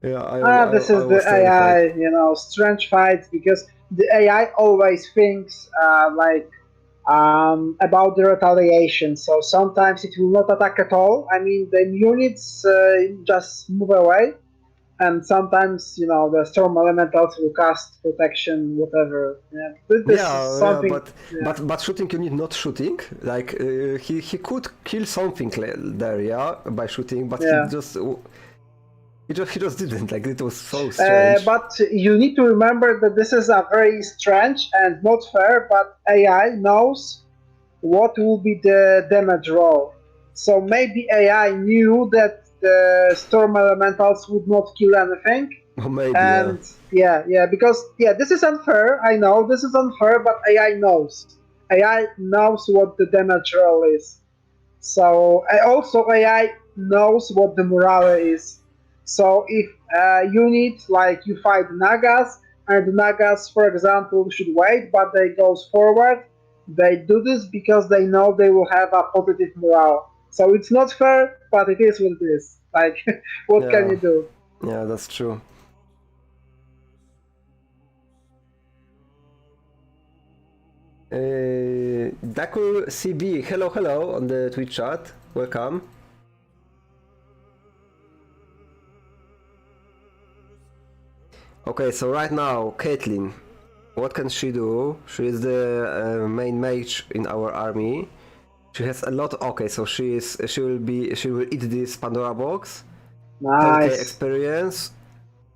[SPEAKER 2] Yeah,
[SPEAKER 3] this
[SPEAKER 2] I
[SPEAKER 3] is the
[SPEAKER 2] was terrified.
[SPEAKER 3] AI, strange fights because the AI always thinks about the retaliation. So sometimes it will not attack at all. I mean, the units just move away, and sometimes the storm elementals will cast protection, whatever. Yeah, this is
[SPEAKER 2] Yeah,
[SPEAKER 3] something.
[SPEAKER 2] but
[SPEAKER 3] Yeah,
[SPEAKER 2] but shooting unit not shooting. Like he could kill something there, yeah, by shooting, but
[SPEAKER 3] yeah.
[SPEAKER 2] he just didn't. Like it was so strange.
[SPEAKER 3] But you need to remember that this is a very strange and not fair. But AI knows what will be the damage roll. So maybe AI knew that the storm elementals would not kill anything,
[SPEAKER 2] Or maybe, yeah.
[SPEAKER 3] and because this is unfair. I know this is unfair, but AI knows. AI knows what the damage roll is. So also AI knows what the morale is. So if you need like you fight Nagas and the Nagas, for example, should wait, but they goes forward, they do this because they know they will have a positive morale. So it's not fair, but it is what it is. Like, what can
[SPEAKER 2] Yeah,
[SPEAKER 3] you do?
[SPEAKER 2] yeah, that's true. Dakur CB, hello on the Twitch chat. Welcome. Okay, so right now, Caitlyn, what can she do? She is the main mage in our army. She has a lot. Okay, so she will eat this Pandora box. 10k
[SPEAKER 3] Nice.
[SPEAKER 2] experience.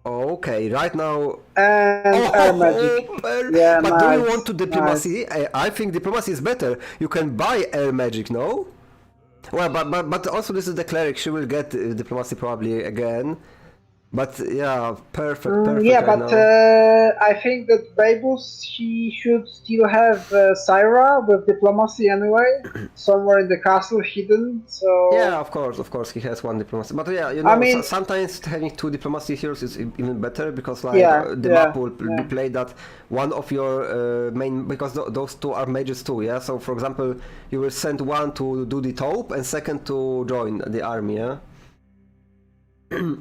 [SPEAKER 2] Okay, right now.
[SPEAKER 3] And air magic. Yeah,
[SPEAKER 2] But do you want
[SPEAKER 3] nice,
[SPEAKER 2] to
[SPEAKER 3] nice.
[SPEAKER 2] diplomacy? I think diplomacy is better. You can buy air magic, no? Well, but also this is the cleric. She will get diplomacy probably again. But yeah, perfect
[SPEAKER 3] Yeah,
[SPEAKER 2] right
[SPEAKER 3] but
[SPEAKER 2] now.
[SPEAKER 3] I think that Bejbus, he should still have Syra with diplomacy anyway, somewhere in the castle hidden.
[SPEAKER 2] Yeah,
[SPEAKER 3] So
[SPEAKER 2] of course, he has one diplomacy. But yeah, you
[SPEAKER 3] I
[SPEAKER 2] know,
[SPEAKER 3] mean,
[SPEAKER 2] sometimes having two diplomacy heroes is even better because like
[SPEAKER 3] yeah,
[SPEAKER 2] the map
[SPEAKER 3] yeah,
[SPEAKER 2] will be
[SPEAKER 3] yeah,
[SPEAKER 2] played that one of your main because those two are mages too. Yeah, so for example, you will send one to do the taupe and second to join the army. Yeah.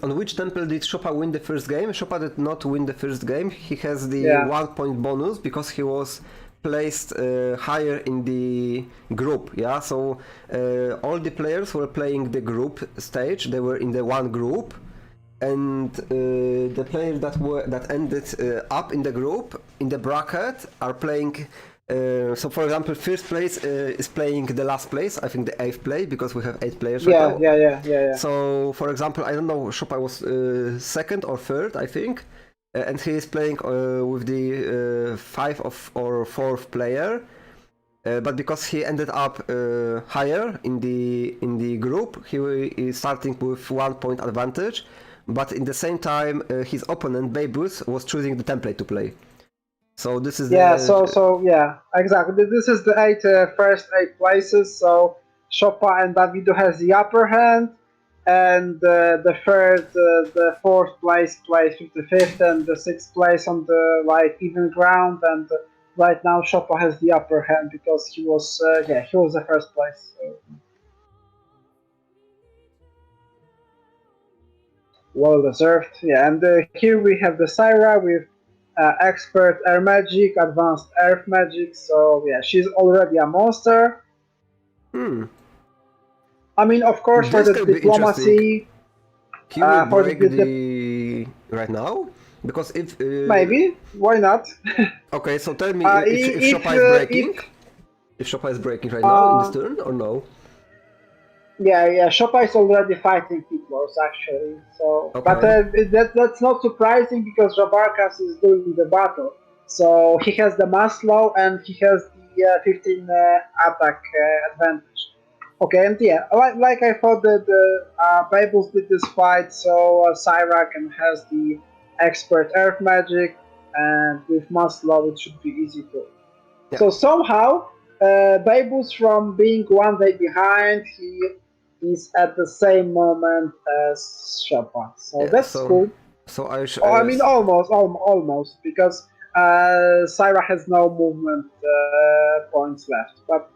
[SPEAKER 2] On which temple did Szopa win the first game? Szopa did not win the first game. He has the
[SPEAKER 3] yeah,
[SPEAKER 2] 1 point bonus because he was placed higher in the group. Yeah, so all the players were playing the group stage. They were in the one group, and the players that ended up in the group in the bracket are playing. So, for example, first place is playing the last place. I think the 8th place because we have 8 players right
[SPEAKER 3] yeah,
[SPEAKER 2] now.
[SPEAKER 3] yeah, yeah, yeah, yeah.
[SPEAKER 2] So, for example, I don't know, Szopa was second or third, I think, and he is playing with the 5th or 4th player. But because he ended up higher in the group, he is starting with 1 point advantage. But in the same time, his opponent Bejbus was choosing the template to play. So this is
[SPEAKER 3] Yeah,
[SPEAKER 2] the
[SPEAKER 3] yeah, exactly. This is the first 8 places. So Szopa and Davido has the upper hand, and the fourth place plays with the fifth, and the sixth place on the like even ground. And right now Szopa has the upper hand because he was the first place. So well deserved. Yeah, and here we have the Syra with expert air magic, advanced earth magic. So yeah, she's already a monster.
[SPEAKER 2] hmm.
[SPEAKER 3] I mean, of course, for
[SPEAKER 2] This
[SPEAKER 3] the
[SPEAKER 2] could be interesting.
[SPEAKER 3] diplomacy,
[SPEAKER 2] He will
[SPEAKER 3] for
[SPEAKER 2] break the right now because if
[SPEAKER 3] maybe why not?
[SPEAKER 2] okay, so tell me if
[SPEAKER 3] If
[SPEAKER 2] Szopa is breaking,
[SPEAKER 3] if
[SPEAKER 2] if Szopa is breaking right now in this
[SPEAKER 3] uh,
[SPEAKER 2] turn or no?
[SPEAKER 3] yeah, Szopa is already fighting Hitlers actually. So, but
[SPEAKER 2] Okay.
[SPEAKER 3] that's not surprising because Jabarkas is doing the battle. So he has the Maslow and he has the 15 attack advantage. Okay, and yeah, like I thought that Bejbus did this fight, so Cyrac and has the expert earth magic, and with Maslow it should be easy too.
[SPEAKER 2] Yeah.
[SPEAKER 3] So somehow, Bejbus from being 1 day behind, he is at the same moment as Szopa. So
[SPEAKER 2] Yeah.
[SPEAKER 3] that's
[SPEAKER 2] So
[SPEAKER 3] cool.
[SPEAKER 2] so
[SPEAKER 3] Oh, I mean, almost, because Syra has no movement points left. But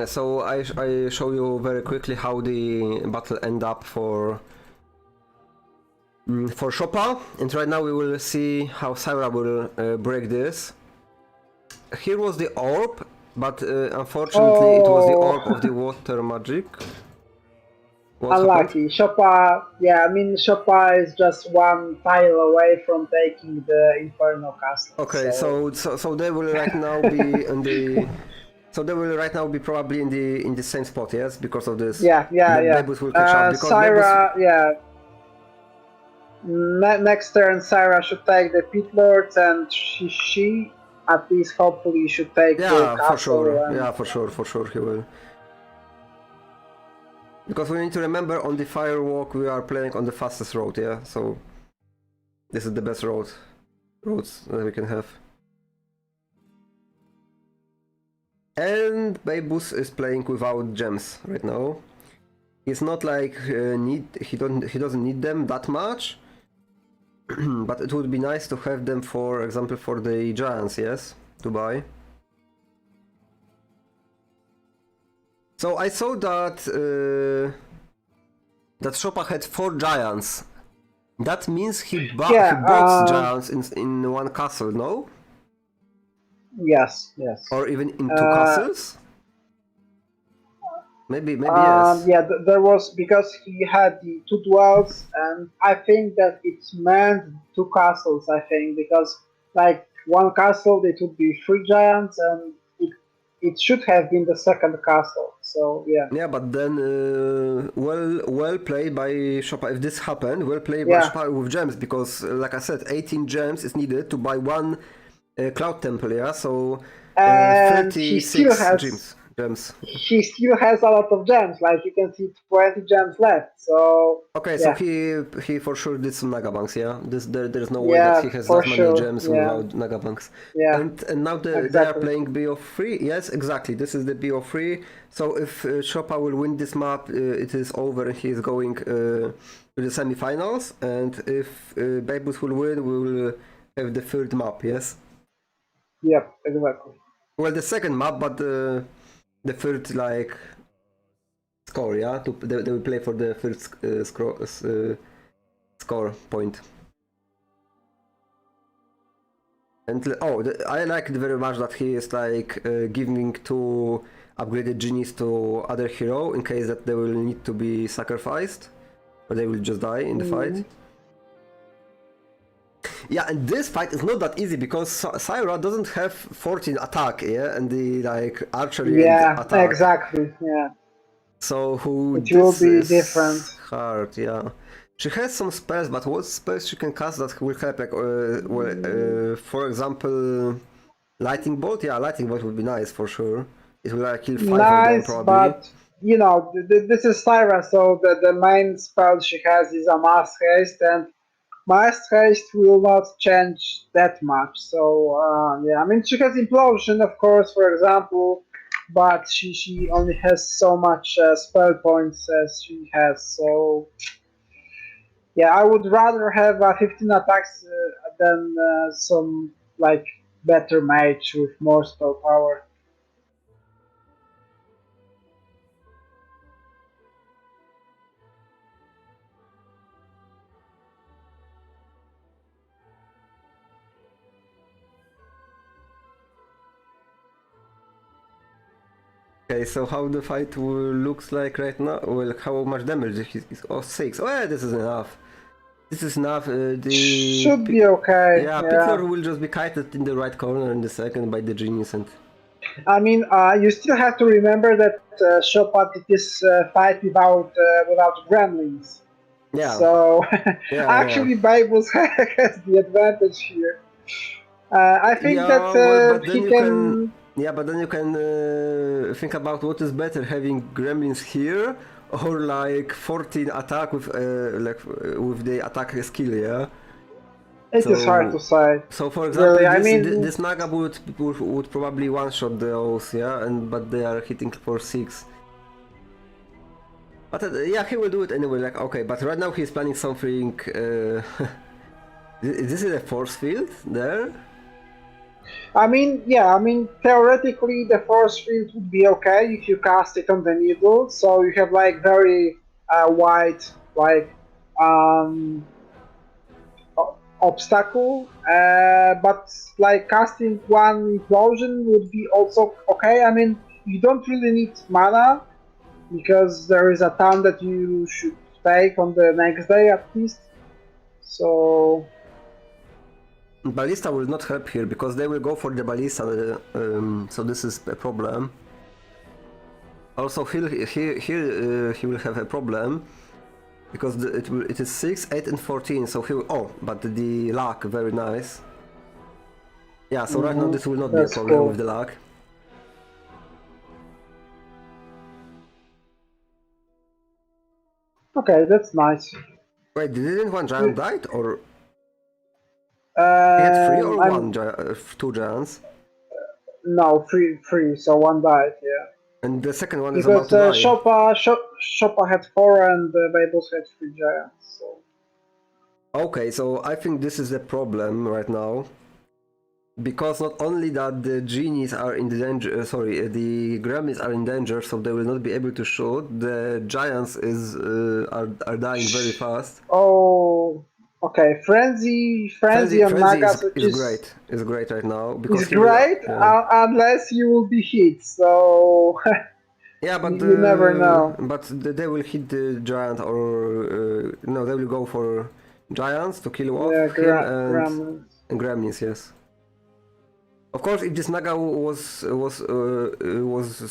[SPEAKER 2] so I show you very quickly how the battle end up for Szopa, and right now we will see how Syra will break this. Here was the orb, but unfortunately it was the
[SPEAKER 3] oh,
[SPEAKER 2] orb of the water magic. What happened?
[SPEAKER 3] unlucky. Szopa, yeah, I mean, Szopa is just 1 tile away from taking the Inferno Castle.
[SPEAKER 2] Okay,
[SPEAKER 3] So,
[SPEAKER 2] so they will right now be in the so they will right now be probably in the same spot, yes, because of this.
[SPEAKER 3] yeah, yeah, yeah.
[SPEAKER 2] Bejbus will catch up because Bejbus.
[SPEAKER 3] Syra, yeah. Next turn, Syra should take the Pit Lords, and she at least hopefully should take the
[SPEAKER 2] Yeah, for
[SPEAKER 3] castle.
[SPEAKER 2] sure.
[SPEAKER 3] And
[SPEAKER 2] Yeah, for sure he will. Because we need to remember on the firewalk we are playing on the fastest road, yeah. So this is the best roads that we can have. And Bejbus is playing without gems right now. He's not like he doesn't need them that much, but it would be nice to have them, for example, for the giants, yes, to buy. So I saw that that Szopa had 4 giants. That means
[SPEAKER 3] yeah,
[SPEAKER 2] he bought giants in one castle, no?
[SPEAKER 3] yes, yes.
[SPEAKER 2] Or even in 2
[SPEAKER 3] Uh,
[SPEAKER 2] castles? Maybe yes.
[SPEAKER 3] yeah, there was because he had the 2 dwells, and I think that it meant 2 castles. I think because like 1 castle, it would be 3 giants, and it should have been the second castle. So yeah.
[SPEAKER 2] Yeah, but then well played by Szopa. If this happened, well played by
[SPEAKER 3] Yeah.
[SPEAKER 2] Szopa with gems, because like I said, 18 gems is needed to buy one Cloud Temple. Yeah, so
[SPEAKER 3] And
[SPEAKER 2] 36 gems.
[SPEAKER 3] he still has a lot of gems. Like you can see 20 gems left. So
[SPEAKER 2] Okay, so
[SPEAKER 3] yeah.
[SPEAKER 2] he for sure did some Nagabanks, yeah? There's no way that
[SPEAKER 3] Yeah,
[SPEAKER 2] he has
[SPEAKER 3] for
[SPEAKER 2] that many
[SPEAKER 3] sure.
[SPEAKER 2] gems
[SPEAKER 3] Yeah.
[SPEAKER 2] without Nagabanks.
[SPEAKER 3] Yeah.
[SPEAKER 2] And now they are
[SPEAKER 3] Exactly.
[SPEAKER 2] playing BO3? Yes, exactly, this is the BO3. So if Szopa will win this map, it is over and he is going to the semifinals. And if Bejbus will win, we will have the third map, yes?
[SPEAKER 3] Yep, exactly.
[SPEAKER 2] Well, the second map, but the third, like, score, yeah? They will play for the first score point. And I like it very much that he is like giving two upgraded genies to other hero in case that they will need to be sacrificed or they will just die in the fight. Yeah, and this fight is not that easy because Syra doesn't have 14 attack, yeah, and the like archery and
[SPEAKER 3] Yeah,
[SPEAKER 2] attack.
[SPEAKER 3] exactly. Yeah.
[SPEAKER 2] So
[SPEAKER 3] It will
[SPEAKER 2] this
[SPEAKER 3] be
[SPEAKER 2] is
[SPEAKER 3] different.
[SPEAKER 2] hard, yeah. She has some spells, but what spells she can cast that will help? Like, for example, lightning bolt. Yeah, lightning bolt would be nice for sure. It will like kill 5 of them
[SPEAKER 3] Nice,
[SPEAKER 2] probably.
[SPEAKER 3] but you know, this is Syra, so the main spell she has is a mass haste, and mass haste will not change that much. So yeah, I mean she has implosion, of course, for example, but she only has so much spell points as she has. So yeah, I would rather have 15 attacks than some like better mage with more spell power.
[SPEAKER 2] Okay, so how the fight looks like right now? Well, how much damage is? Oh, 6. Oh, yeah, this is enough. This is enough.
[SPEAKER 3] Should be okay.
[SPEAKER 2] Yeah,
[SPEAKER 3] Yeah.
[SPEAKER 2] Picklor will just be kited in the right corner in the second by the genius and.
[SPEAKER 3] I mean, you still have to remember that Szopa did this fight without gremlins.
[SPEAKER 2] Yeah.
[SPEAKER 3] So
[SPEAKER 2] Yeah.
[SPEAKER 3] actually, Bejbus has the advantage here. I think that
[SPEAKER 2] Yeah, well, but then
[SPEAKER 3] he
[SPEAKER 2] you
[SPEAKER 3] can.
[SPEAKER 2] can. Yeah, but then you can think about what is better, having gremlins here or like 14 attack with with the attack skill, yeah.
[SPEAKER 3] It is hard to
[SPEAKER 2] So,
[SPEAKER 3] say.
[SPEAKER 2] so for example,
[SPEAKER 3] Really, I mean,
[SPEAKER 2] this Naga would probably one shot those, yeah, and but they are hitting for 6. But yeah, he will do it anyway. Like okay, but right now he's planning something. This is a force field there.
[SPEAKER 3] yeah, I mean, theoretically, the force field would be okay if you cast it on the middle, so you have like very wide, like obstacle. But like casting one implosion would be also okay. I mean, you don't really need mana because there is a town that you should take on the next day at least. So
[SPEAKER 2] Ballista will not help here because they will go for the ballista, so this is a problem. Also, he will have a problem because it is 6, 8, and 14. So he will, but the luck very nice. Yeah, so right now this will not be a
[SPEAKER 3] that's
[SPEAKER 2] problem
[SPEAKER 3] cool.
[SPEAKER 2] with the luck.
[SPEAKER 3] Okay, that's nice.
[SPEAKER 2] Wait, didn't one giant died or he had 3 or
[SPEAKER 3] I'm
[SPEAKER 2] 2 giants?
[SPEAKER 3] no free, so one died. Yeah,
[SPEAKER 2] And the second one is about
[SPEAKER 3] because
[SPEAKER 2] to die.
[SPEAKER 3] Szopa had four and Bejbus had three giants. So.
[SPEAKER 2] Okay, so I think this is the problem right now. Because not only that the genies are in danger, the gremlins are in danger, so they will not be able to shoot. The giants are dying very fast.
[SPEAKER 3] Oh, okay. Frenzy on
[SPEAKER 2] Frenzy
[SPEAKER 3] Nagas, which
[SPEAKER 2] is great right now
[SPEAKER 3] is
[SPEAKER 2] because he will.
[SPEAKER 3] great unless you will be hit. So
[SPEAKER 2] Yeah, but
[SPEAKER 3] you never know.
[SPEAKER 2] they will hit the giant or no, they will go for giants to kill off
[SPEAKER 3] Yeah,
[SPEAKER 2] him
[SPEAKER 3] Gremlins.
[SPEAKER 2] and gremlins. Yes. Of course, if this Naga was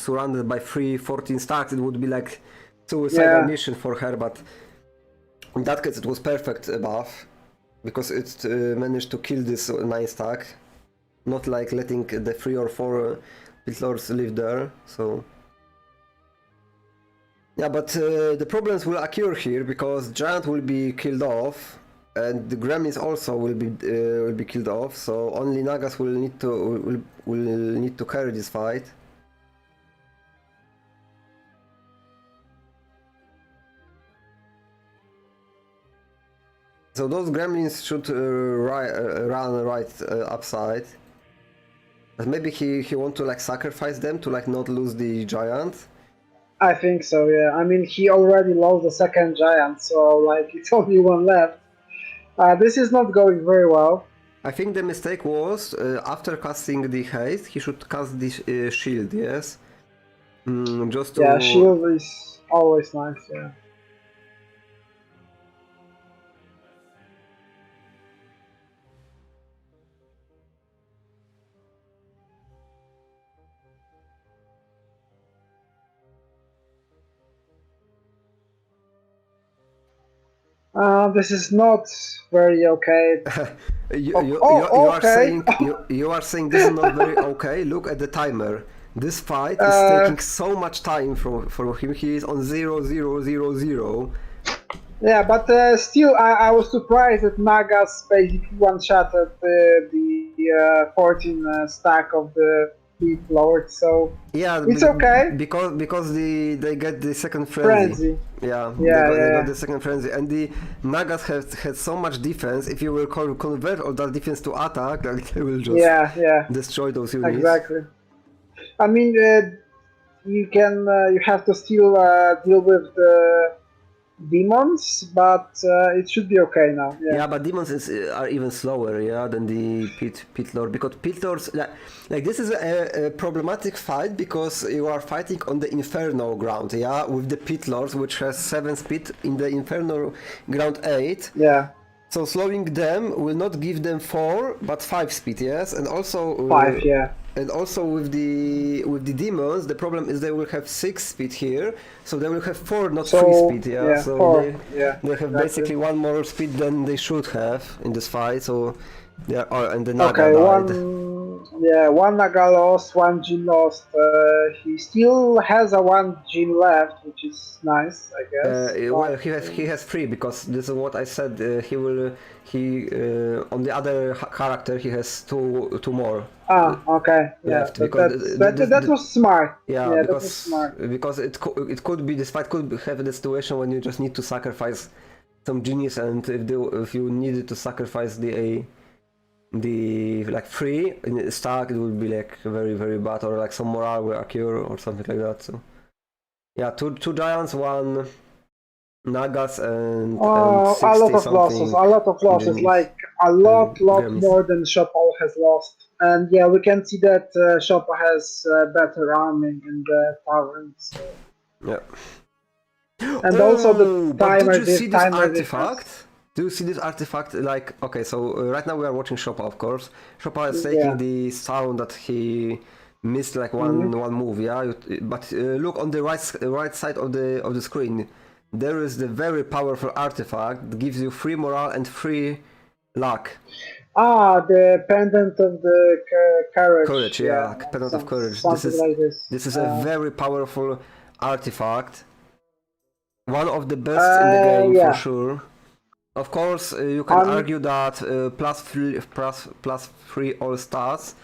[SPEAKER 2] surrounded by 14 stacks, it would be like suicidal mission for her. But in that case, it was perfect buff because it managed to kill this 9 stack, not like letting the 3 or 4 pit lords live there. So yeah, but the problems will occur here because Giant will be killed off. And the Gremlins also will be killed off, so only Nagas will need to carry this fight. So those Gremlins should run right upside. But maybe he want to like sacrifice them to like not lose the Giant.
[SPEAKER 3] I think so. Yeah. I mean, he already lost the second Giant, so like it's only one left. This is not going very well.
[SPEAKER 2] I think the mistake was, after casting the haste, he should cast the shield, yes? Just to...
[SPEAKER 3] Yeah, shield is always nice, yeah. This is not very okay.
[SPEAKER 2] you are saying this is not very okay. Look at the timer. This fight is taking so much time from him. He is on 0-0-0-0.
[SPEAKER 3] Yeah, but still, I was surprised that Nagas basically one-shotted the 14 stack of the Pit Lord, so
[SPEAKER 2] yeah,
[SPEAKER 3] it's okay.
[SPEAKER 2] Because they get the second frenzy. Yeah, they got the second frenzy, and the Nagas had so much defense. If you will convert all that defense to attack, like, they will just destroy those units.
[SPEAKER 3] Exactly. I mean, you have to still deal with the demons, but it should be okay now.
[SPEAKER 2] Yeah, but demons are even slower, than the pit lord, because pit lords like this is a problematic fight because you are fighting on the inferno ground, with the pit lords, which has 7 speed, in the inferno ground 8.
[SPEAKER 3] Yeah.
[SPEAKER 2] So slowing them will not give them 4, but 5 speed, yes, and also
[SPEAKER 3] 5, yeah.
[SPEAKER 2] And also with the demons, the problem is they will have 6 speed here, so they will have 4, not 3 speed, so
[SPEAKER 3] 4,
[SPEAKER 2] they have basically 1 more speed than they should have in this fight. So and the Naga died.
[SPEAKER 3] One Naga lost, 1 Jin lost. He still has a 1 Jin left, which is nice, I guess.
[SPEAKER 2] Well, he has 3, because this is what I said. On the other character he has two more.
[SPEAKER 3] Okay.
[SPEAKER 2] Left,
[SPEAKER 3] that was smart.
[SPEAKER 2] That
[SPEAKER 3] was smart.
[SPEAKER 2] Because it could be, this fight could have the situation when you just need to sacrifice some genius, and if you needed to sacrifice the like 3 in a stack, it would be like very, very bad, or like some morale will occur or something like that. So yeah, two Giants, 1 Nagas, and 60
[SPEAKER 3] a lot of losses, like a lot more than Szopa has lost. And yeah, we can see that Szopa has better arming in the touraments. So.
[SPEAKER 2] Yeah.
[SPEAKER 3] And also the timer.
[SPEAKER 2] Did you see this artifact? Do you see this artifact? Like, okay, so right now we are watching Szopa, of course. Szopa is taking the sound that he missed like one move, but look on the right side of the screen. There is the very powerful artifact that gives you 3 morale and 3 luck.
[SPEAKER 3] The pendant of the courage.
[SPEAKER 2] Courage, pendant of courage. This is a very powerful artifact. One of the best in the game, for sure. Of course, you can argue that plus 3 all stars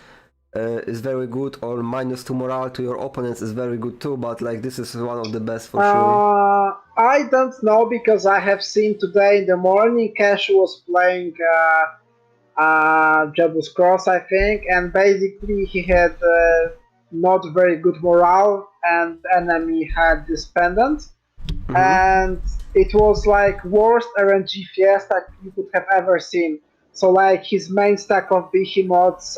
[SPEAKER 2] is very good, or -2 morale to your opponents is very good too, but like this is one of the best for sure.
[SPEAKER 3] I don't know, because I have seen today in the morning Cash was playing Jebus Cross, I think, and basically he had not very good morale, and enemy had this pendant, and it was like worst RNG fiesta you could have ever seen. So like his main stack of behemoths,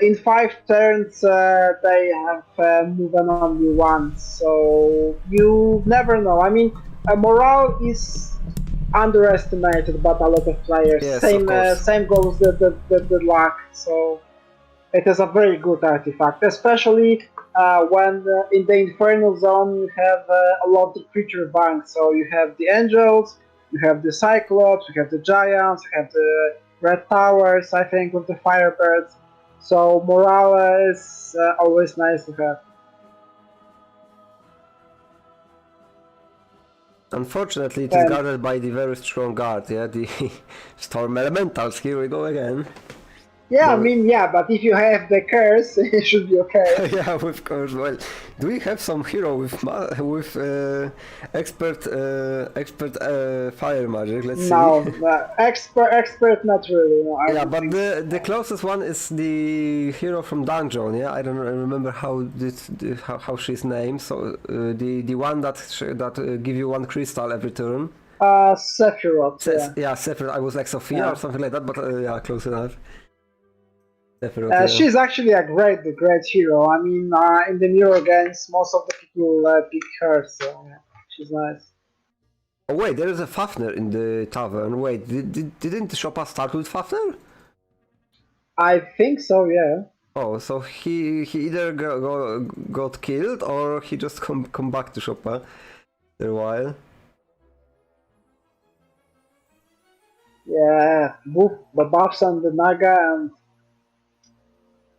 [SPEAKER 3] in 5 turns they have moved only once, so you never know. I mean, morale is underestimated by a lot of players.
[SPEAKER 2] Yes,
[SPEAKER 3] same goes the luck. So It is a very good artifact, especially when in the Infernal Zone you have a lot of creature banks. So you have the Angels, you have the Cyclops, you have the Giants, you have the Red Towers, I think, with the Firebirds. So morale is always nice to have.
[SPEAKER 2] Unfortunately, it is
[SPEAKER 3] And
[SPEAKER 2] guarded by the very strong guard, yeah, the Storm Elementals. Here we go again.
[SPEAKER 3] yeah, I
[SPEAKER 2] Well,
[SPEAKER 3] mean, yeah, but if you have the curse, it should be okay.
[SPEAKER 2] yeah, of course. Well, do we have some hero with expert fire magic? Let's see.
[SPEAKER 3] No, expert, not really. No, I
[SPEAKER 2] Yeah,
[SPEAKER 3] don't
[SPEAKER 2] but
[SPEAKER 3] think so.
[SPEAKER 2] the closest one is the hero from Dungeon. Yeah, I don't remember how she's named. So the one that give you one crystal every turn.
[SPEAKER 3] Sephiroth, yeah.
[SPEAKER 2] Yeah, Sephiroth. I was like Sophia or
[SPEAKER 3] Yeah.
[SPEAKER 2] something like that, but yeah, close enough. Sephiroth, yeah.
[SPEAKER 3] She's actually a great hero. I mean, in the Mirror games, most of the people pick her, so yeah, she's nice.
[SPEAKER 2] Oh wait, there is a Fafnir in the tavern. Wait, didn't Szopa start with Fafnir?
[SPEAKER 3] I think so, yeah.
[SPEAKER 2] Oh, so he either got killed or he just come back to Szopa after a while.
[SPEAKER 3] Yeah, both the buffs and the Naga, and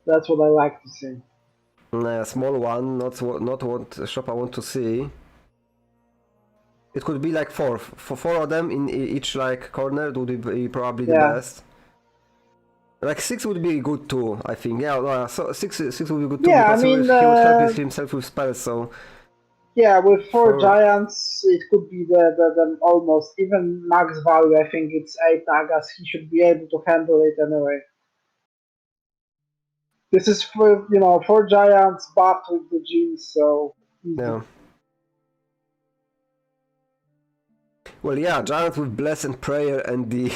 [SPEAKER 3] that's what I like to see.
[SPEAKER 2] A small one, not what Szopa want to see. It could be like four of them in each like corner would be probably the
[SPEAKER 3] Yeah.
[SPEAKER 2] best. Like 6 would be good too, I think. Yeah, so six would be good too
[SPEAKER 3] Yeah, I
[SPEAKER 2] because
[SPEAKER 3] mean,
[SPEAKER 2] he would help himself with spells. So
[SPEAKER 3] yeah, with four
[SPEAKER 2] for
[SPEAKER 3] giants, it could be the almost even max value. I think it's 8 Nagas. He should be able to handle it anyway. This is for 4 giants buffed with the genes, so easy.
[SPEAKER 2] yeah. Well, yeah, giant with bless and prayer and the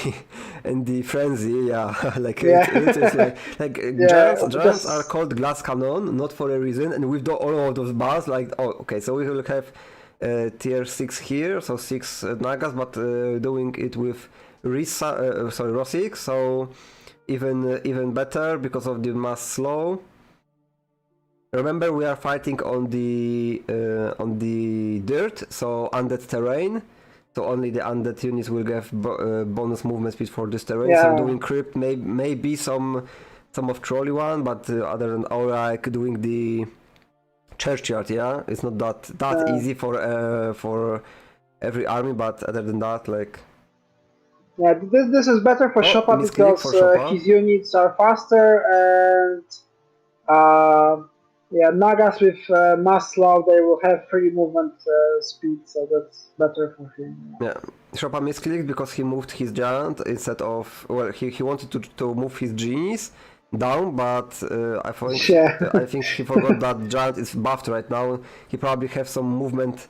[SPEAKER 2] and the frenzy, yeah, like
[SPEAKER 3] Yeah.
[SPEAKER 2] it is like
[SPEAKER 3] Yeah,
[SPEAKER 2] giants are called glass cannon, not for a reason, and with all of those bars, like okay, so we will have tier 6 here, so 6 nagas, but doing it with Rosik, so even better because of the mass slow. Remember, we are fighting on the dirt, so undead terrain. So only the undead units will get bonus movement speed for this terrain.
[SPEAKER 3] Yeah.
[SPEAKER 2] So doing crypt may be some of trolley one, but other than Auric doing the churchyard, yeah, it's not that easy for every army. But other than that, like
[SPEAKER 3] yeah, this is better for Szopa
[SPEAKER 2] misclick
[SPEAKER 3] because
[SPEAKER 2] for Szopa.
[SPEAKER 3] his units are faster and yeah, Nagas with mass slow, they will have free movement speed, so that's better for him.
[SPEAKER 2] Yeah, Szopa misclicked because he moved his giant instead of, well, he wanted to move his genies down, but I think he forgot that giant is buffed right now. He probably have some movement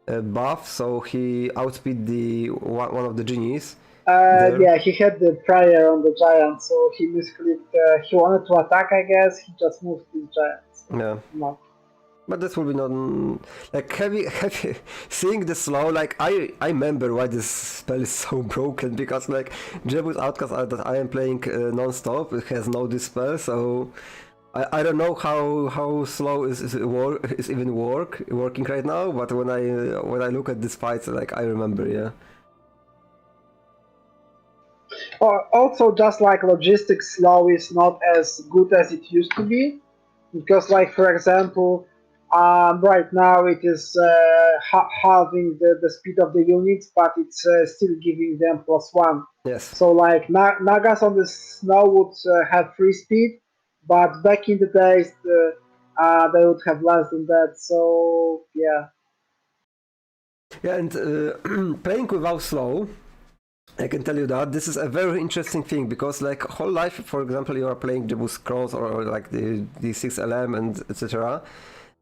[SPEAKER 2] buff, so he outspeed the one of the genies.
[SPEAKER 3] Yeah, he had the prior on the giant, so he misclicked. He wanted to attack, I guess. He just moved his giant. So
[SPEAKER 2] Yeah.
[SPEAKER 3] no.
[SPEAKER 2] But this will be not like heavy seeing the slow. Like I remember why this spell is so broken because like Jebus Outcast that I am playing non-stop, it has no dispel, so I don't know how slow is even working right now. But when I look at this fight, like I remember, yeah.
[SPEAKER 3] Also, just like logistics, slow is not as good as it used to be, because, like for example, right now it is halving the speed of the units, but it's still giving them +1.
[SPEAKER 2] Yes.
[SPEAKER 3] So, like Nagas on the snow would have free speed, but back in the days, they would have less than that. So, yeah.
[SPEAKER 2] Yeah, and playing without slow, I can tell you that this is a very interesting thing because like whole life, for example, you are playing Jebus Cross or like the 6LM and etc.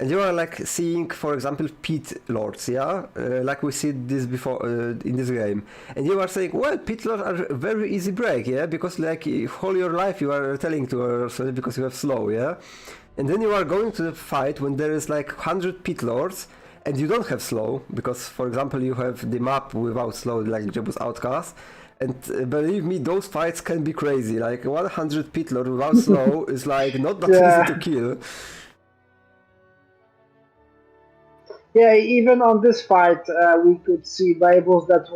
[SPEAKER 2] And you are like seeing, for example, pit lords, yeah, like we see this before in this game, and you are saying, well, pit lords are a very easy break, yeah, because like whole your life you are telling to yourself because you have slow, yeah, and then you are going to the fight when there is like 100 pit lords and you don't have slow because, for example, you have the map without slow like Jebus Outcast, And believe me, those fights can be crazy. Like 100 pit lord without slow is like not that easy to
[SPEAKER 3] Yeah.
[SPEAKER 2] kill.
[SPEAKER 3] Yeah, even on this fight, we could see Bejbus that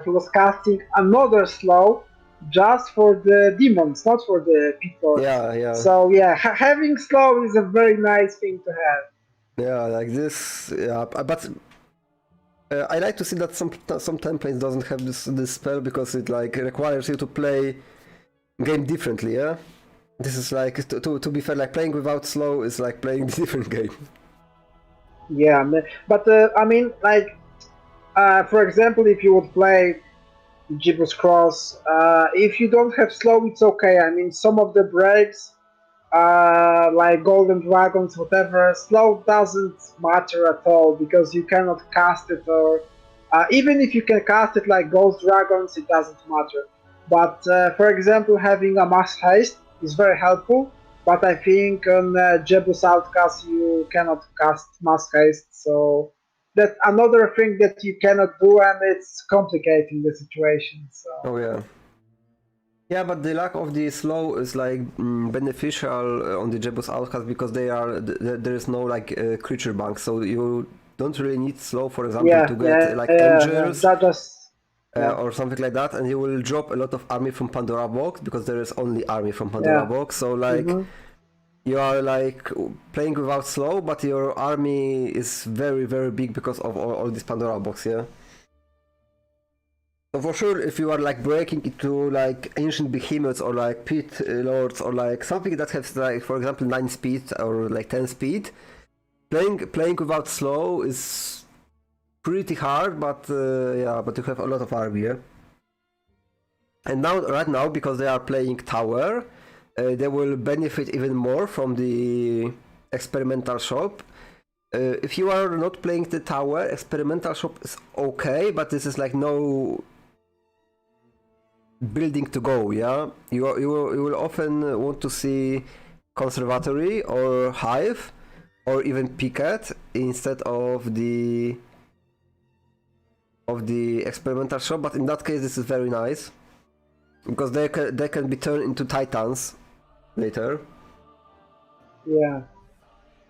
[SPEAKER 3] he was casting another slow just for the demons, not for the people.
[SPEAKER 2] Yeah, yeah.
[SPEAKER 3] So yeah, having slow is a very nice thing to have.
[SPEAKER 2] Yeah, like this. Yeah, but I like to see that some templates doesn't have this spell because it like requires you to play game differently. Yeah, this is like to be fair, like playing without slow is like playing different game.
[SPEAKER 3] Yeah, but I mean, like for example, if you would play Jebus Cross, if you don't have slow, it's okay. I mean, some of the breaks like Golden Dragons, whatever, slow doesn't matter at all because you cannot cast it, or even if you can cast it like Ghost Dragons, it doesn't matter. But for example, having a mass haste is very helpful. But I think on Jebus Outcast you cannot cast mass haste, so that's another thing that you cannot do, and it's complicating the situation. So
[SPEAKER 2] Oh yeah. Yeah, but the lack of the slow is like beneficial on the Jebus Outcast because there is no like creature bank, so you don't really need slow, for example,
[SPEAKER 3] yeah,
[SPEAKER 2] to get
[SPEAKER 3] yeah,
[SPEAKER 2] like
[SPEAKER 3] yeah, yeah.
[SPEAKER 2] angels
[SPEAKER 3] That just yeah,
[SPEAKER 2] or something like that, and you will drop a lot of army from Pandora box because there is only army from Pandora
[SPEAKER 3] yeah.
[SPEAKER 2] box. So like
[SPEAKER 3] Mhm.
[SPEAKER 2] you are like playing without slow, but your army is very very big because of all this Pandora box. Yeah. So for sure, if you are like breaking into like ancient behemoths or like pit lords or like something that has like, for example, 9 speed or like 10 speed, playing without slow is pretty hard. But yeah, but you have a lot of army. Yeah? And now, right now, because they are playing tower, they will benefit even more from the experimental shop. If you are not playing the tower, experimental shop is okay, but this is like no building to go. Yeah, you will often want to see conservatory or hive or even picket instead of the experimental shop. But in that case, this is very nice because they can be turned into titans later.
[SPEAKER 3] Yeah.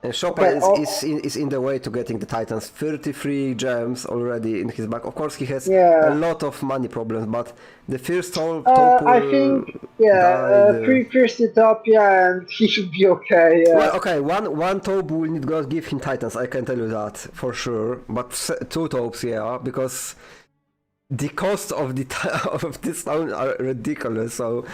[SPEAKER 2] And Szopa
[SPEAKER 3] Okay.
[SPEAKER 2] is in the way to getting the Titans. 33 gems already in his back. Of course, he has a
[SPEAKER 3] Yeah.
[SPEAKER 2] lot of money problems, but the first top
[SPEAKER 3] I
[SPEAKER 2] will
[SPEAKER 3] think yeah.
[SPEAKER 2] die.
[SPEAKER 3] First Utopia, and he should be okay. Yeah.
[SPEAKER 2] Well, okay, one top will need God give him Titans. I can tell you that for sure. But two tops, yeah, because the cost of the of this town are ridiculous. So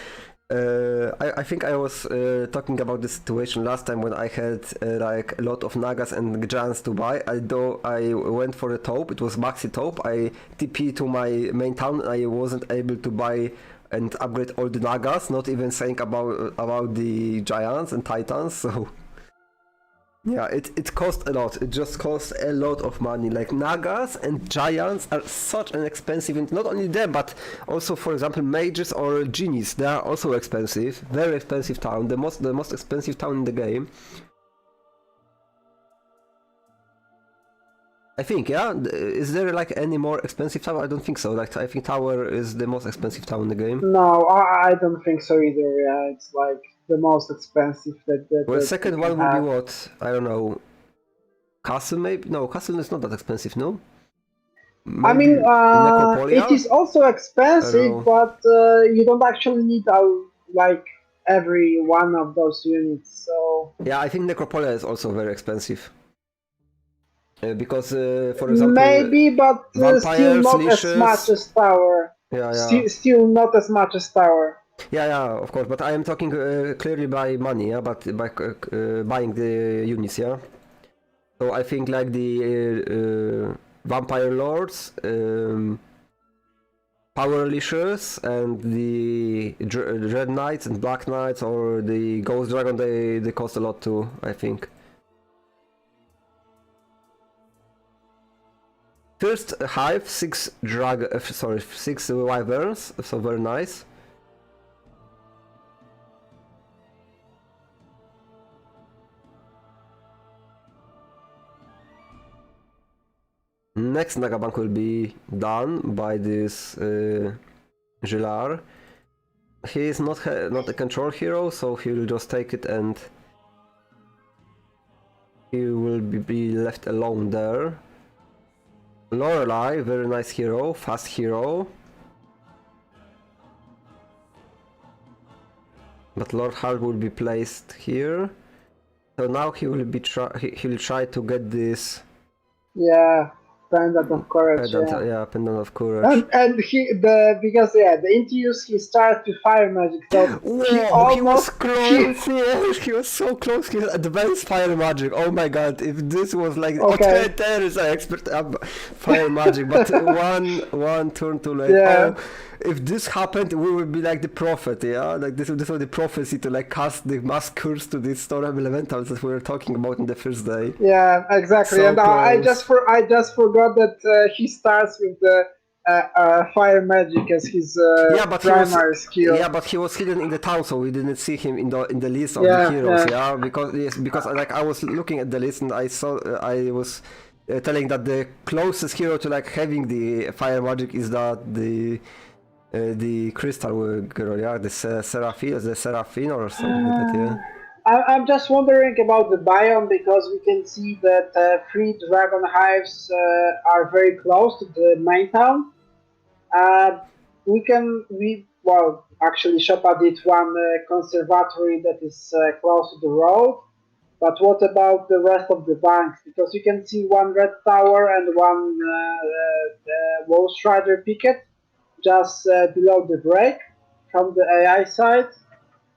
[SPEAKER 2] I think I was talking about the situation last time when I had like a lot of Nagas and Giants to buy. Although I went for a taupe, it was maxi taupe. I TP to my main town. I wasn't able to buy and upgrade all the Nagas. Not even saying about the Giants and Titans. So yeah, it cost a lot. It just cost a lot of money. Like Nagas and Giants are such an expensive, and not only them, but also, for example, Mages or Genies. They are also expensive, very expensive town. The most expensive town in the game. I think, yeah. Is there like any more expensive town? I don't think so. Like I think Tower is the most expensive town in the game.
[SPEAKER 3] No, I don't think so either. Yeah, it's like the most expensive
[SPEAKER 2] Well,
[SPEAKER 3] that you
[SPEAKER 2] second
[SPEAKER 3] can
[SPEAKER 2] one will be
[SPEAKER 3] have.
[SPEAKER 2] what? I don't know. Castle maybe? No, Castle is not that expensive, no?
[SPEAKER 3] I mean,
[SPEAKER 2] Maybe
[SPEAKER 3] it
[SPEAKER 2] Necropolia?
[SPEAKER 3] is also
[SPEAKER 2] I don't
[SPEAKER 3] expensive,
[SPEAKER 2] know.
[SPEAKER 3] but you don't actually need like every one of those units. So
[SPEAKER 2] Yeah, I think Necropolia is also very expensive. Because, for example,
[SPEAKER 3] maybe, but still
[SPEAKER 2] vampires,
[SPEAKER 3] not as much
[SPEAKER 2] leashes.
[SPEAKER 3] as Tower.
[SPEAKER 2] Yeah, yeah.
[SPEAKER 3] Still not as much as Tower.
[SPEAKER 2] Yeah, yeah, of course. But I am talking clearly by money, yeah, but by buying the units, yeah. So I think like the vampire lords, power leashes, and the red knights and black knights or the ghost dragon, they cost a lot too. I think. First hive, 6 wyverns, so very nice. Next Nagabank will be done by this Gilar. He is not a control hero, so he will just take it and he will be left alone there. Lorelei, very nice hero, fast hero. But Lord Hart will be placed here. So now he will be he'll try to get this
[SPEAKER 3] Yeah, Pendant of Courage.
[SPEAKER 2] pendant,
[SPEAKER 3] Yeah.
[SPEAKER 2] pendant of courage.
[SPEAKER 3] And the interviews he started with fire magic, so he
[SPEAKER 2] Whoa,
[SPEAKER 3] almost
[SPEAKER 2] he was close. Yes, he was so close. He had advanced fire magic. Oh my god! If this was like
[SPEAKER 3] Okay.
[SPEAKER 2] there is an expert fire magic, but one turn too late.
[SPEAKER 3] Yeah.
[SPEAKER 2] Oh, if this happened, we would be like the prophet. Yeah, like this was the prophecy to like cast the mass curse to these storm elementals that we were talking about in the first day.
[SPEAKER 3] Yeah, exactly.
[SPEAKER 2] So
[SPEAKER 3] And I
[SPEAKER 2] close.
[SPEAKER 3] just forgot that he starts with the fire magic as his
[SPEAKER 2] Yeah, but
[SPEAKER 3] primary skill.
[SPEAKER 2] yeah, but he was hidden in the town, so we didn't see him in the list of the
[SPEAKER 3] Yeah,
[SPEAKER 2] heroes.
[SPEAKER 3] yeah.
[SPEAKER 2] Yeah, because like I was looking at the list and I saw I was telling that the closest hero to like having the fire magic is that the crystal girl, yeah, the Seraphine or something like that. Yeah.
[SPEAKER 3] I'm just wondering about the biome because we can see that 3 dragon hives are very close to the main town. Well, actually, Szopa did one conservatory that is close to the road. But what about the rest of the banks? Because you can see one red tower and one wall strider picket just below the break from the AI side.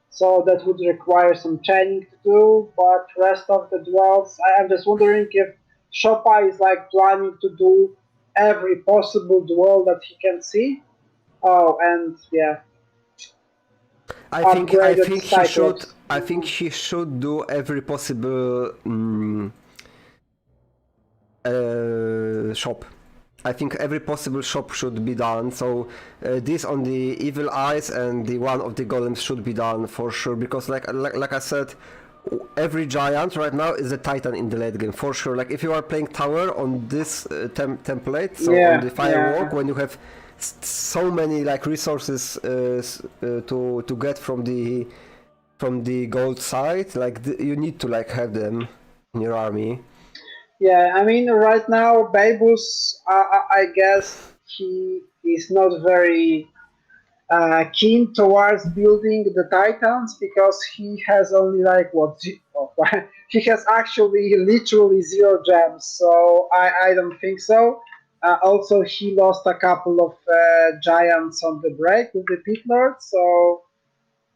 [SPEAKER 3] So that would require some chaining to do. But rest of the dwells, I'm just wondering if Szopa is like planning to do every possible dwell that he can see. Oh, and yeah,
[SPEAKER 2] I
[SPEAKER 3] upgraded
[SPEAKER 2] think he should
[SPEAKER 3] Cyclops.
[SPEAKER 2] do every possible shop. I think every possible shop should be done. So this on the evil eyes and the one of the golems should be done for sure. Because like I said, every giant right now is a titan in the late game for sure. Like if you are playing tower on this template, so on the firework, when you have so many like resources to get from the gold side, like you need to like have them in your army.
[SPEAKER 3] Yeah, I mean, right now, Bejbus, I guess he is not very keen towards building the Titans because he has only like he has actually literally 0 gems, so I don't think so. Also, he lost a couple of giants on the break with the Pit Lord, so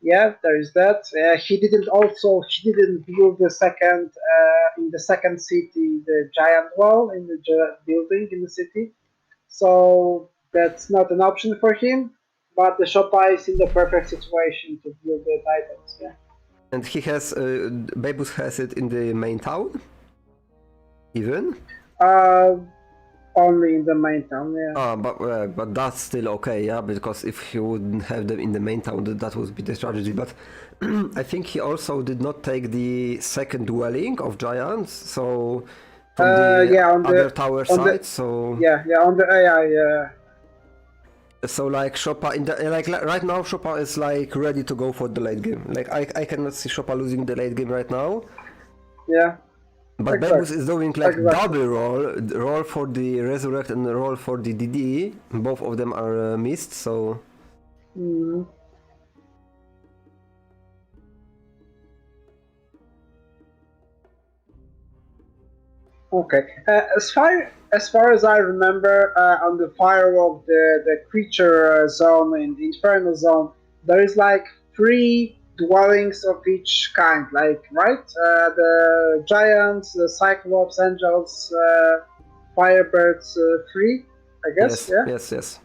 [SPEAKER 3] yeah, there is that. He didn't build the second in the second city the giant wall in the building in the city, so that's not an option for him. But the Shoppa is in the perfect situation to build the titans. Yeah.
[SPEAKER 2] And he has Bebus has it in the main town, even.
[SPEAKER 3] Only in the main town. Yeah.
[SPEAKER 2] But that's still okay, yeah. Because if he wouldn't have them in the main town, that would be the strategy. But I think he also did not take the second dwelling of giants, so from the
[SPEAKER 3] On
[SPEAKER 2] other tower side.
[SPEAKER 3] On the AI.
[SPEAKER 2] So like Szopa in the like right now, Szopa is like ready to go for the late game. Like I cannot see Szopa losing the late game right now.
[SPEAKER 3] Yeah.
[SPEAKER 2] But
[SPEAKER 3] Exactly.
[SPEAKER 2] Bejbus is doing like double roll for the resurrect and roll for the DD. Both of them are missed, so.
[SPEAKER 3] Mm. Okay. As far as I remember, on the firewalk, the creature zone in the Inferno zone, there is like 3 dwellings of each kind, like right? The giants, the cyclops, angels, firebirds, 3, I guess.
[SPEAKER 2] Yes, yes.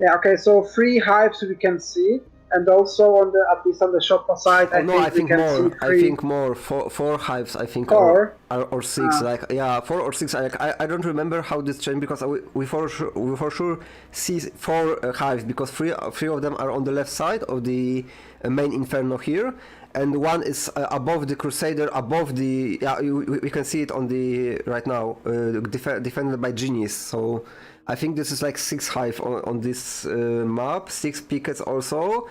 [SPEAKER 3] Yeah. Okay. So 3 hives we can see. And also on the at least on the Szopa side,
[SPEAKER 2] I think
[SPEAKER 3] we can
[SPEAKER 2] more.
[SPEAKER 3] see 3.
[SPEAKER 2] I think more. Four hives. I think
[SPEAKER 3] 4
[SPEAKER 2] or 6. Like 4 or 6. I don't remember how this changed because we for sure see 4 hives because three of them are on the left side of the main Inferno here, and one is above the Crusader, above the we can see it on the right now defended by genies. So I think this is like 6 hive on this map, 6 pickets also,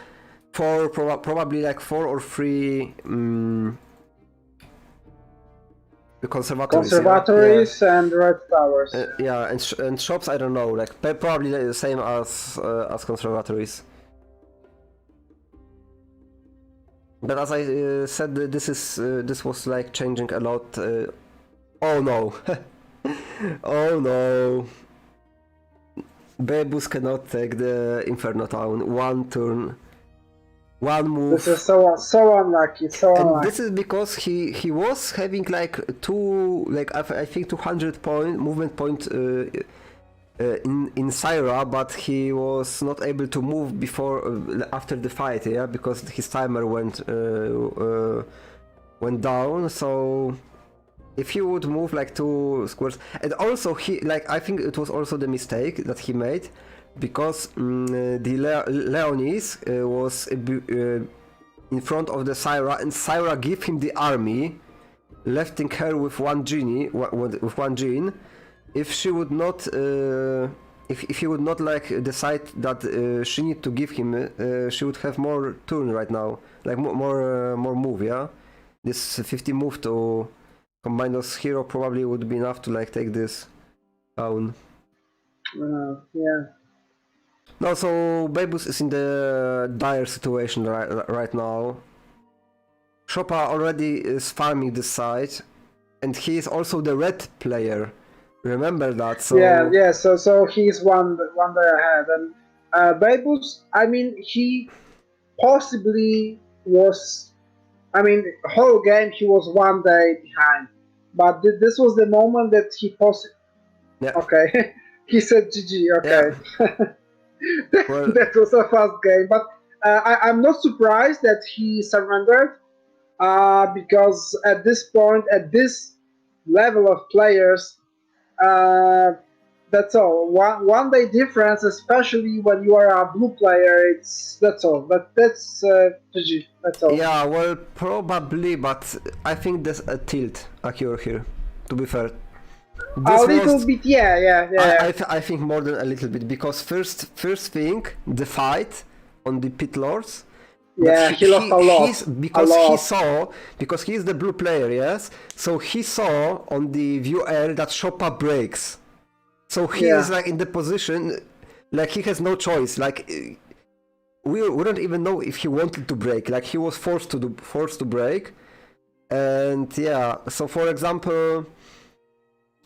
[SPEAKER 2] 4 probably like 4 or 3 conservatories.
[SPEAKER 3] Conservatories and red towers.
[SPEAKER 2] Yeah, and shops I don't know, like probably the same as conservatories. But as I said, this was like changing a lot. Oh no! Oh no! Bejbus cannot take the Inferno Town. 1 turn, 1 move.
[SPEAKER 3] This is so unlucky, so
[SPEAKER 2] and
[SPEAKER 3] unlucky.
[SPEAKER 2] this is because he was having like I think 200 movement point in Syra, but he was not able to move before after the fight, yeah, because his timer went down. So if he would move like 2 squares, and also I think it was also the mistake that he made, because the Leonis was in front of the Syra, and Syra gave him the army, lefting her with one genie, with one gene. If she would not, if he would not like decide that she need to give him, she would have more turn right now, like more move, yeah. This 50 move to combine those hero probably would be enough to like take this down.
[SPEAKER 3] Yeah.
[SPEAKER 2] No, so Bejbus is in the dire situation right now. Szopa already is farming this side, and he is also the red player. Remember that. So
[SPEAKER 3] Yeah. So he's one day ahead, and Bejbus. I mean, he possibly was. I mean, whole game he was 1 day behind, but this was the moment that he possibly.
[SPEAKER 2] Yeah.
[SPEAKER 3] Okay, he said GG. Okay.
[SPEAKER 2] Yeah. Well,
[SPEAKER 3] that was a fast game, but I'm not surprised that he surrendered, because at this point, at this level of players, that's all. One day difference, especially when you are a blue player, that's all. That's GG. That's all.
[SPEAKER 2] yeah, well, probably, but I think there's a tilt occur here, to be fair.
[SPEAKER 3] A little bit, yeah.
[SPEAKER 2] I think more than a little bit, because first thing, the fight on the pit lords.
[SPEAKER 3] Yeah, he lost a lot.
[SPEAKER 2] Because he's the blue player, yes. So he saw on the view air that Szopa breaks. So he is like in the position, like he has no choice. Like we don't even know if he wanted to break. Like he was forced to break. And yeah, so for example,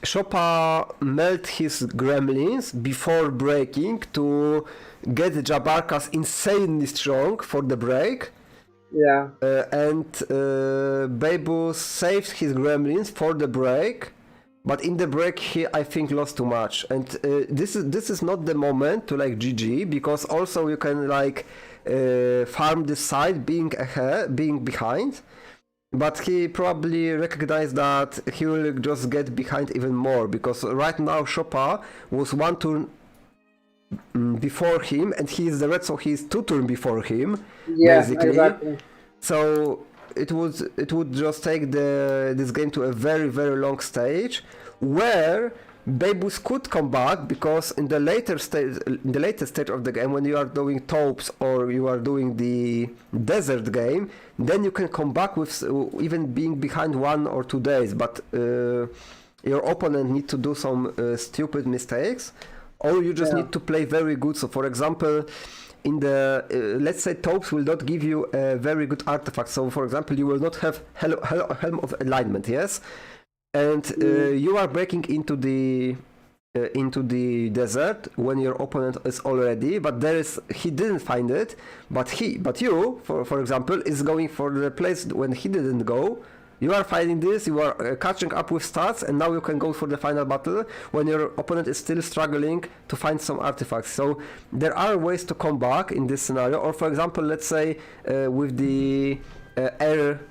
[SPEAKER 2] Szopa melt his gremlins before breaking to get Jabarkas insanely strong for the break.
[SPEAKER 3] Yeah.
[SPEAKER 2] And Bejbus saved his gremlins for the break, but in the break he I think lost too much. And this is not the moment to like GG, because also you can like farm this side being behind. But he probably recognized that he will just get behind even more, because right now Szopa was 1 turn before him, and he is the red, so he is 2 turns before him.
[SPEAKER 3] Yeah,
[SPEAKER 2] basically.
[SPEAKER 3] exactly.
[SPEAKER 2] So it would just take this game to a very, very long stage, where Bejbus could come back, because in the later stage of the game, when you are doing taupes or you are doing the desert game, then you can come back with even being behind 1 or 2 days, but your opponent need to do some stupid mistakes, or you just need to play very good. So for example, in the let's say taupes will not give you a very good artifact. So for example, you will not have Helm of Alignment, yes? And you are breaking into the desert when your opponent is already, but he didn't find it, but you for example is going for the place when he didn't go. You are finding this, you are catching up with stats, and now you can go for the final battle when your opponent is still struggling to find some artifacts. So there are ways to come back in this scenario. Or for example, let's say with the air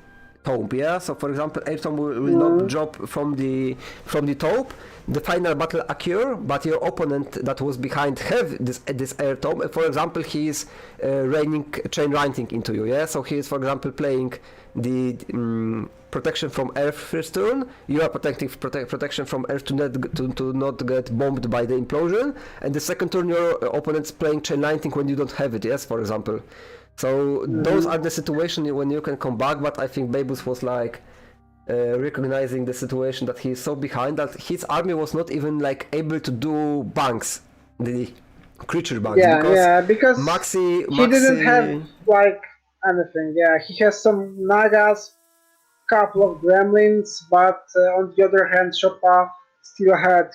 [SPEAKER 2] taupe, yeah. So for example, air taupe will not drop from the taupe. The final battle occur, but your opponent that was behind have this air taupe. For example, he is chain ranting into you, yeah. So he is, for example, playing the protection from earth first turn. You are protecting protection from earth to not get bombed by the implosion, and the second turn your opponent's playing chain ranting when you don't have it, yes, for example. So those are the situations when you can come back, but I think Bejbus was like recognizing the situation that he is so behind that his army was not even like able to do banks, the creature banks,
[SPEAKER 3] because
[SPEAKER 2] Maxi
[SPEAKER 3] he didn't have like anything. Yeah, he has some Nagas, couple of Gremlins, but on the other hand, Szopa still had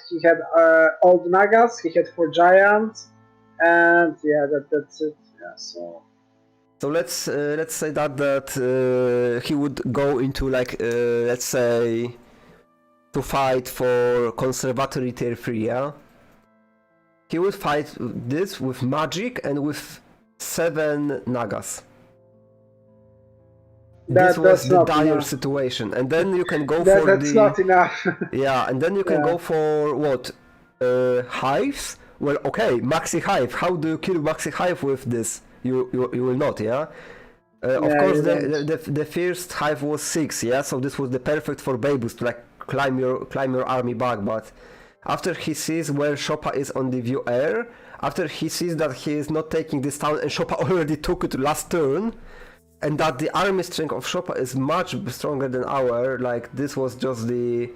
[SPEAKER 3] old Nagas. He had 4 Giants, and yeah, that's it. Yeah,
[SPEAKER 2] so let's say that he would go into like let's say to fight for conservatory tier 3, yeah. He would fight this with magic and with 7 Nagas. This was the dire situation, and then you can go for
[SPEAKER 3] that's not enough.
[SPEAKER 2] Yeah, and then you can go for what? Hives? Well, okay, Maxi Hive. How do you kill Maxi Hive with this? You will not, yeah? Of course, the first Hive was 6, yeah? So this was the perfect for Bejbus to like climb your army back, but after he sees where Szopa is on the view air, after he sees that he is not taking this town and Szopa already took it last turn, and that the army strength of Szopa is much stronger than our, like this was just the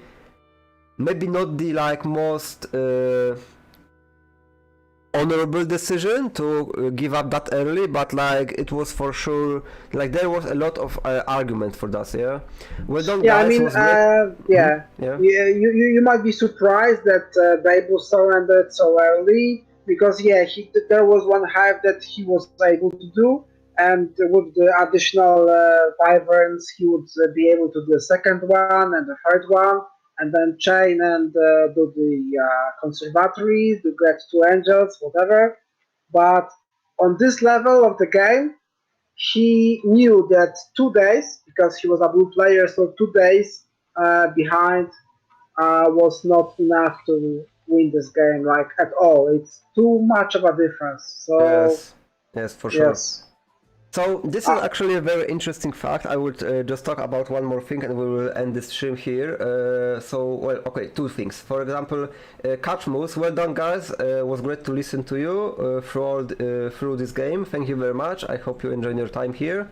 [SPEAKER 2] maybe not the like most honorable decision to give up that early, but like it was for sure like there was a lot of argument for that, yeah. Well done,
[SPEAKER 3] yeah,
[SPEAKER 2] guys.
[SPEAKER 3] You might be surprised that Bejbus surrendered so early, because there was one hive that he was able to do, and with the additional wyverns he would be able to do the second one and the third one, and then chain and do the conservatory, to get 2 angels, whatever. But on this level of the game, he knew that 2 days, because he was a blue player, so 2 days behind was not enough to win this game, like at all. It's too much of a difference. So
[SPEAKER 2] yes, for sure.
[SPEAKER 3] Yes.
[SPEAKER 2] So this is actually a very interesting fact. I would just talk about one more thing and we will end this stream here. Well, okay, 2 things. For example, Catchmoose, well done guys. Was great to listen to you through this game. Thank you very much. I hope you enjoyed your time here.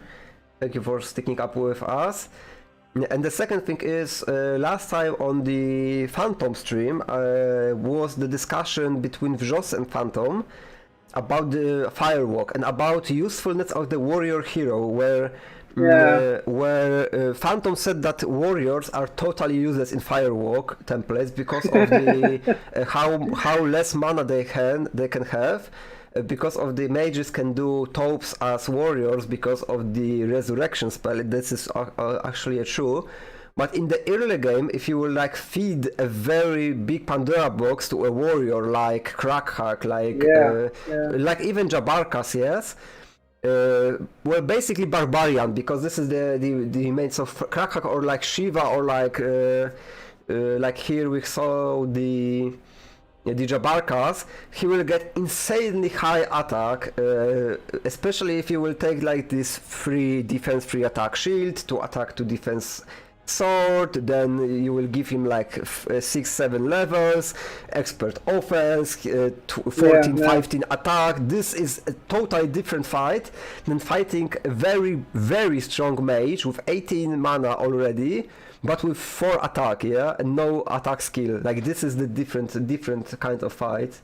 [SPEAKER 2] Thank you for sticking up with us. And the second thing is, last time on the Phantom stream was the discussion between Vjos and Phantom about the firewalk and about usefulness of the warrior hero, where Phantom said that warriors are totally useless in firewalk templates because of the how less mana they can have, because of the mages can do taupes as warriors because of the resurrection spell. This is actually true. But in the early game, if you will like feed a very big Pandora box to a warrior like Crackhack, like even Jabarkas, yes, well, basically Barbarian, because this is the main of Crackhack, or like Shiva, or like here we saw the Jabarkas, he will get insanely high attack, especially if you will take like this free defense, free attack shield to attack to defense sword, then you will give him like 6-7 levels, expert offense, 14-15 attack. This is a totally different fight than fighting a very, very strong mage with 18 mana already, but with 4 attack, yeah, and no attack skill. Like this is the different kind of fight.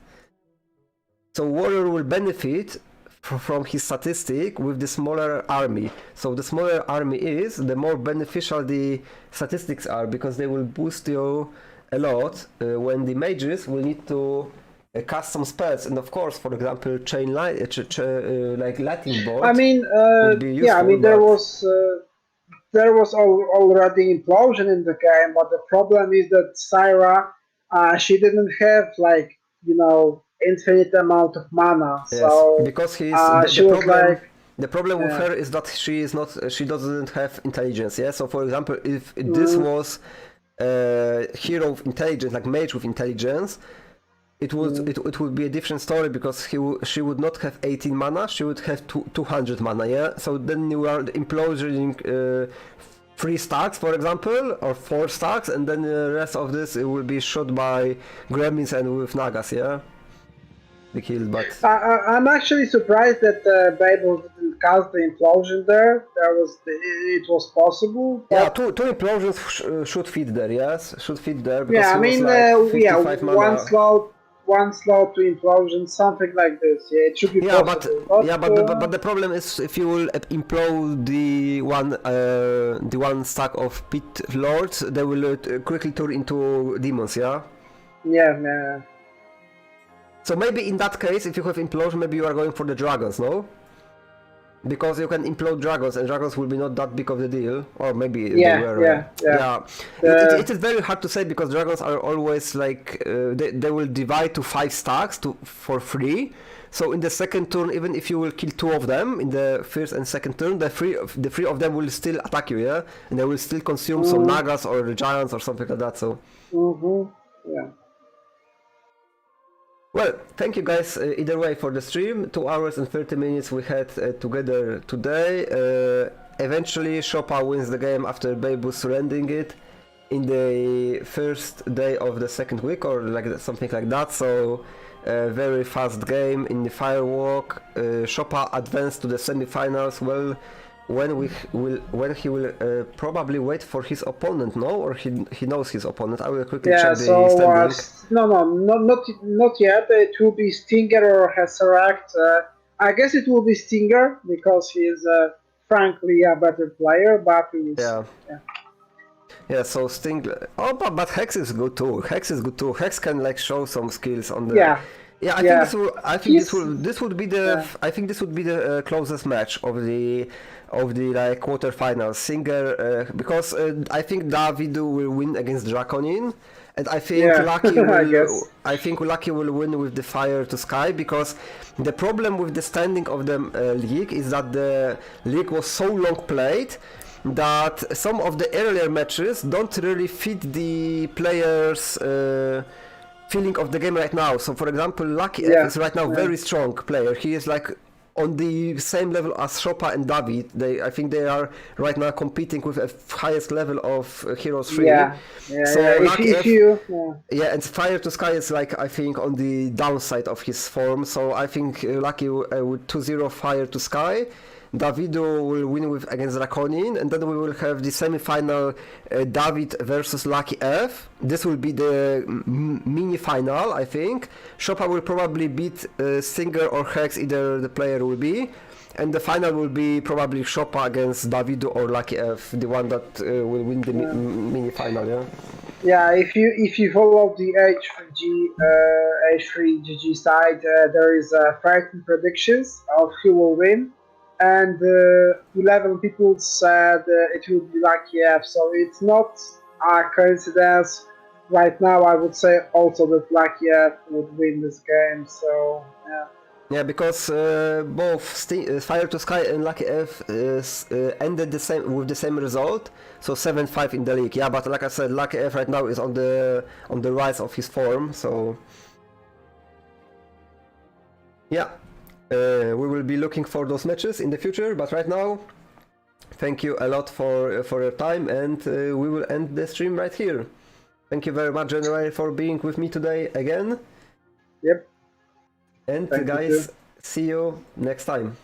[SPEAKER 2] So warrior will benefit from his statistic with the smaller army. So the smaller army is, the more beneficial the statistics are, because they will boost you a lot when the mages will need to cast some spells. And of course, for example, chain light, like lightning bolt.
[SPEAKER 3] I mean,
[SPEAKER 2] would be useful,
[SPEAKER 3] there was already implosion in the game, but the problem is that Syra, she didn't have like infinite amount of mana.
[SPEAKER 2] Yes,
[SPEAKER 3] so
[SPEAKER 2] because
[SPEAKER 3] she was like
[SPEAKER 2] The problem with
[SPEAKER 3] Yeah.
[SPEAKER 2] her is that she doesn't have intelligence. Yeah. So for example, if this was hero of intelligence, like mage with intelligence, it would be a different story because she would not have 18 mana. She would have 200 mana. Yeah. So then you are implosioning 3 stacks, for example, or 4 stacks, and then the rest of this it will be shot by gremlins and with nagas. Yeah. The kill, but
[SPEAKER 3] I'm actually surprised that Bejbus didn't cast the implosion there. It was possible,
[SPEAKER 2] yeah,
[SPEAKER 3] but
[SPEAKER 2] two implosions should fit there. Yes, should fit there because
[SPEAKER 3] yeah,
[SPEAKER 2] he
[SPEAKER 3] I
[SPEAKER 2] was
[SPEAKER 3] mean,
[SPEAKER 2] like
[SPEAKER 3] yeah,
[SPEAKER 2] 55 mana.
[SPEAKER 3] one slot to implosion, something like this. Yeah, it should be
[SPEAKER 2] Yeah,
[SPEAKER 3] possible.
[SPEAKER 2] but the problem is if you will implode the one stack of pit lords, they will quickly turn into demons. Yeah.
[SPEAKER 3] yeah.
[SPEAKER 2] So maybe in that case, if you have implosion, maybe you are going for the dragons, no? Because you can implode dragons, and dragons will be not that big of the deal, or maybe they
[SPEAKER 3] Yeah,
[SPEAKER 2] were.
[SPEAKER 3] yeah.
[SPEAKER 2] It is very hard to say because dragons are always like they will divide to 5 stacks for free. So in the second turn, even if you will kill 2 of them in the first and second turn, the three of them will still attack you, yeah, and they will still consume some nagas or giants or something like that. So.
[SPEAKER 3] Yeah.
[SPEAKER 2] Well, thank you guys either way for the stream. 2 hours and 30 minutes we had together today. Eventually Szopa wins the game after Bejbus surrendering it in the first day of the second week or like something like that. So very fast game in the firewalk. Szopa advanced to the semi-finals. Well, when he will probably wait for his opponent, no? Or he knows his opponent. I will quickly check the standing.
[SPEAKER 3] Not yet. It will be Stinger or Hesseract. I guess it will be Stinger because he is frankly a better player, but we will see.
[SPEAKER 2] Yeah, so Sting. Oh, but Hex is good too. Hex can like show some skills on the.
[SPEAKER 3] Yeah.
[SPEAKER 2] Yeah, I think this would be the closest match of the like quarterfinals. Singer because I think David will win against Draconin, and I think Lucky will win with the Fire to Sky because the problem with the standing of the league is that the league was so long played that some of the earlier matches don't really fit the players' feeling of the game right now. So for example, Lucky F is right now very strong player. He is like on the same level as Szopa and David. I think they are right now competing with a highest level of Heroes 3. And Fire to Sky is like I think on the downside of his form. So I think Lucky with 2-0 Fire to Sky. Davido will win against Draconin, and then we will have the semi-final David versus Lucky F. This will be the mini-final, I think. Szopa will probably beat Stinger or Hex, either the player will be. And the final will be probably Szopa against Davido or Lucky F, the one that will win the mini-final, yeah?
[SPEAKER 3] Yeah, if you follow the H3gg side, there is 13 predictions of who will win. And 11 people said it will be Lucky F, so it's not a coincidence. Right now, I would say also that Lucky F would win this game. So yeah.
[SPEAKER 2] Yeah, because both Fire to Sky and Lucky F ended with the same result, so 7-5 in the league. Yeah, but like I said, Lucky F right now is on the rise of his form. So yeah. We will be looking for those matches in the future, but right now, thank you a lot for your time, and we will end the stream right here. Thank you very much, General, for being with me today again.
[SPEAKER 3] Yep.
[SPEAKER 2] And
[SPEAKER 3] Thank
[SPEAKER 2] guys, see you next time.